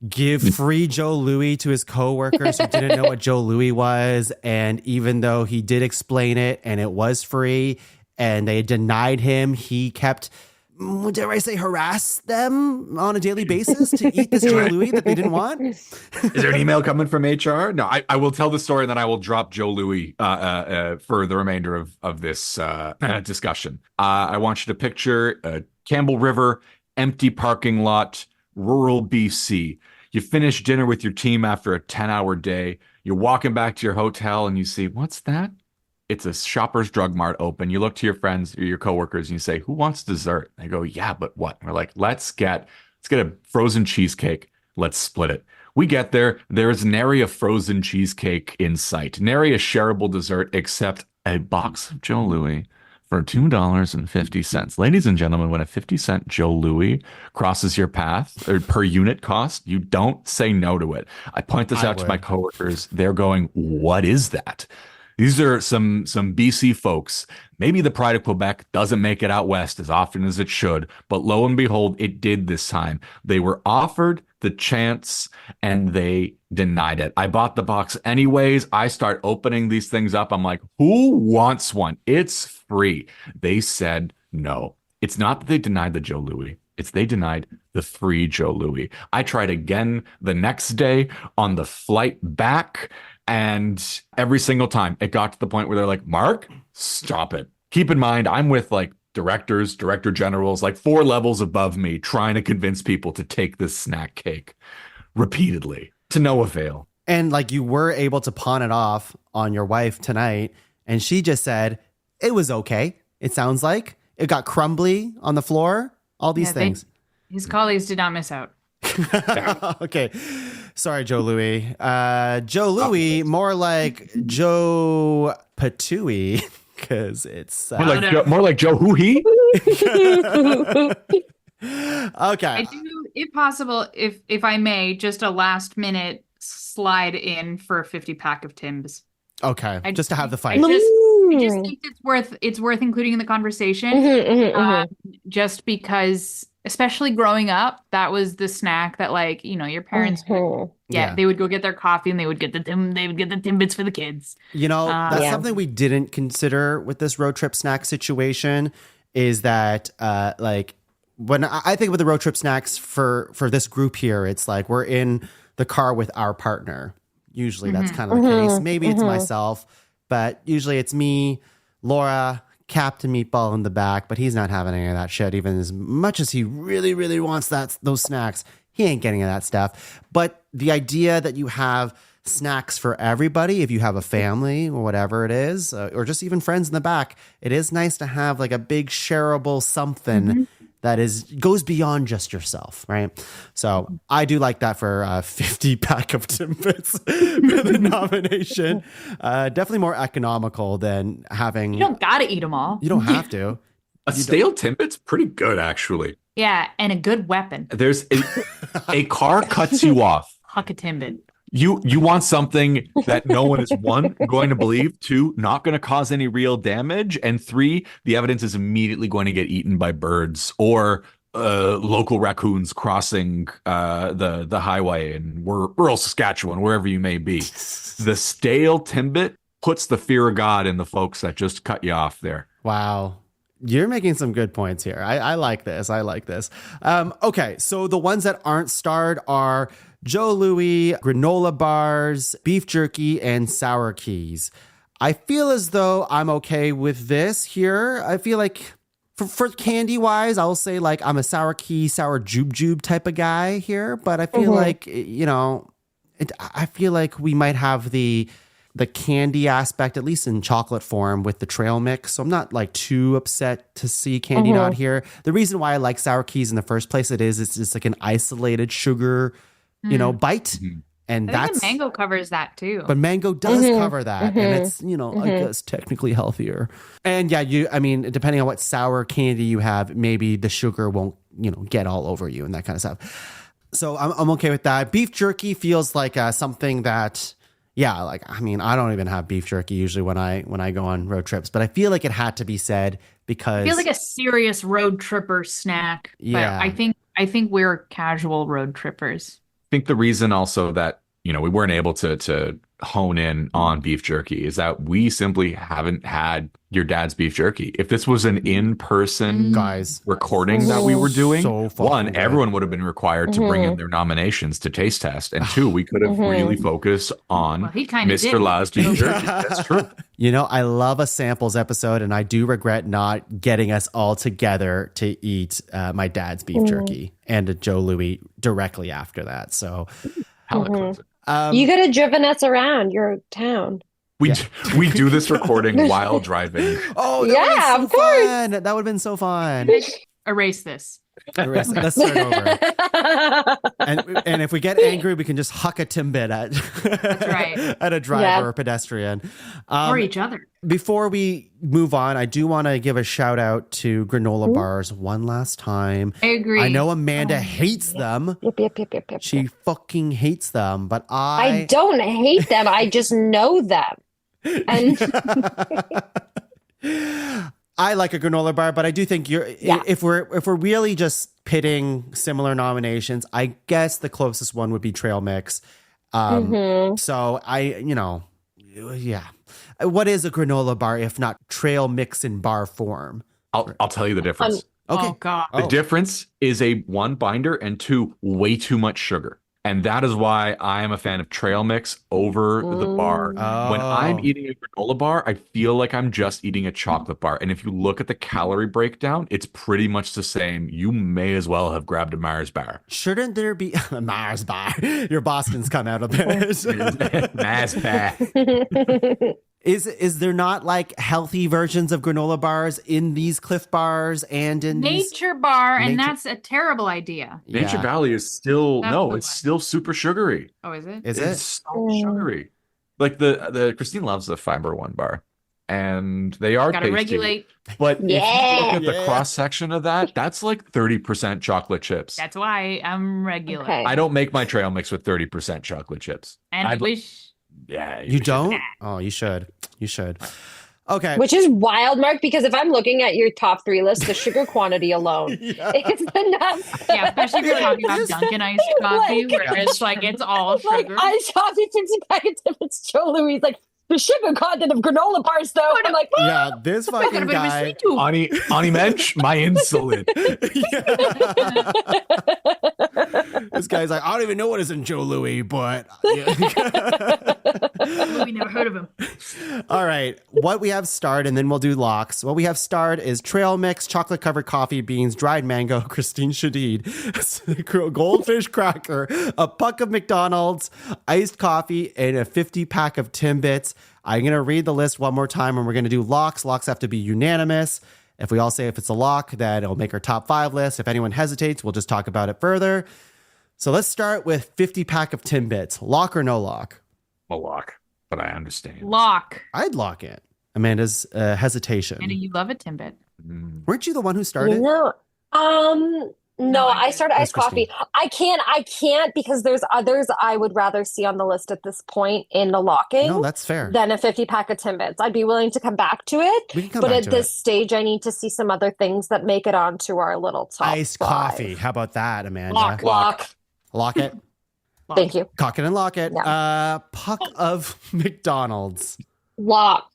[SPEAKER 3] give free Joe Louis to his coworkers who didn't know what Joe Louis was. And even though he did explain it and it was free and they denied him, he kept, dare I say, harass them on a daily basis to eat this Joe Louis that they didn't want.
[SPEAKER 6] Is there an email coming from HR? No, I will tell the story and then I will drop Joe Louis for the remainder of this discussion. I want you to picture Campbell River, empty parking lot, rural BC. You finish dinner with your team after a 10-hour day. You're walking back to your hotel and you see, what's that? It's a Shoppers Drug Mart open. You look to your friends or your coworkers and you say, who wants dessert? They go, yeah, but what? And we're like, let's get a frozen cheesecake. Let's split it. We get there. There is nary a frozen cheesecake in sight. Nary a shareable dessert except a box of Joe Louis for $2.50. Ladies and gentlemen, when a 50-cent Joe Louis crosses your path or per unit cost, you don't say no to it. I point this out to my coworkers. They're going, what is that? These are some BC folks. Maybe the pride of Quebec doesn't make it out west as often as it should, but lo and behold, it did this time. They were offered the chance and they denied it. I bought the box anyways. I start opening these things up. I'm like, who wants one? It's free. They said no. It's not that they denied the Joe Louis. It's they denied the free Joe Louis. I tried again the next day on the flight back. And every single time it got to the point where they're like, Mark, stop it. Keep in mind, I'm with like director generals, like 4 levels above me, trying to convince people to take this snack cake repeatedly to no avail.
[SPEAKER 3] And like you were able to pawn it off on your wife tonight. And she just said, it was okay. It sounds like it got crumbly on the floor. All these things.
[SPEAKER 4] His colleagues did not miss out.
[SPEAKER 3] Okay. Sorry, Joe Louis. Joe Louis, more like Joe Patui, because it's
[SPEAKER 6] more like Joe Hoo-hee.
[SPEAKER 3] Okay.
[SPEAKER 4] I do, if possible, if I may, just a last minute slide in for a 50-pack of Tim's.
[SPEAKER 3] Okay. Just to have the fight.
[SPEAKER 4] I just think it's worth including in the conversation, just because, especially growing up, that was the snack that, like, you know, your parents they would go get their coffee and they would get the Timbits for the kids.
[SPEAKER 3] You know, that's something we didn't consider with this road trip snack situation is that like when I think with the road trip snacks for this group here, it's like we're in the car with our partner. Usually that's kind of the case. Maybe it's myself, but usually it's me, Laura, Captain Meatball in the back, but he's not having any of that shit. Even as much as he really, really wants those snacks, he ain't getting any of that stuff. But the idea that you have snacks for everybody, if you have a family or whatever it is, or just even friends in the back, it is nice to have like a big shareable something that goes beyond just yourself, right? So I do like that for a 50 pack of Timbits for the nomination. Definitely more economical than having.
[SPEAKER 4] You don't gotta eat them all.
[SPEAKER 3] You don't have to.
[SPEAKER 6] A stale Timbit's pretty good, actually.
[SPEAKER 4] Yeah, and a good weapon.
[SPEAKER 6] There's a car cuts you off.
[SPEAKER 4] Huck a Timbit.
[SPEAKER 6] You want something that no one is, one, going to believe, two, not going to cause any real damage, and three, the evidence is immediately going to get eaten by birds or local raccoons crossing the highway in rural Saskatchewan, wherever you may be. The stale Timbit puts the fear of God in the folks that just cut you off there.
[SPEAKER 3] Wow. You're making some good points here. I like this. Okay, so the ones that aren't starred are Joe Louis, granola bars, beef jerky, and sour keys. I feel as though I'm okay with this here. I feel like for candy wise, I'll say like I'm a sour key, sour jube type of guy here. But I feel like, you know, I feel like we might have the candy aspect, at least in chocolate form, with the trail mix. So I'm not like too upset to see candy not here. The reason why I like sour keys in the first place, it's just like an isolated sugar, you know, bite. And
[SPEAKER 4] I think the mango covers that too.
[SPEAKER 3] But mango does cover that. And it's, you know, I guess technically healthier. And yeah, I mean, depending on what sour candy you have, maybe the sugar won't, you know, get all over you and that kind of stuff. So I'm okay with that. Beef jerky feels like something that, yeah, like, I mean, I don't even have beef jerky usually when I go on road trips, but I feel like it had to be said because
[SPEAKER 4] it feels like a serious road tripper snack.
[SPEAKER 3] Yeah.
[SPEAKER 4] But I think we're casual road trippers.
[SPEAKER 6] I think the reason also that, you know, we weren't able to hone in on beef jerky is that we simply haven't had your dad's beef jerky. If this was an in-person recording that we were doing, one, everyone would have been required to bring in their nominations to taste test, and two, we could have really focused on Mr. La's beef jerky. That's true.
[SPEAKER 3] You know, I love a samples episode, and I do regret not getting us all together to eat my dad's beef jerky and a Joe Louis directly after that. So,
[SPEAKER 5] you could have driven us around your town.
[SPEAKER 6] We do this recording while driving.
[SPEAKER 3] Oh, yeah, of course. Fun. That would have been so fun.
[SPEAKER 4] Erase this.
[SPEAKER 3] Let's start over. And if we get angry, we can just huck a Timbit at a driver or pedestrian.
[SPEAKER 4] Or each other.
[SPEAKER 3] Before we move on, I do want to give a shout out to granola bars one last time.
[SPEAKER 4] I agree.
[SPEAKER 3] I know Amanda hates them.
[SPEAKER 5] Yep.
[SPEAKER 3] She fucking hates them, but
[SPEAKER 5] I don't hate them. I just know them. And
[SPEAKER 3] I like a granola bar, but I do think if we're really just pitting similar nominations, I guess the closest one would be Trail Mix. So what is a granola bar if not Trail Mix in bar form?
[SPEAKER 6] I'll tell you the difference.
[SPEAKER 3] Okay.
[SPEAKER 4] Oh God.
[SPEAKER 6] The difference is one, binder, and two, way too much sugar. And that is why I am a fan of trail mix over the bar. When I'm eating a granola bar, I feel like I'm just eating a chocolate bar. And if you look at the calorie breakdown, it's pretty much the same. You may as well have grabbed a Mars bar.
[SPEAKER 3] Shouldn't there be a Mars bar? Your Boston's come out a bit.
[SPEAKER 6] Mars bar.
[SPEAKER 3] Is there not like healthy versions of granola bars in these Cliff Bars and in
[SPEAKER 4] Nature Bar, and that's a terrible idea.
[SPEAKER 6] Nature Valley is still still super sugary.
[SPEAKER 4] Oh, is it?
[SPEAKER 3] It's
[SPEAKER 6] so sugary. Like the Kristine loves the Fiber One bar, and they are
[SPEAKER 4] gotta
[SPEAKER 6] tasty.
[SPEAKER 4] Regulate.
[SPEAKER 6] But if you look at the cross section of that, that's like 30% chocolate chips.
[SPEAKER 4] That's why I'm regular.
[SPEAKER 5] Okay.
[SPEAKER 6] I don't make my trail mix with 30% chocolate chips.
[SPEAKER 4] And I wish.
[SPEAKER 6] Yeah,
[SPEAKER 3] you don't? Oh, you should. You should. Okay.
[SPEAKER 5] Which is wild, Mark, because if I'm looking at your top 3 list, the sugar quantity alone is enough.
[SPEAKER 4] Yeah, especially if you're talking about Dunkin' iced coffee,
[SPEAKER 5] Like-
[SPEAKER 4] where it's like it's all
[SPEAKER 5] Like
[SPEAKER 4] sugar.
[SPEAKER 5] iced coffee, 50 packets of it's Joe Louis. Like the sugar content of granola bars, though. I'm like,
[SPEAKER 3] Yeah, this fucking guy.
[SPEAKER 6] Ani Mensch, my insulin.
[SPEAKER 3] This guy's like, I don't even know what is in Joe Louis, but
[SPEAKER 4] We never heard of him.
[SPEAKER 3] all right. What we have starred, and then we'll do locks. What we have starred is trail mix, chocolate covered coffee beans, dried mango, Kristine Shadid, goldfish cracker, a puck of McDonald's, iced coffee, and a 50 pack of Timbits. I'm going to read the list one more time, and we're going to do locks. Locks have to be unanimous. If we all say if it's a lock, then it'll make our top 5 list. If anyone hesitates, we'll just talk about it further. So let's start with 50 pack of Timbits. Lock or no lock?
[SPEAKER 6] A lock, but I understand.
[SPEAKER 4] Lock.
[SPEAKER 3] I'd lock it. Amanda's hesitation.
[SPEAKER 4] Amanda, you love a Timbit.
[SPEAKER 3] Weren't you the one who started?
[SPEAKER 5] no, no, I started iced
[SPEAKER 3] That's
[SPEAKER 5] coffee. I can't because there's others I would rather see on the list at this point in the locking
[SPEAKER 3] No, that's fair.
[SPEAKER 5] than a 50 pack of Timbits. I'd be willing to come back to it,
[SPEAKER 3] We can come
[SPEAKER 5] but
[SPEAKER 3] back
[SPEAKER 5] at
[SPEAKER 3] to
[SPEAKER 5] this
[SPEAKER 3] it.
[SPEAKER 5] stage, I need to see some other things that make it onto our little top
[SPEAKER 3] Iced
[SPEAKER 5] 5.
[SPEAKER 3] coffee. How about that, Amanda?
[SPEAKER 5] Lock.
[SPEAKER 3] Lock it.
[SPEAKER 5] Thank you.
[SPEAKER 3] Cock it and lock it. Puck of McDonald's.
[SPEAKER 5] Lock.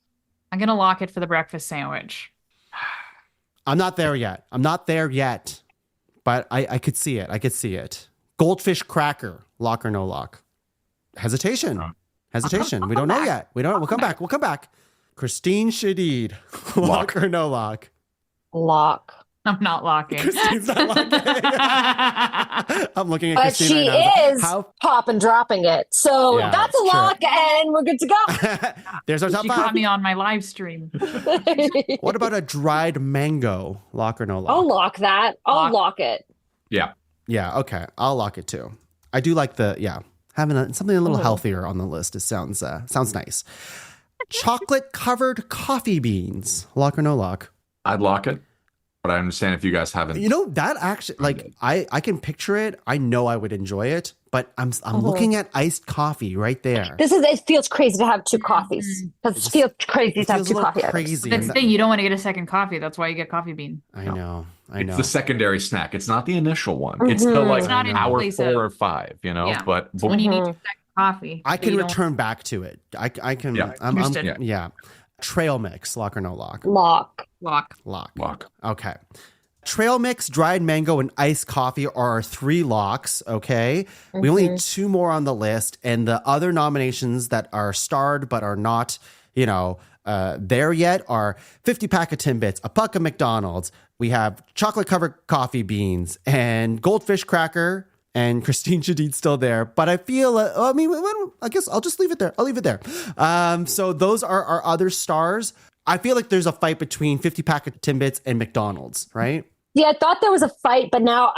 [SPEAKER 4] I'm gonna lock it for the breakfast sandwich.
[SPEAKER 3] I'm not there yet. But I could see it. Goldfish cracker. Lock or no lock? Hesitation. We don't know yet. We'll come back. Kristine Shadid. Lock or no lock?
[SPEAKER 5] Lock.
[SPEAKER 4] I'm not locking.
[SPEAKER 3] Christine's not locking. I'm looking at
[SPEAKER 5] But
[SPEAKER 3] Kristine
[SPEAKER 5] she
[SPEAKER 3] right now.
[SPEAKER 5] is
[SPEAKER 3] How?
[SPEAKER 5] pop and dropping it. So
[SPEAKER 3] Yeah,
[SPEAKER 5] that's a
[SPEAKER 3] it's true.
[SPEAKER 5] lock, and we're good to go.
[SPEAKER 3] There's our top
[SPEAKER 4] She caught
[SPEAKER 3] 5.
[SPEAKER 4] me on my live stream.
[SPEAKER 3] What about a dried mango? Lock or no lock?
[SPEAKER 5] I'll lock that. I'll
[SPEAKER 4] Lock.
[SPEAKER 5] lock it.
[SPEAKER 6] Yeah.
[SPEAKER 3] Yeah, okay. I'll lock it too. I do like having something a little healthier on the list. It sounds nice. Chocolate covered coffee beans. Lock or no lock?
[SPEAKER 6] I'd lock it, but I understand if you guys haven't.
[SPEAKER 3] You know, that actually, like, I can picture it. I know I would enjoy it, but I'm looking at iced coffee right there.
[SPEAKER 5] It feels crazy to have 2 coffees. It feels crazy to have
[SPEAKER 3] feels
[SPEAKER 5] 2
[SPEAKER 3] a little
[SPEAKER 5] coffee items.
[SPEAKER 3] crazy.
[SPEAKER 4] That's the thing. You don't want to get a second coffee. That's why you get coffee bean.
[SPEAKER 3] I know.
[SPEAKER 6] It's the secondary snack. It's not the initial one. It's the
[SPEAKER 5] Mhm.
[SPEAKER 6] like
[SPEAKER 4] It's not in
[SPEAKER 6] hour
[SPEAKER 4] place
[SPEAKER 6] 4
[SPEAKER 4] of-
[SPEAKER 6] or 5, you know?
[SPEAKER 4] Yeah.
[SPEAKER 6] But
[SPEAKER 4] When you need to second coffee.
[SPEAKER 3] I
[SPEAKER 4] so
[SPEAKER 3] can
[SPEAKER 4] you don't-
[SPEAKER 3] return back to it. I can.
[SPEAKER 6] Yeah.
[SPEAKER 4] Understood.
[SPEAKER 3] Yeah. Trail mix. Lock or no lock?
[SPEAKER 5] Lock.
[SPEAKER 4] Lock.
[SPEAKER 3] Lock. Okay. Trail mix, dried mango, and iced coffee are our 3 locks. Okay. We only need 2 more on the list. And the other nominations that are starred but are not, there yet are 50 pack of Timbits, a puck of McDonald's. We have chocolate covered coffee beans and goldfish cracker. And Kristine Shadid's still there, but I feel, I guess I'll just leave it there. I'll leave it there. So those are our other stars. I feel like there's a fight between 50 pack of Timbits and McDonald's, right?
[SPEAKER 5] Yeah, I thought there was a fight, but now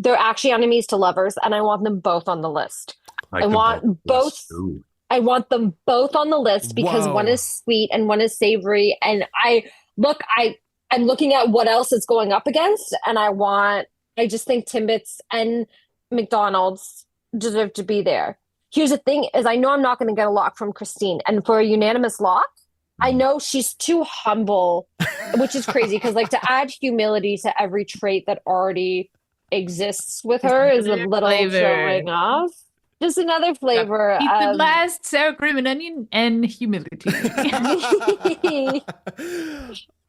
[SPEAKER 5] they're actually enemies to lovers, and I want them both on the list. I want both.
[SPEAKER 6] Ooh.
[SPEAKER 5] I want them both on the list because
[SPEAKER 3] Whoa.
[SPEAKER 5] one is sweet and one is savory. And I'm looking at what else it's going up against, and I just think Timbits and McDonald's deserve to be there. Here's the thing is I know I'm not going to get a lock from Kristine, and for a unanimous lock, I know she's too humble, which is crazy because like to add humility to every trait that already exists with her is a little
[SPEAKER 4] Flavor.
[SPEAKER 5] showing off. Just another flavor
[SPEAKER 4] Eat the
[SPEAKER 5] of
[SPEAKER 4] last sour cream and onion and humility.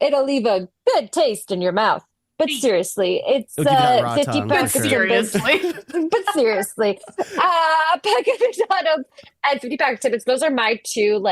[SPEAKER 5] it'll leave a good taste in your mouth. But seriously, it's
[SPEAKER 3] It'll give you that raw
[SPEAKER 5] 50
[SPEAKER 3] tongue,
[SPEAKER 5] packs
[SPEAKER 3] for
[SPEAKER 5] of
[SPEAKER 3] sure.
[SPEAKER 5] Timbits. But seriously, a pack of McDonald's and 50 pack of Timbits. Those are my 2,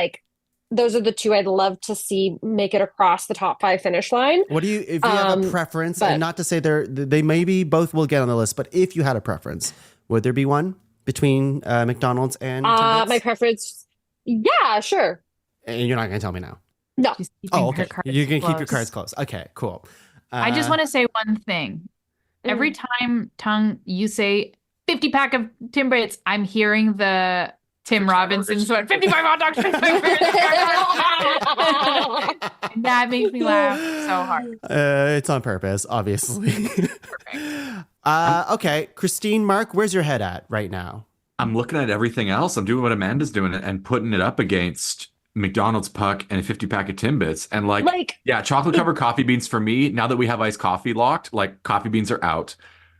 [SPEAKER 5] those are the 2 I'd love to see make it across the top 5 finish line.
[SPEAKER 3] What do you, if you have a preference, and not to say they maybe both will get on the list, but if you had a preference, would there be one between McDonald's and Timbits?
[SPEAKER 5] My preference, yeah, sure.
[SPEAKER 3] And you're not going to tell me now.
[SPEAKER 5] No.
[SPEAKER 4] She's keeping
[SPEAKER 3] Oh,
[SPEAKER 4] her
[SPEAKER 3] okay.
[SPEAKER 4] cards
[SPEAKER 3] You can keep your
[SPEAKER 4] close.
[SPEAKER 3] cards close. Okay, cool.
[SPEAKER 4] I just want to say one thing. Every time, Tongue, you say 50 pack of Timbits, I'm hearing the Tim Robinson sweat. 55 hot dogs, 55 burgers. That makes me laugh so hard.
[SPEAKER 3] It's on purpose, obviously. Okay, Kristine, Mark, where's your head at right now?
[SPEAKER 6] I'm looking at everything else. I'm doing what Amanda's doing and putting it up against McDonald's puck and a 50-pack of Timbits. And
[SPEAKER 5] Like-
[SPEAKER 6] yeah, chocolate covered coffee beans for me. Now that we have iced coffee locked, like coffee beans are out.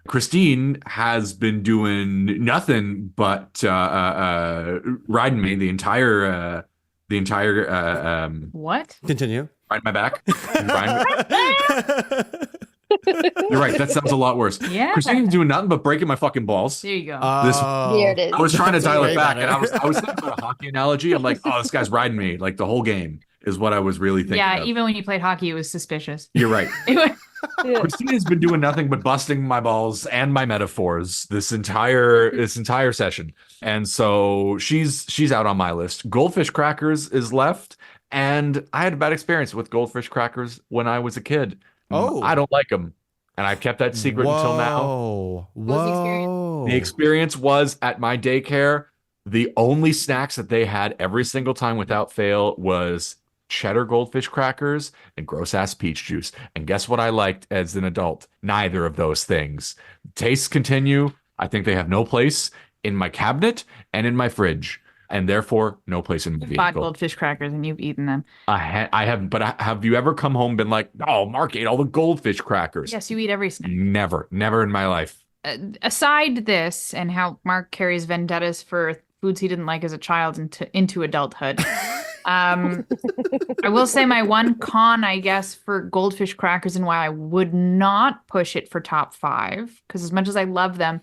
[SPEAKER 6] Kristine has been doing nothing but riding me the entire
[SPEAKER 4] What?
[SPEAKER 3] Continue.
[SPEAKER 6] riding my back. You're right. That sounds a lot worse.
[SPEAKER 4] Yeah.
[SPEAKER 6] Kristine's doing nothing but breaking my fucking balls.
[SPEAKER 4] There you go.
[SPEAKER 5] There it is.
[SPEAKER 6] I was trying to
[SPEAKER 3] That's
[SPEAKER 6] dial
[SPEAKER 3] way
[SPEAKER 6] it back,
[SPEAKER 3] better.
[SPEAKER 6] and I was thinking about a hockey analogy. I'm like, oh, this guy's riding me like the whole game is what I was really thinking.
[SPEAKER 4] Yeah,
[SPEAKER 6] of.
[SPEAKER 4] even when you played hockey, it was suspicious.
[SPEAKER 6] You're right.
[SPEAKER 5] Yeah.
[SPEAKER 6] Kristine has been doing nothing but busting my balls and my metaphors this entire session, and so she's out on my list. Goldfish crackers is left, and I had a bad experience with goldfish crackers when I was a kid.
[SPEAKER 3] Oh.
[SPEAKER 6] I don't like them, and I've kept that secret until now.
[SPEAKER 3] Whoa.
[SPEAKER 4] was the experience?
[SPEAKER 6] The experience was at my daycare. The only snacks that they had every single time without fail was cheddar goldfish crackers and gross ass peach juice. And guess what I liked as an adult? Neither of those things. Tastes continue. I think they have no place in my cabinet and in my fridge, and therefore no place in my
[SPEAKER 4] You bought
[SPEAKER 6] vehicle.
[SPEAKER 4] goldfish crackers and you've eaten them.
[SPEAKER 6] I haven't, but have you ever come home and been like, oh, Mark ate all the goldfish crackers?
[SPEAKER 4] Yes, you eat every snack.
[SPEAKER 6] Never in my life.
[SPEAKER 4] Aside this and how Mark carries vendettas for foods he didn't like as a child into adulthood. I will say my one con, I guess, for goldfish crackers and why I would not push it for top 5, because as much as I love them,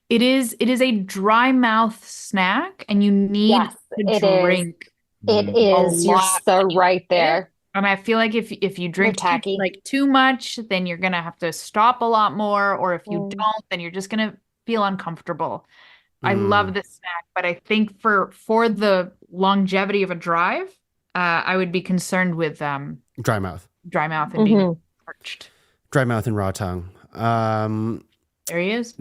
[SPEAKER 4] it is a dry mouth snack, and you need
[SPEAKER 5] Yes,
[SPEAKER 4] to
[SPEAKER 5] it is.
[SPEAKER 4] drink.
[SPEAKER 5] It is. You're
[SPEAKER 4] lot
[SPEAKER 5] so
[SPEAKER 4] when you
[SPEAKER 5] right there.
[SPEAKER 4] I mean, I feel like if you drink
[SPEAKER 5] tacky.
[SPEAKER 4] too much, then you're gonna have to stop a lot more, or if you don't, then you're just gonna feel uncomfortable. I love this snack, but I think for the longevity of a drive, I would be concerned with
[SPEAKER 3] Dry mouth.
[SPEAKER 4] dry mouth and being parched.
[SPEAKER 3] Dry mouth and raw tongue.
[SPEAKER 4] There he is.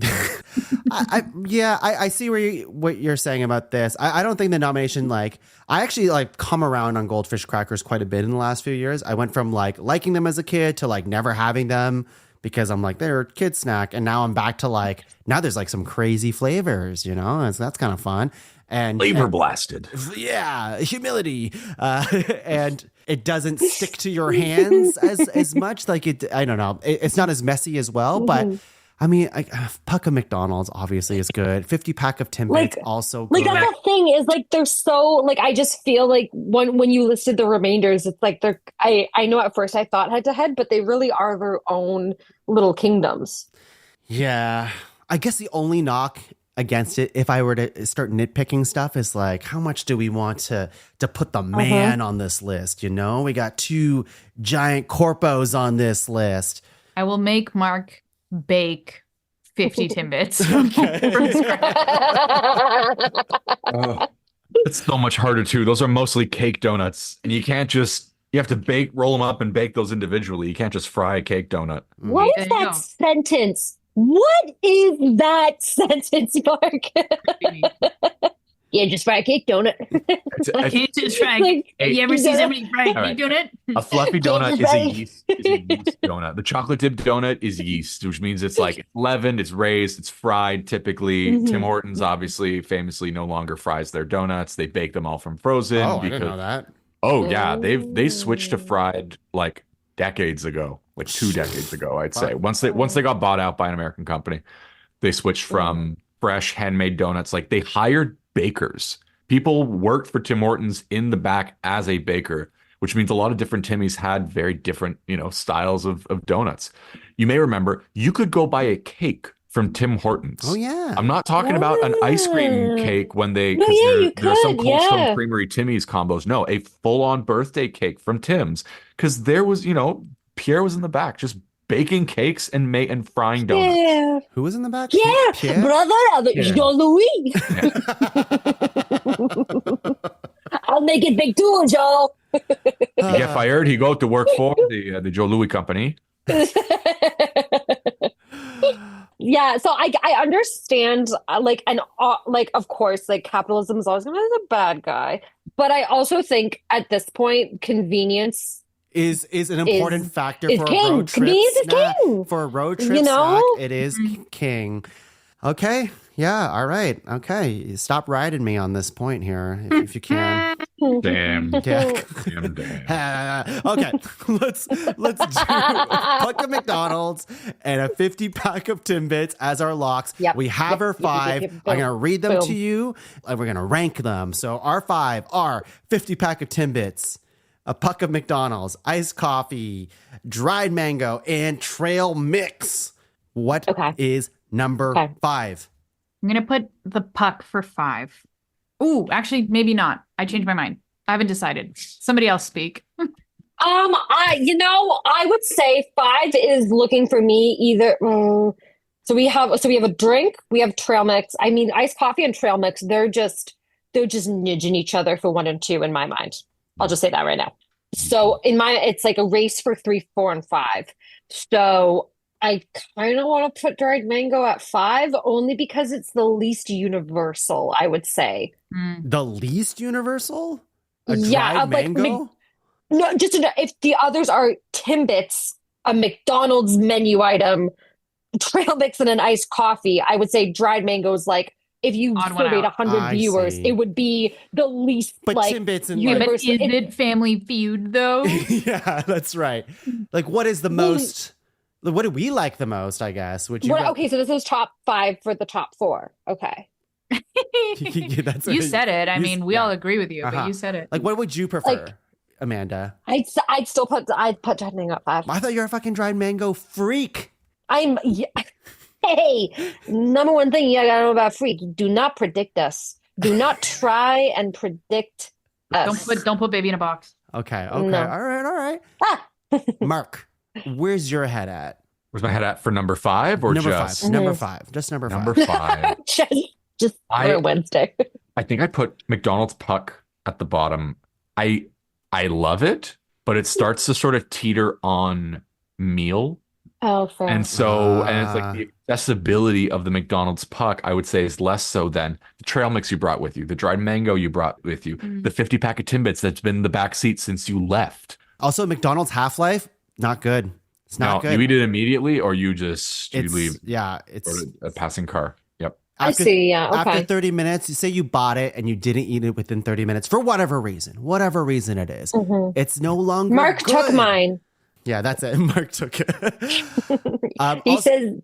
[SPEAKER 3] I see what you're saying about this. I don't think the nomination, I actually come around on goldfish crackers quite a bit in the last few years. I went from liking them as a kid to never having them because I'm they're a kid snack. And now I'm back to now there's some crazy flavors, and so that's kind of fun. And
[SPEAKER 6] Flavor blasted.
[SPEAKER 3] Yeah, humility. And it doesn't stick to your hands as much. I don't know. It's not as messy as well, but I mean, a puck of McDonald's obviously is good. 50-pack of Timbits also good.
[SPEAKER 5] That's the thing is they're so I just feel when you listed the remainders, it's they're I know at first I thought head to head, but they really are their own little kingdoms.
[SPEAKER 3] Yeah. I guess the only knock against it, if I were to start nitpicking stuff, is how much do we want to put the man on this list? We got 2 giant corpos on this list.
[SPEAKER 4] I will make Mark bake 50 Timbits.
[SPEAKER 6] It's so much harder too. Those are mostly cake donuts, and you have to roll them up and bake those individually. You can't just fry a cake donut.
[SPEAKER 5] What is that sentence? What is that sentence, Mark? Yeah, just fry a cake donut.
[SPEAKER 6] I
[SPEAKER 4] can't just fry. You ever see somebody fry a cake donut?
[SPEAKER 6] A fluffy donut is a yeast donut. The chocolate dipped donut is yeast, which means it's leavened, it's raised, it's fried. Typically, Tim Hortons obviously famously no longer fries their donuts. They bake them all from frozen.
[SPEAKER 3] Oh, I didn't know that.
[SPEAKER 6] Oh yeah, they switched to fried decades ago, 2 decades ago, I'd say. Once they got bought out by an American company, they switched from fresh handmade donuts. They hired bakers. People worked for Tim Hortons in the back as a baker, which means a lot of different Timmys had very different, styles of donuts. You may remember you could go buy a cake from Tim Hortons.
[SPEAKER 3] Oh yeah.
[SPEAKER 6] I'm not talking about an ice cream cake when there are some Cold Stone Creamery Timmy's combos. No, a full-on birthday cake from Tim's, because there was, Pierre was in the back just baking cakes and frying donuts.
[SPEAKER 5] Yeah.
[SPEAKER 3] Who was in the back?
[SPEAKER 5] Yeah,
[SPEAKER 3] Pierre?
[SPEAKER 5] brother, Jean-Louis. I'll make it big too, Joe.
[SPEAKER 6] He get fired, he go to work for the Joe Louis company.
[SPEAKER 5] Yeah, so I understand, of course, capitalism is always going to be the bad guy. But I also think at this point, convenience
[SPEAKER 3] is an important factor
[SPEAKER 5] is
[SPEAKER 3] for
[SPEAKER 5] king.
[SPEAKER 3] a road trip
[SPEAKER 5] Convenience is
[SPEAKER 3] snack.
[SPEAKER 5] king.
[SPEAKER 3] For a road trip snack, it is king. Okay. Yeah. All right. Okay. Stop riding me on this point here if you can.
[SPEAKER 6] Damn.
[SPEAKER 3] Yeah.
[SPEAKER 6] Damn.
[SPEAKER 3] Okay, let's do a puck of McDonald's and a 50-pack of Timbits as our locks.
[SPEAKER 5] Yep.
[SPEAKER 3] We have our five.
[SPEAKER 5] Yep.
[SPEAKER 3] I'm gonna read them
[SPEAKER 5] Boom.
[SPEAKER 3] to you, and we're gonna rank them. So our five are 50-pack of Timbits, a puck of McDonald's, iced coffee, dried mango, and trail mix. What is number 5?
[SPEAKER 4] I'm going to put the puck for 5. Ooh, actually, maybe not. I changed my mind. I haven't decided. Somebody else speak.
[SPEAKER 5] I would say 5 is looking for me either. So we have a drink, we have trail mix. I mean, iced coffee and trail mix, they're just nudging each other for 1 and 2 in my mind. I'll just say that right now. So in my, it's like a race for 3, 4, and 5. So I kind of want to put dried mango at 5 only because it's the least universal, I would say.
[SPEAKER 3] The least universal? A
[SPEAKER 5] Yeah,
[SPEAKER 3] dried mango?
[SPEAKER 5] No, if the others are Timbits, a McDonald's menu item, trail mix, and an iced coffee, I would say dried mango is like, if you surveyed 100 viewers, it would be the least
[SPEAKER 3] But
[SPEAKER 5] like
[SPEAKER 3] Timbits and
[SPEAKER 5] universal.
[SPEAKER 4] But is it Family Feud though?
[SPEAKER 3] Yeah, that's right. Like, what is the most? What do we like the most? I guess.
[SPEAKER 5] Okay, so this is top 5 for the top 4. Okay.
[SPEAKER 4] You said it. I mean, we all agree with you, but you said it.
[SPEAKER 3] Like, what would you prefer, Amanda?
[SPEAKER 5] I'd put dried mango at 5.
[SPEAKER 3] I thought you were a fucking dried mango freak.
[SPEAKER 5] Hey, number one thing you gotta know about freak: do not predict us. Do not try and predict us.
[SPEAKER 4] Don't put baby in a box.
[SPEAKER 3] Okay.
[SPEAKER 5] No.
[SPEAKER 3] All right. Mark, where's your head at?
[SPEAKER 6] Where's my head at for number 5 or
[SPEAKER 3] number
[SPEAKER 6] just
[SPEAKER 3] 5? Number 5. Just number 5.
[SPEAKER 6] number 5?
[SPEAKER 5] just for Wednesday.
[SPEAKER 6] I think I put McDonald's puck at the bottom. I love it, but it starts to sort of teeter on meal.
[SPEAKER 5] Oh, fair.
[SPEAKER 6] And so, and it's like the accessibility of the McDonald's puck, I would say, is less so than the trail mix you brought with you, the dried mango you brought with you, the 50-pack of Timbits that's been in the back seat since you left.
[SPEAKER 3] Also, McDonald's Half-Life, not good. It's not good.
[SPEAKER 6] You eat it immediately, or you leave?
[SPEAKER 3] Yeah, it's
[SPEAKER 6] a passing car. Yep.
[SPEAKER 5] I see. Yeah. Okay.
[SPEAKER 3] After 30 minutes, you say you bought it and you didn't eat it within 30 minutes for whatever reason it is. It's no longer
[SPEAKER 5] Mark
[SPEAKER 3] good.
[SPEAKER 5] took mine.
[SPEAKER 3] Yeah, that's it. Mark took it.
[SPEAKER 5] He says,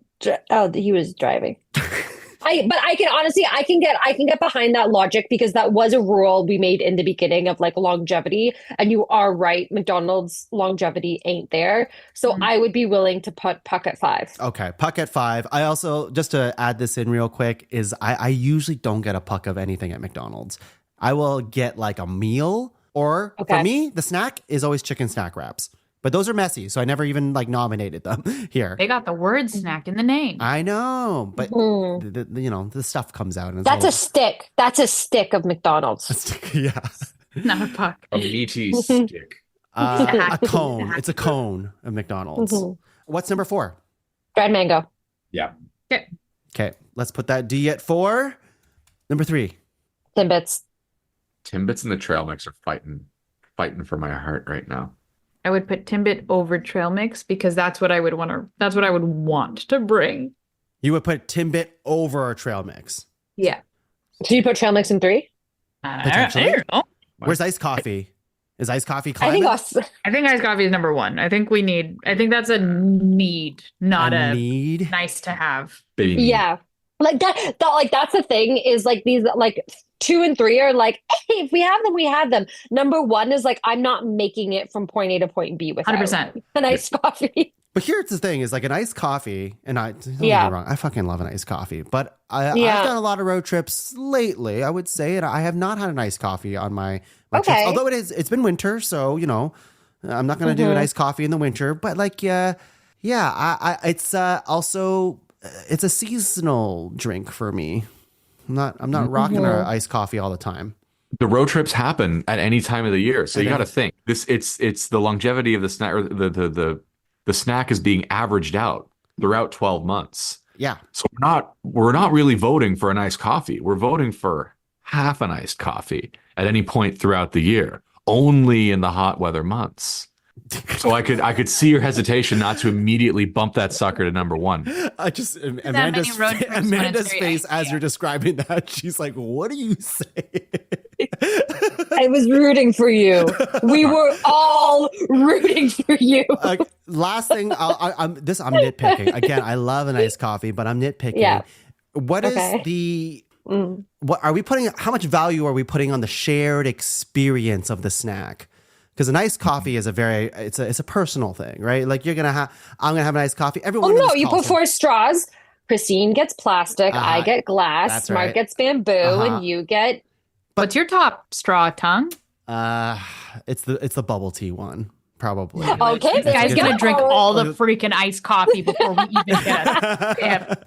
[SPEAKER 5] he was driving. But I can honestly, I can get behind that logic because that was a rule we made in the beginning of like longevity. And you are right, McDonald's longevity ain't there. So I would be willing to put puck at 5.
[SPEAKER 3] Okay, puck at 5. I also, just to add this in real quick, is I usually don't get a puck of anything at McDonald's. I will get like a meal, or for me, the snack is always chicken snack wraps. But those are messy, so I never even like nominated them here.
[SPEAKER 4] They got the word snack in the name.
[SPEAKER 3] I know, but the stuff comes out. And
[SPEAKER 5] That's a stick. That's a stick of McDonald's.
[SPEAKER 3] Yeah.
[SPEAKER 4] Not a puck.
[SPEAKER 6] A meaty stick.
[SPEAKER 3] A cone. It's a cone of McDonald's. What's number 4?
[SPEAKER 5] Dried mango.
[SPEAKER 6] Yeah.
[SPEAKER 3] Okay, let's put that D at 4. Number 3.
[SPEAKER 5] Timbits.
[SPEAKER 6] Timbits and the trail mix are fighting for my heart right now.
[SPEAKER 4] I would put Timbit over trail mix because that's what I would want to bring.
[SPEAKER 3] You would put Timbit over a trail mix.
[SPEAKER 4] Yeah.
[SPEAKER 5] Should you put trail mix in 3?
[SPEAKER 3] Potentially.
[SPEAKER 4] I don't know.
[SPEAKER 3] Where's iced coffee? Is iced coffee
[SPEAKER 5] I
[SPEAKER 3] climbing?
[SPEAKER 4] think iced coffee is number 1. I think that's a need, not a
[SPEAKER 3] need.
[SPEAKER 4] Nice to have.
[SPEAKER 6] Baby need.
[SPEAKER 5] Yeah. Like that's the thing is like these like 2 and 3 are like, hey, if we have them, we have them. Number 1 is like, I'm not making it from point A to point B without
[SPEAKER 4] 100%.
[SPEAKER 5] an iced coffee.
[SPEAKER 3] But here's the thing: is like an iced coffee, and don't get me wrong, I fucking love an iced coffee. But I've done a lot of road trips lately, I would say, and I have not had an iced coffee on my trips. Although it's been winter, so I'm not going to do an iced coffee in the winter. But like, it's also it's a seasonal drink for me. I'm not rocking an iced coffee all the time.
[SPEAKER 6] The road trips happen at any time of the year, so you got to think this. It's the longevity of the snack. Or the snack is being averaged out throughout 12 months.
[SPEAKER 3] Yeah.
[SPEAKER 6] So we're not really voting for an iced coffee. We're voting for half an iced coffee at any point throughout the year, only in the hot weather months. So I could see your hesitation not to immediately bump that sucker to number 1.
[SPEAKER 3] I just Amanda's face as you're describing that, she's like, "What do you say?"
[SPEAKER 5] I was rooting for you. We were all rooting for you.
[SPEAKER 3] Last thing, I'm nitpicking. Again, I love an iced coffee, but I'm nitpicking.
[SPEAKER 5] Yeah.
[SPEAKER 3] What is what are we putting? How much value are we putting on the shared experience of the snack? Because an iced coffee is it's a personal thing, right? Like I'm gonna have an iced coffee. Everyone.
[SPEAKER 5] Oh no, you put 4 straws. Kristine gets plastic. I get glass.
[SPEAKER 3] That's
[SPEAKER 5] Mark
[SPEAKER 3] right.
[SPEAKER 5] gets bamboo, and you get.
[SPEAKER 4] What's your top straw, Tongue?
[SPEAKER 3] It's the bubble tea one, probably.
[SPEAKER 5] Okay,
[SPEAKER 4] This guy's gonna drink all the freaking iced coffee before we even get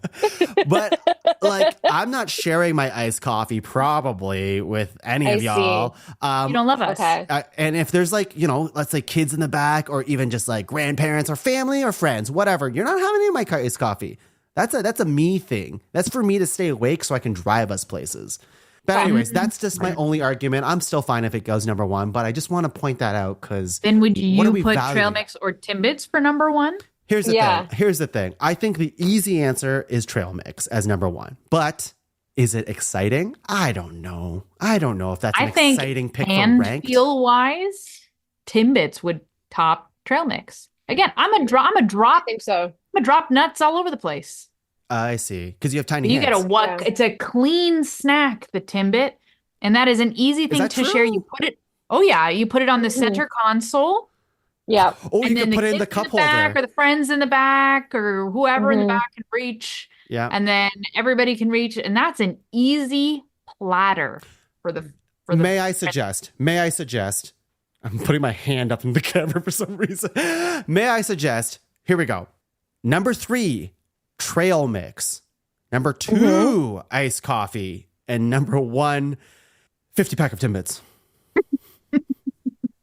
[SPEAKER 4] it.
[SPEAKER 3] But like, I'm not sharing my iced coffee probably with any of y'all.
[SPEAKER 4] You don't love us.
[SPEAKER 5] Okay.
[SPEAKER 3] And if there's like, let's say kids in the back, or even just like grandparents or family or friends, whatever, you're not having any of my iced coffee. That's a me thing. That's for me to stay awake so I can drive us places. But anyways, that's just my only argument. I'm still fine if it goes number 1, but I just want to point that out because
[SPEAKER 4] Then would you put
[SPEAKER 3] valuing?
[SPEAKER 4] trail mix or Timbits for number 1?
[SPEAKER 3] Here's the thing. I think the easy answer is trail mix as number 1. But is it exciting? I don't know. I don't know if that's an exciting pick for ranked.
[SPEAKER 4] Feel wise, Timbits would top trail mix. Again, I'm a drop.
[SPEAKER 5] I think so.
[SPEAKER 4] I'm a drop nuts all over the place.
[SPEAKER 3] I see. Because you have tiny
[SPEAKER 4] You
[SPEAKER 3] hands.
[SPEAKER 4] get it's a clean snack, the Timbit, and that is an easy thing to share. You put it. Oh yeah, you put it on the center console.
[SPEAKER 5] Yeah.
[SPEAKER 3] Oh, you
[SPEAKER 4] and
[SPEAKER 3] can
[SPEAKER 4] then
[SPEAKER 3] put it in
[SPEAKER 4] kids
[SPEAKER 3] the cup
[SPEAKER 4] back,
[SPEAKER 3] holder.
[SPEAKER 4] or the friends in the back, or whoever in the back can reach.
[SPEAKER 3] Yeah.
[SPEAKER 4] And then everybody can reach, and that's an easy platter for the.
[SPEAKER 3] May I suggest? I'm putting my hand up in the camera for some reason. May I suggest? Here we go. Number 3, trail mix. Number 2, iced coffee. And number 1, 50-pack of Timbits.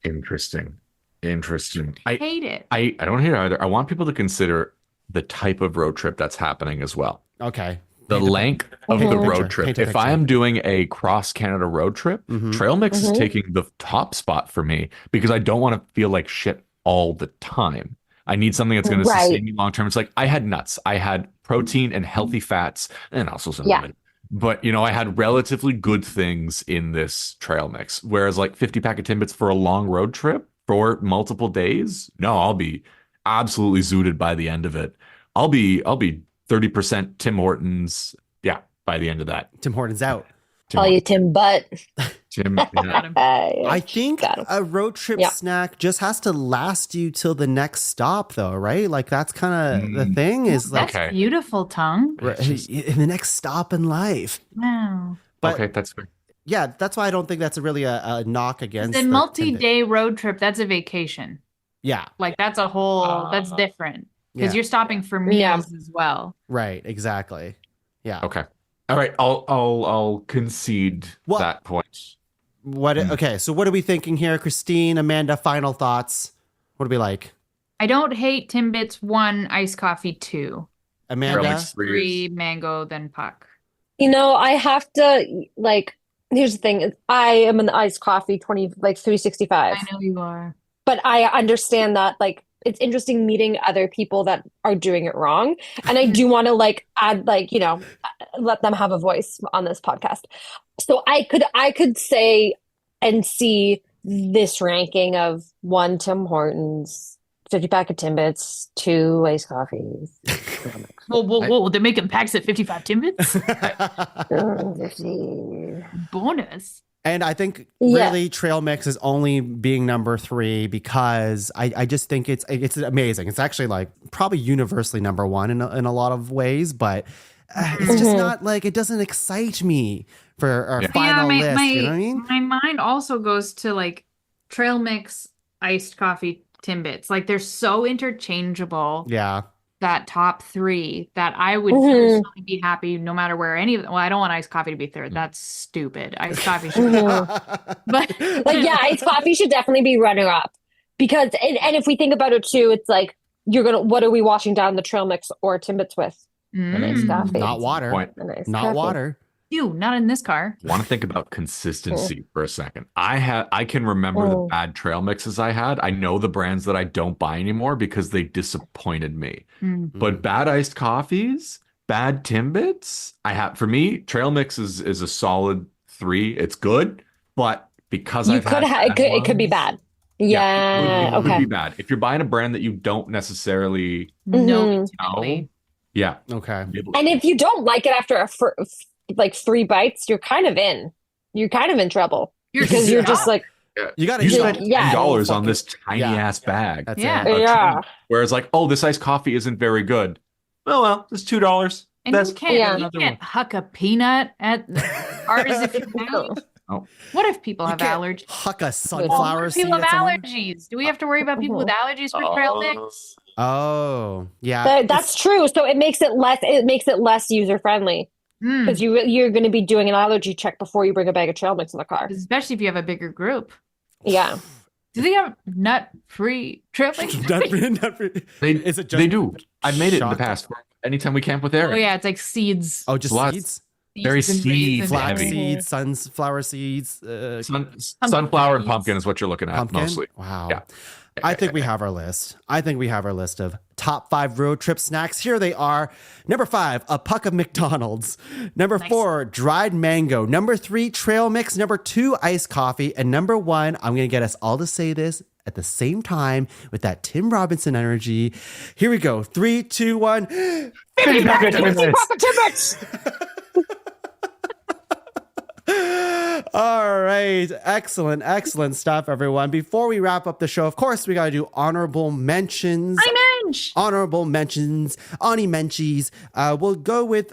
[SPEAKER 6] Interesting.
[SPEAKER 4] I hate it.
[SPEAKER 6] I don't hate it either. I want people to consider the type of road trip that's happening as well.
[SPEAKER 3] Okay.
[SPEAKER 6] The length of the road trip.
[SPEAKER 3] Paint a
[SPEAKER 6] If I am doing a cross Canada road trip, trail mix is taking the top spot for me because I don't want to feel like shit all the time. I need something that's going to sustain me long term. It's like I had nuts, I had protein and healthy fats, and also some lemon. But I had relatively good things in this trail mix. Whereas like 50-pack of Timbits for a long road trip for multiple days, no, I'll be absolutely zooted by the end of it. I'll be 30% Tim Hortons. Yeah, by the end of that.
[SPEAKER 3] Tim Hortons out.
[SPEAKER 5] Call you Tim Butt.
[SPEAKER 6] Tim.
[SPEAKER 3] I think a road trip snack just has to last you till the next stop, though, right? Like that's kind of the thing. Is like
[SPEAKER 4] That's beautiful, Tongue.
[SPEAKER 3] in the next stop in life.
[SPEAKER 4] Wow.
[SPEAKER 3] But
[SPEAKER 6] Okay, that's fair.
[SPEAKER 3] yeah, that's why I don't think that's really a knock against
[SPEAKER 4] The
[SPEAKER 3] the
[SPEAKER 4] multi-day road trip, that's a vacation.
[SPEAKER 3] Yeah,
[SPEAKER 4] Like that's a whole, that's different. Because
[SPEAKER 3] Yeah.
[SPEAKER 4] you're stopping for meals as well.
[SPEAKER 3] right, exactly. Yeah.
[SPEAKER 6] Okay. All right. I'll concede that point.
[SPEAKER 3] Okay, so what are we thinking here, Kristine, Amanda? Final thoughts. What do we like?
[SPEAKER 4] I don't hate Timbits 1, iced coffee 2.
[SPEAKER 3] Amanda?
[SPEAKER 4] 3, mango, then puck.
[SPEAKER 5] I have to here's the thing. I am an iced coffee 365.
[SPEAKER 4] I know you are.
[SPEAKER 5] But I understand that it's interesting meeting other people that are doing it wrong. And I do want to add let them have a voice on this podcast. So I could say and see this ranking of 1 Tim Hortons, 50-pack of Timbits, 2 iced coffees.
[SPEAKER 4] Whoa, they're making packs at 55 Timbits?
[SPEAKER 5] 50.
[SPEAKER 4] Bonus.
[SPEAKER 3] And I think really trail mix is only being number 3 because I just think it's amazing. It's actually probably universally number 1 in a lot of ways, but it's just not it doesn't excite me for our final list. You know what I mean?
[SPEAKER 4] My mind also goes to trail mix, iced coffee, Timbits. They're so interchangeable.
[SPEAKER 3] Yeah.
[SPEAKER 4] That top 3 that I would personally be happy no matter where any of them. Well, I don't want iced coffee to be 3rd. That's stupid. Iced coffee should be but
[SPEAKER 5] iced coffee should definitely be runner up because and if we think about it too, it's what are we washing down the trail mix or Timbits with? An iced coffee.
[SPEAKER 3] Not water. Not
[SPEAKER 5] coffee.
[SPEAKER 3] water.
[SPEAKER 4] You, not in this car.
[SPEAKER 6] I want to think about consistency for a second. I can remember the bad trail mixes I had. I know the brands that I don't buy anymore because they disappointed me. But bad iced coffees, bad Timbits, for me, trail mix is a solid 3. It's good. but because
[SPEAKER 5] You
[SPEAKER 6] I've
[SPEAKER 5] could
[SPEAKER 6] had
[SPEAKER 5] have it could be
[SPEAKER 6] ones-
[SPEAKER 5] bad.
[SPEAKER 6] it
[SPEAKER 5] Yeah.
[SPEAKER 6] could
[SPEAKER 5] Okay.
[SPEAKER 6] be bad. If you're buying a brand that you don't necessarily
[SPEAKER 5] Mm-hmm.
[SPEAKER 4] No,
[SPEAKER 6] know, yeah.
[SPEAKER 3] Okay.
[SPEAKER 5] And if you don't like it after like 3 bites, you're kind of in. You're kind of in trouble because you're just like,
[SPEAKER 3] You got to
[SPEAKER 6] You
[SPEAKER 3] use
[SPEAKER 6] spent
[SPEAKER 5] yeah.
[SPEAKER 6] $10 on this tiny
[SPEAKER 3] Yeah.
[SPEAKER 6] ass bag.
[SPEAKER 3] That's
[SPEAKER 4] Yeah.
[SPEAKER 3] it.
[SPEAKER 5] yeah.
[SPEAKER 6] Whereas like, oh, this iced coffee isn't very good. Well, it's $2.
[SPEAKER 4] and
[SPEAKER 6] That's
[SPEAKER 4] you can't,
[SPEAKER 5] Yeah.
[SPEAKER 4] you
[SPEAKER 6] another
[SPEAKER 4] can't
[SPEAKER 6] one.
[SPEAKER 4] huck a peanut at artists if you're married.
[SPEAKER 6] Oh.
[SPEAKER 4] What if people have
[SPEAKER 3] can't
[SPEAKER 4] allergies?
[SPEAKER 3] Huck a
[SPEAKER 4] What
[SPEAKER 3] sunflower
[SPEAKER 4] if
[SPEAKER 3] seed
[SPEAKER 4] people have
[SPEAKER 3] at someone?
[SPEAKER 4] allergies? Do we have to worry about people with allergies for trail mix?
[SPEAKER 3] Oh, yeah.
[SPEAKER 5] That's true. So it makes it less user friendly
[SPEAKER 4] Mm.
[SPEAKER 5] because you're going to be doing an allergy check before you bring a bag of trail mix in the car.
[SPEAKER 4] Especially if you have a bigger group.
[SPEAKER 5] Yeah.
[SPEAKER 4] Do they have nut-free trail mix?
[SPEAKER 3] Not really. Is it just
[SPEAKER 6] They do. I've made it in the
[SPEAKER 3] shot?
[SPEAKER 6] past. Anytime we camp with Eric.
[SPEAKER 4] Oh yeah, it's like seeds.
[SPEAKER 3] Oh, just
[SPEAKER 6] Lots.
[SPEAKER 3] seeds?
[SPEAKER 6] Very
[SPEAKER 4] Seeds and
[SPEAKER 6] seed
[SPEAKER 4] raisins.
[SPEAKER 3] Flax
[SPEAKER 6] heavy.
[SPEAKER 3] seeds, sunflower seeds,
[SPEAKER 6] Sunflower and
[SPEAKER 4] seeds.
[SPEAKER 6] pumpkin is what you're looking at
[SPEAKER 3] pumpkin.
[SPEAKER 6] mostly.
[SPEAKER 3] Wow.
[SPEAKER 6] Yeah.
[SPEAKER 3] I think we have our list. I think we have our list of top 5 road trip snacks. Here they are. Number 5, a puck of McDonald's. Number 4, dried mango. Number 3, trail mix. Number 2, iced coffee. And number 1, I'm going to get us all to say this at the same time with that Tim Robinson energy. Here we go. 3, 2, 1. All right. Excellent stuff, everyone. Before we wrap up the show, of course, we got to do honorable mentions. Honorable mentions. Ani Menchies. We'll go with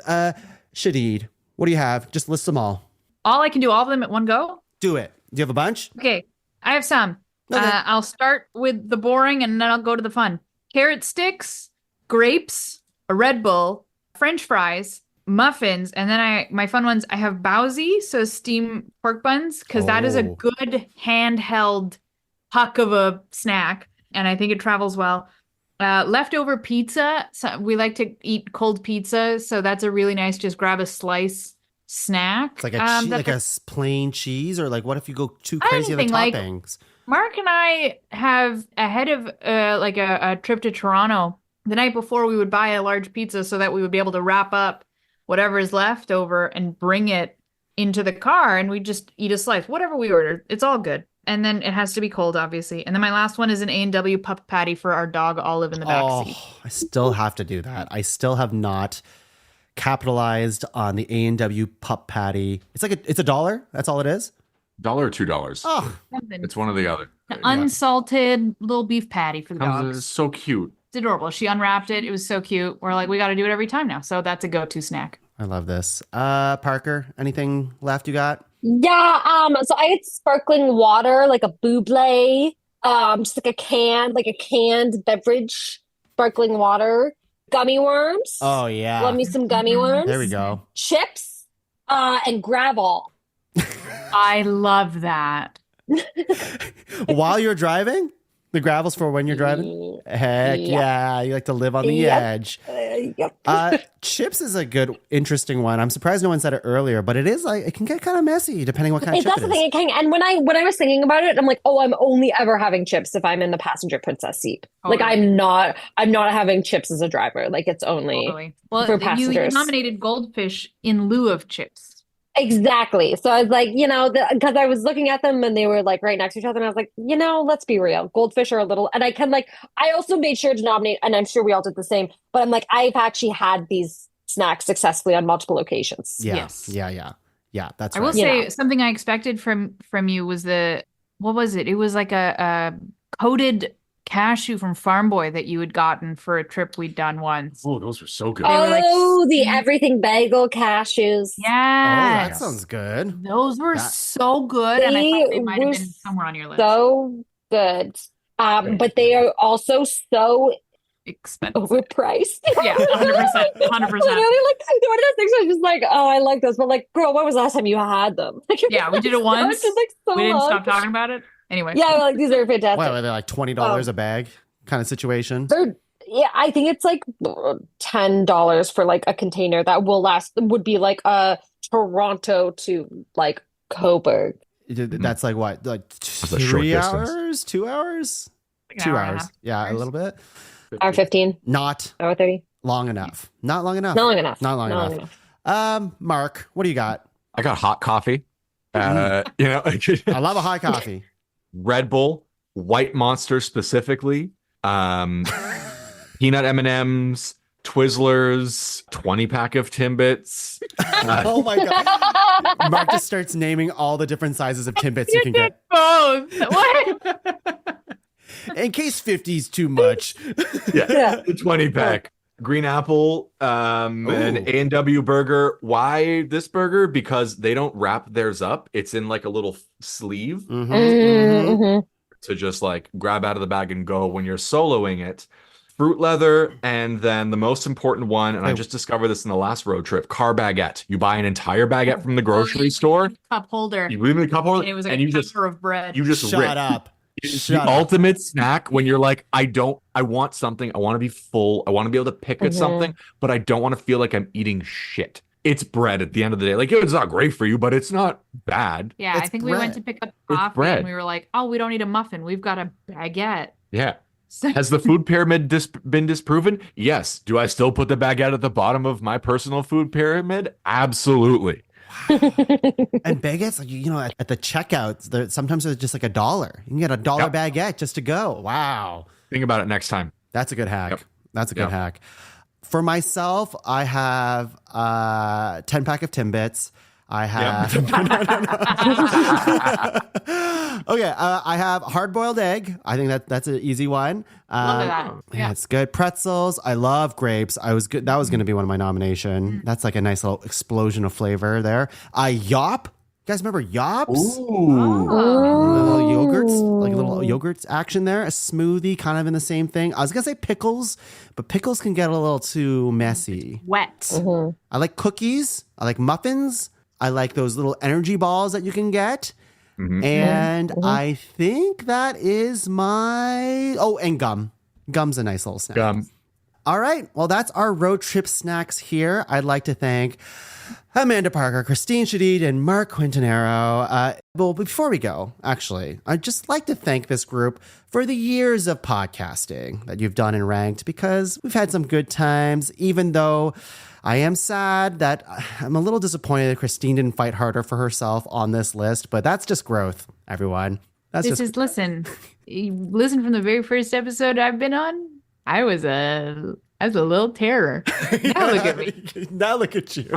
[SPEAKER 3] Shadid. What do you have? Just list them all.
[SPEAKER 4] All I can do all of them at one go?
[SPEAKER 3] Do it. Do you have a bunch?
[SPEAKER 4] Okay, I have some.
[SPEAKER 3] Okay.
[SPEAKER 4] I'll start with the boring and then I'll go to the fun. Carrot sticks, grapes, a Red Bull, French fries, muffins, and then my fun ones, I have Bowsy, so steamed pork buns, because that is a
[SPEAKER 3] Oh.
[SPEAKER 4] good handheld puck of a snack, and I think it travels well. Leftover pizza, so we like to eat cold pizza, so that's a really nice just grab a slice snack.
[SPEAKER 3] It's like a
[SPEAKER 4] that
[SPEAKER 3] like a plain cheese, or like what if you go too crazy on the
[SPEAKER 4] Anything like-
[SPEAKER 3] toppings?
[SPEAKER 4] Mark and I have ahead of like a trip to Toronto, the night before we would buy a large pizza so that we would be able to wrap up whatever is left over and bring it into the car, and we just eat a slice, whatever we ordered. It's all good. And then it has to be cold, obviously. And then my last one is an A&W pup patty for our dog Olive in the back seat.
[SPEAKER 3] I still have to do that. I still have not capitalized on the A&W pup patty. It's like it's $1. That's all it is.
[SPEAKER 6] $1 or $2.
[SPEAKER 3] Oh,
[SPEAKER 4] Something.
[SPEAKER 6] It's one or the other.
[SPEAKER 4] An unsalted little beef patty for the dogs.
[SPEAKER 6] It's so cute.
[SPEAKER 4] It's adorable. She unwrapped it. It was so cute. We're like, we got to do it every time now. So that's a go-to snack.
[SPEAKER 3] I love this. Parker, anything left you got?
[SPEAKER 5] Yeah, so I had sparkling water, like a buble, just like a canned beverage, sparkling water, gummy worms.
[SPEAKER 3] Oh yeah.
[SPEAKER 5] Love me some gummy worms.
[SPEAKER 3] There we go.
[SPEAKER 5] Chips, and gravel.
[SPEAKER 4] I love that.
[SPEAKER 3] While you're driving? The gravel's for when you're driving? Heck yeah. You like to live on the
[SPEAKER 5] Yep.
[SPEAKER 3] edge.
[SPEAKER 5] Yep.
[SPEAKER 3] Chips is a good, interesting one. I'm surprised no one said it earlier, but it is like, it can get kind of messy depending what kind of chip
[SPEAKER 5] That's
[SPEAKER 3] it
[SPEAKER 5] the
[SPEAKER 3] is.
[SPEAKER 5] thing. And when I was thinking about it, I'm like, oh, I'm only ever having chips if I'm in the passenger princess seat. Like
[SPEAKER 4] Totally.
[SPEAKER 5] I'm not having chips as a driver. Like it's only
[SPEAKER 4] Totally. Well,
[SPEAKER 5] for
[SPEAKER 4] you
[SPEAKER 5] passengers.
[SPEAKER 4] nominated goldfish in lieu of chips.
[SPEAKER 5] Exactly. So I was like, because I was looking at them and they were like right next to each other, and I was like, let's be real. Goldfish are a little, and I also made sure to nominate, and I'm sure we all did the same, but I'm like, I've actually had these snacks successfully on multiple occasions.
[SPEAKER 3] Yeah.
[SPEAKER 4] Yes.
[SPEAKER 3] Yeah, that's
[SPEAKER 4] I
[SPEAKER 3] right.
[SPEAKER 4] will say something I expected from you was what was it? It was like a coated cashew from Farm Boy that you had gotten for a trip we'd done once.
[SPEAKER 6] Oh, those were so good.
[SPEAKER 4] They were like
[SPEAKER 5] The everything bagel cashews.
[SPEAKER 3] Oh,
[SPEAKER 4] Yes.
[SPEAKER 3] that sounds good.
[SPEAKER 4] Those were
[SPEAKER 3] That-
[SPEAKER 4] so good, and I
[SPEAKER 5] They
[SPEAKER 4] thought they might have
[SPEAKER 5] were
[SPEAKER 4] been somewhere on your list.
[SPEAKER 5] So good. But they are also so
[SPEAKER 4] Expensive.
[SPEAKER 5] overpriced.
[SPEAKER 4] Yeah, 100%. 100%.
[SPEAKER 5] Literally, like, one of those things I was just like, oh, I like those. But like, girl, when was the last time you had them? Like,
[SPEAKER 4] Yeah, we did it once.
[SPEAKER 5] It's just like so
[SPEAKER 4] We didn't
[SPEAKER 5] long.
[SPEAKER 4] stop talking about it. Anyway.
[SPEAKER 5] Yeah, like these are fantastic.
[SPEAKER 3] What, are they like $20 a bag kind of situation?
[SPEAKER 5] I think it's like $10 for like a container that would be like a Toronto to like Coburg.
[SPEAKER 3] That's like what? Like
[SPEAKER 6] a short
[SPEAKER 3] 3
[SPEAKER 6] distance.
[SPEAKER 3] hours? 2 hours?
[SPEAKER 4] Like an
[SPEAKER 3] 2
[SPEAKER 4] hour and a
[SPEAKER 3] hours.
[SPEAKER 4] half.
[SPEAKER 3] Yeah, a little bit.
[SPEAKER 5] Hour 15,
[SPEAKER 3] Not
[SPEAKER 5] hour 30.
[SPEAKER 3] long enough. Not long enough.
[SPEAKER 5] Not long enough.
[SPEAKER 3] Not long enough. Mark, what do you got?
[SPEAKER 6] I got hot coffee.
[SPEAKER 3] I love a hot coffee.
[SPEAKER 6] Red Bull, White Monster specifically, peanut M&Ms, Twizzlers, 20-pack of Timbits.
[SPEAKER 3] Oh my god! Mark just starts naming all the different sizes of Timbits you can get.
[SPEAKER 4] Both. What?
[SPEAKER 3] In case 50's too much.
[SPEAKER 6] The 20-pack. Green apple, an A&W burger. Why this burger? Because they don't wrap theirs up. It's in like a little sleeve to just like grab out of the bag and go when you're soloing it. Fruit leather, and then the most important one, and I just discovered this in the last road trip, car baguette. You buy an entire baguette from the grocery store.
[SPEAKER 4] Cup holder.
[SPEAKER 6] You leave it in the cup holder,
[SPEAKER 4] And it was like
[SPEAKER 6] and
[SPEAKER 4] a
[SPEAKER 6] you just
[SPEAKER 4] cover of bread.
[SPEAKER 6] you just
[SPEAKER 3] Shut
[SPEAKER 6] rip.
[SPEAKER 3] up.
[SPEAKER 6] It's
[SPEAKER 3] Shut
[SPEAKER 6] the
[SPEAKER 3] up.
[SPEAKER 6] ultimate snack when you're like, I want something. I want to be full. I want to be able to pick at something, but I don't want to feel like I'm eating shit. It's bread at the end of the day. Like, it's not great for you, but it's not bad.
[SPEAKER 4] Yeah,
[SPEAKER 3] It's
[SPEAKER 4] I think we
[SPEAKER 3] bread.
[SPEAKER 4] went to pick up
[SPEAKER 6] It's
[SPEAKER 4] coffee
[SPEAKER 6] bread.
[SPEAKER 4] and we were like, oh, we don't need a muffin. We've got a baguette.
[SPEAKER 6] Yeah.
[SPEAKER 4] So
[SPEAKER 6] Has the food pyramid been disproven? Yes. Do I still put the baguette at the bottom of my personal food pyramid? Absolutely.
[SPEAKER 3] And baguettes, like, you know, at the checkouts, sometimes they're just like $1. You can get $1 baguette just to go. Wow.
[SPEAKER 6] Think about it next time.
[SPEAKER 3] That's a good hack.
[SPEAKER 6] Yep.
[SPEAKER 3] That's a good
[SPEAKER 6] Yep.
[SPEAKER 3] hack. For myself, I have 10-pack of Timbits. I have okay. I have hard-boiled egg. I think that's an easy one.
[SPEAKER 4] Love that.
[SPEAKER 3] Yeah, it's good. Pretzels. I love grapes. I was good. That was going to be one of my nomination. That's like a nice little explosion of flavor there. Yop. You guys remember Yops? Little yogurts, like a little yogurts action there. A smoothie, kind of in the same thing. I was gonna say pickles, but pickles can get a little too messy.
[SPEAKER 4] Wet.
[SPEAKER 3] I like cookies. I like muffins. I like those little energy balls that you can get. And I think that is my... Oh, and gum. Gum's a nice little snack.
[SPEAKER 6] Gum.
[SPEAKER 3] All right. Well, that's our road trip snacks here. I'd like to thank Amanda Parker, Kristine Shadid, and Marc Quintaneiro. Well, before we go, actually, I'd just like to thank this group for the years of podcasting that you've done in Ranked, because we've had some good times, even though I am sad that I'm a little disappointed that Kristine didn't fight harder for herself on this list, but that's just growth, everyone.
[SPEAKER 4] Listen, you listen from the very first episode I've been on. I was a little terror. Now look at me.
[SPEAKER 3] Now look at you.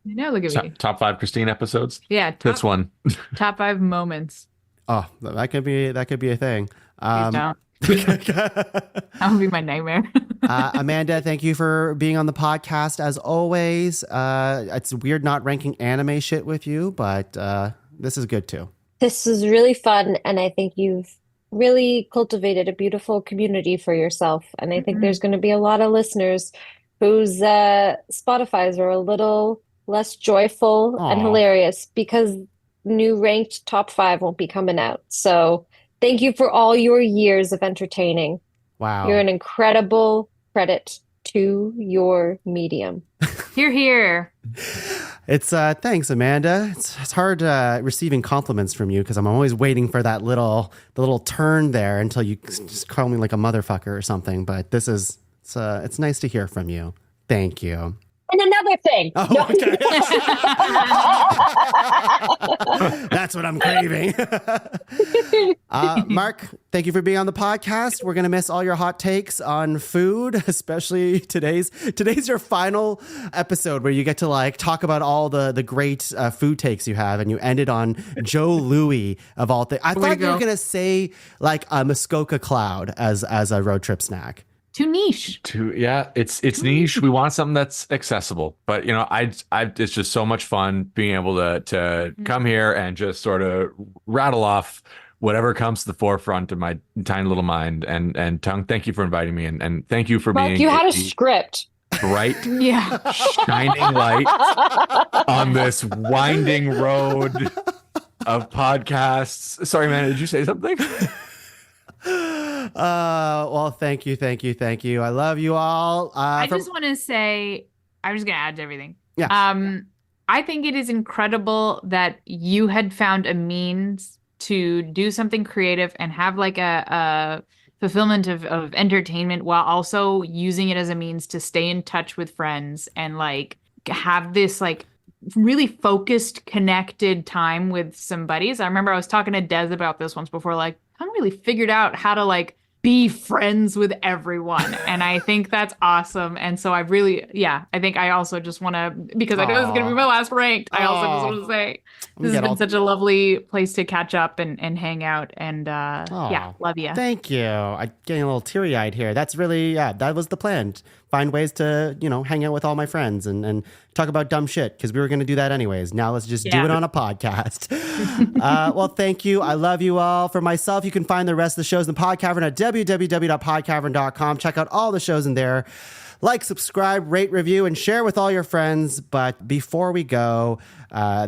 [SPEAKER 4] Now look at me.
[SPEAKER 6] Top 5 Kristine episodes.
[SPEAKER 4] Yeah,
[SPEAKER 6] That's one.
[SPEAKER 4] top 5 moments.
[SPEAKER 3] Oh, that could be a thing.
[SPEAKER 4] Please don't. That would be my nightmare.
[SPEAKER 3] Amanda, thank you for being on the podcast as always. It's weird not ranking anime shit with you, but this is good too.
[SPEAKER 5] This is really fun, and I think you've really cultivated a beautiful community for yourself. And I think there's going to be a lot of listeners whose Spotifys are a little less joyful and hilarious because new ranked top 5 won't be coming out. So thank you for all your years of entertaining.
[SPEAKER 3] Wow.
[SPEAKER 5] You're an incredible credit to your medium.
[SPEAKER 4] Hear, hear.
[SPEAKER 3] It's thanks, Amanda. It's hard receiving compliments from you because I'm always waiting for the little turn there until you just call me like a motherfucker or something. But it's nice to hear from you. Thank you.
[SPEAKER 5] And another thing.
[SPEAKER 3] Oh, okay. That's what I'm craving. Mark, thank you for being on the podcast. We're going to miss all your hot takes on food, especially today's your final episode where you get to like talk about all the great food takes you have, and you ended on Joe Louis of all things. I thought you were going to say like a Muskoka cloud as a road trip snack.
[SPEAKER 4] Too niche.
[SPEAKER 6] It's niche. We want something that's accessible, but you know, it's just so much fun being able to come here and just sort of rattle off whatever comes to the forefront of my tiny little mind. And Tuong, thank you for inviting me, and thank you for
[SPEAKER 5] Mark,
[SPEAKER 6] being
[SPEAKER 5] you had a script.
[SPEAKER 6] Bright,
[SPEAKER 4] shining
[SPEAKER 6] light on this winding road of podcasts. Sorry, man, did you say something?
[SPEAKER 3] Well, thank you. I love you all.
[SPEAKER 4] I just want to say, I'm just going to add to everything.
[SPEAKER 3] Yeah.
[SPEAKER 4] I think it is incredible that you had found a means to do something creative and have like a fulfillment of entertainment while also using it as a means to stay in touch with friends and like have this like really focused, connected time with some buddies. I remember I was talking to Des about this once before, like, I haven't really figured out how to like be friends with everyone. And I think that's awesome. And so I think I also just want to, because I know this is going to be my last ranked, I also just want to say this has been such a lovely place to catch up and hang out. And love you.
[SPEAKER 3] Thank you. I'm getting a little teary-eyed here. That's really, that was the plan. Find ways to, hang out with all my friends and talk about dumb shit, because we were going to do that anyways. Now let's just do it on a podcast. Well, thank you. I love you all. For myself, you can find the rest of the shows in the Pod Cavern at www.podcavern.com. Check out all the shows in there. Like, subscribe, rate, review, and share with all your friends. But before we go,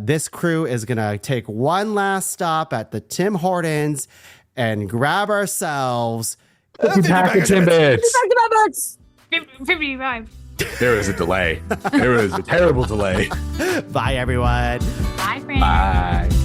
[SPEAKER 3] this crew is going to take one last stop at the Tim Hortons and grab ourselves
[SPEAKER 6] 50 pack of Timbits.
[SPEAKER 4] 55.
[SPEAKER 6] There was a delay. There was a terrible delay.
[SPEAKER 3] Bye, everyone.
[SPEAKER 4] Bye, friends.
[SPEAKER 6] Bye.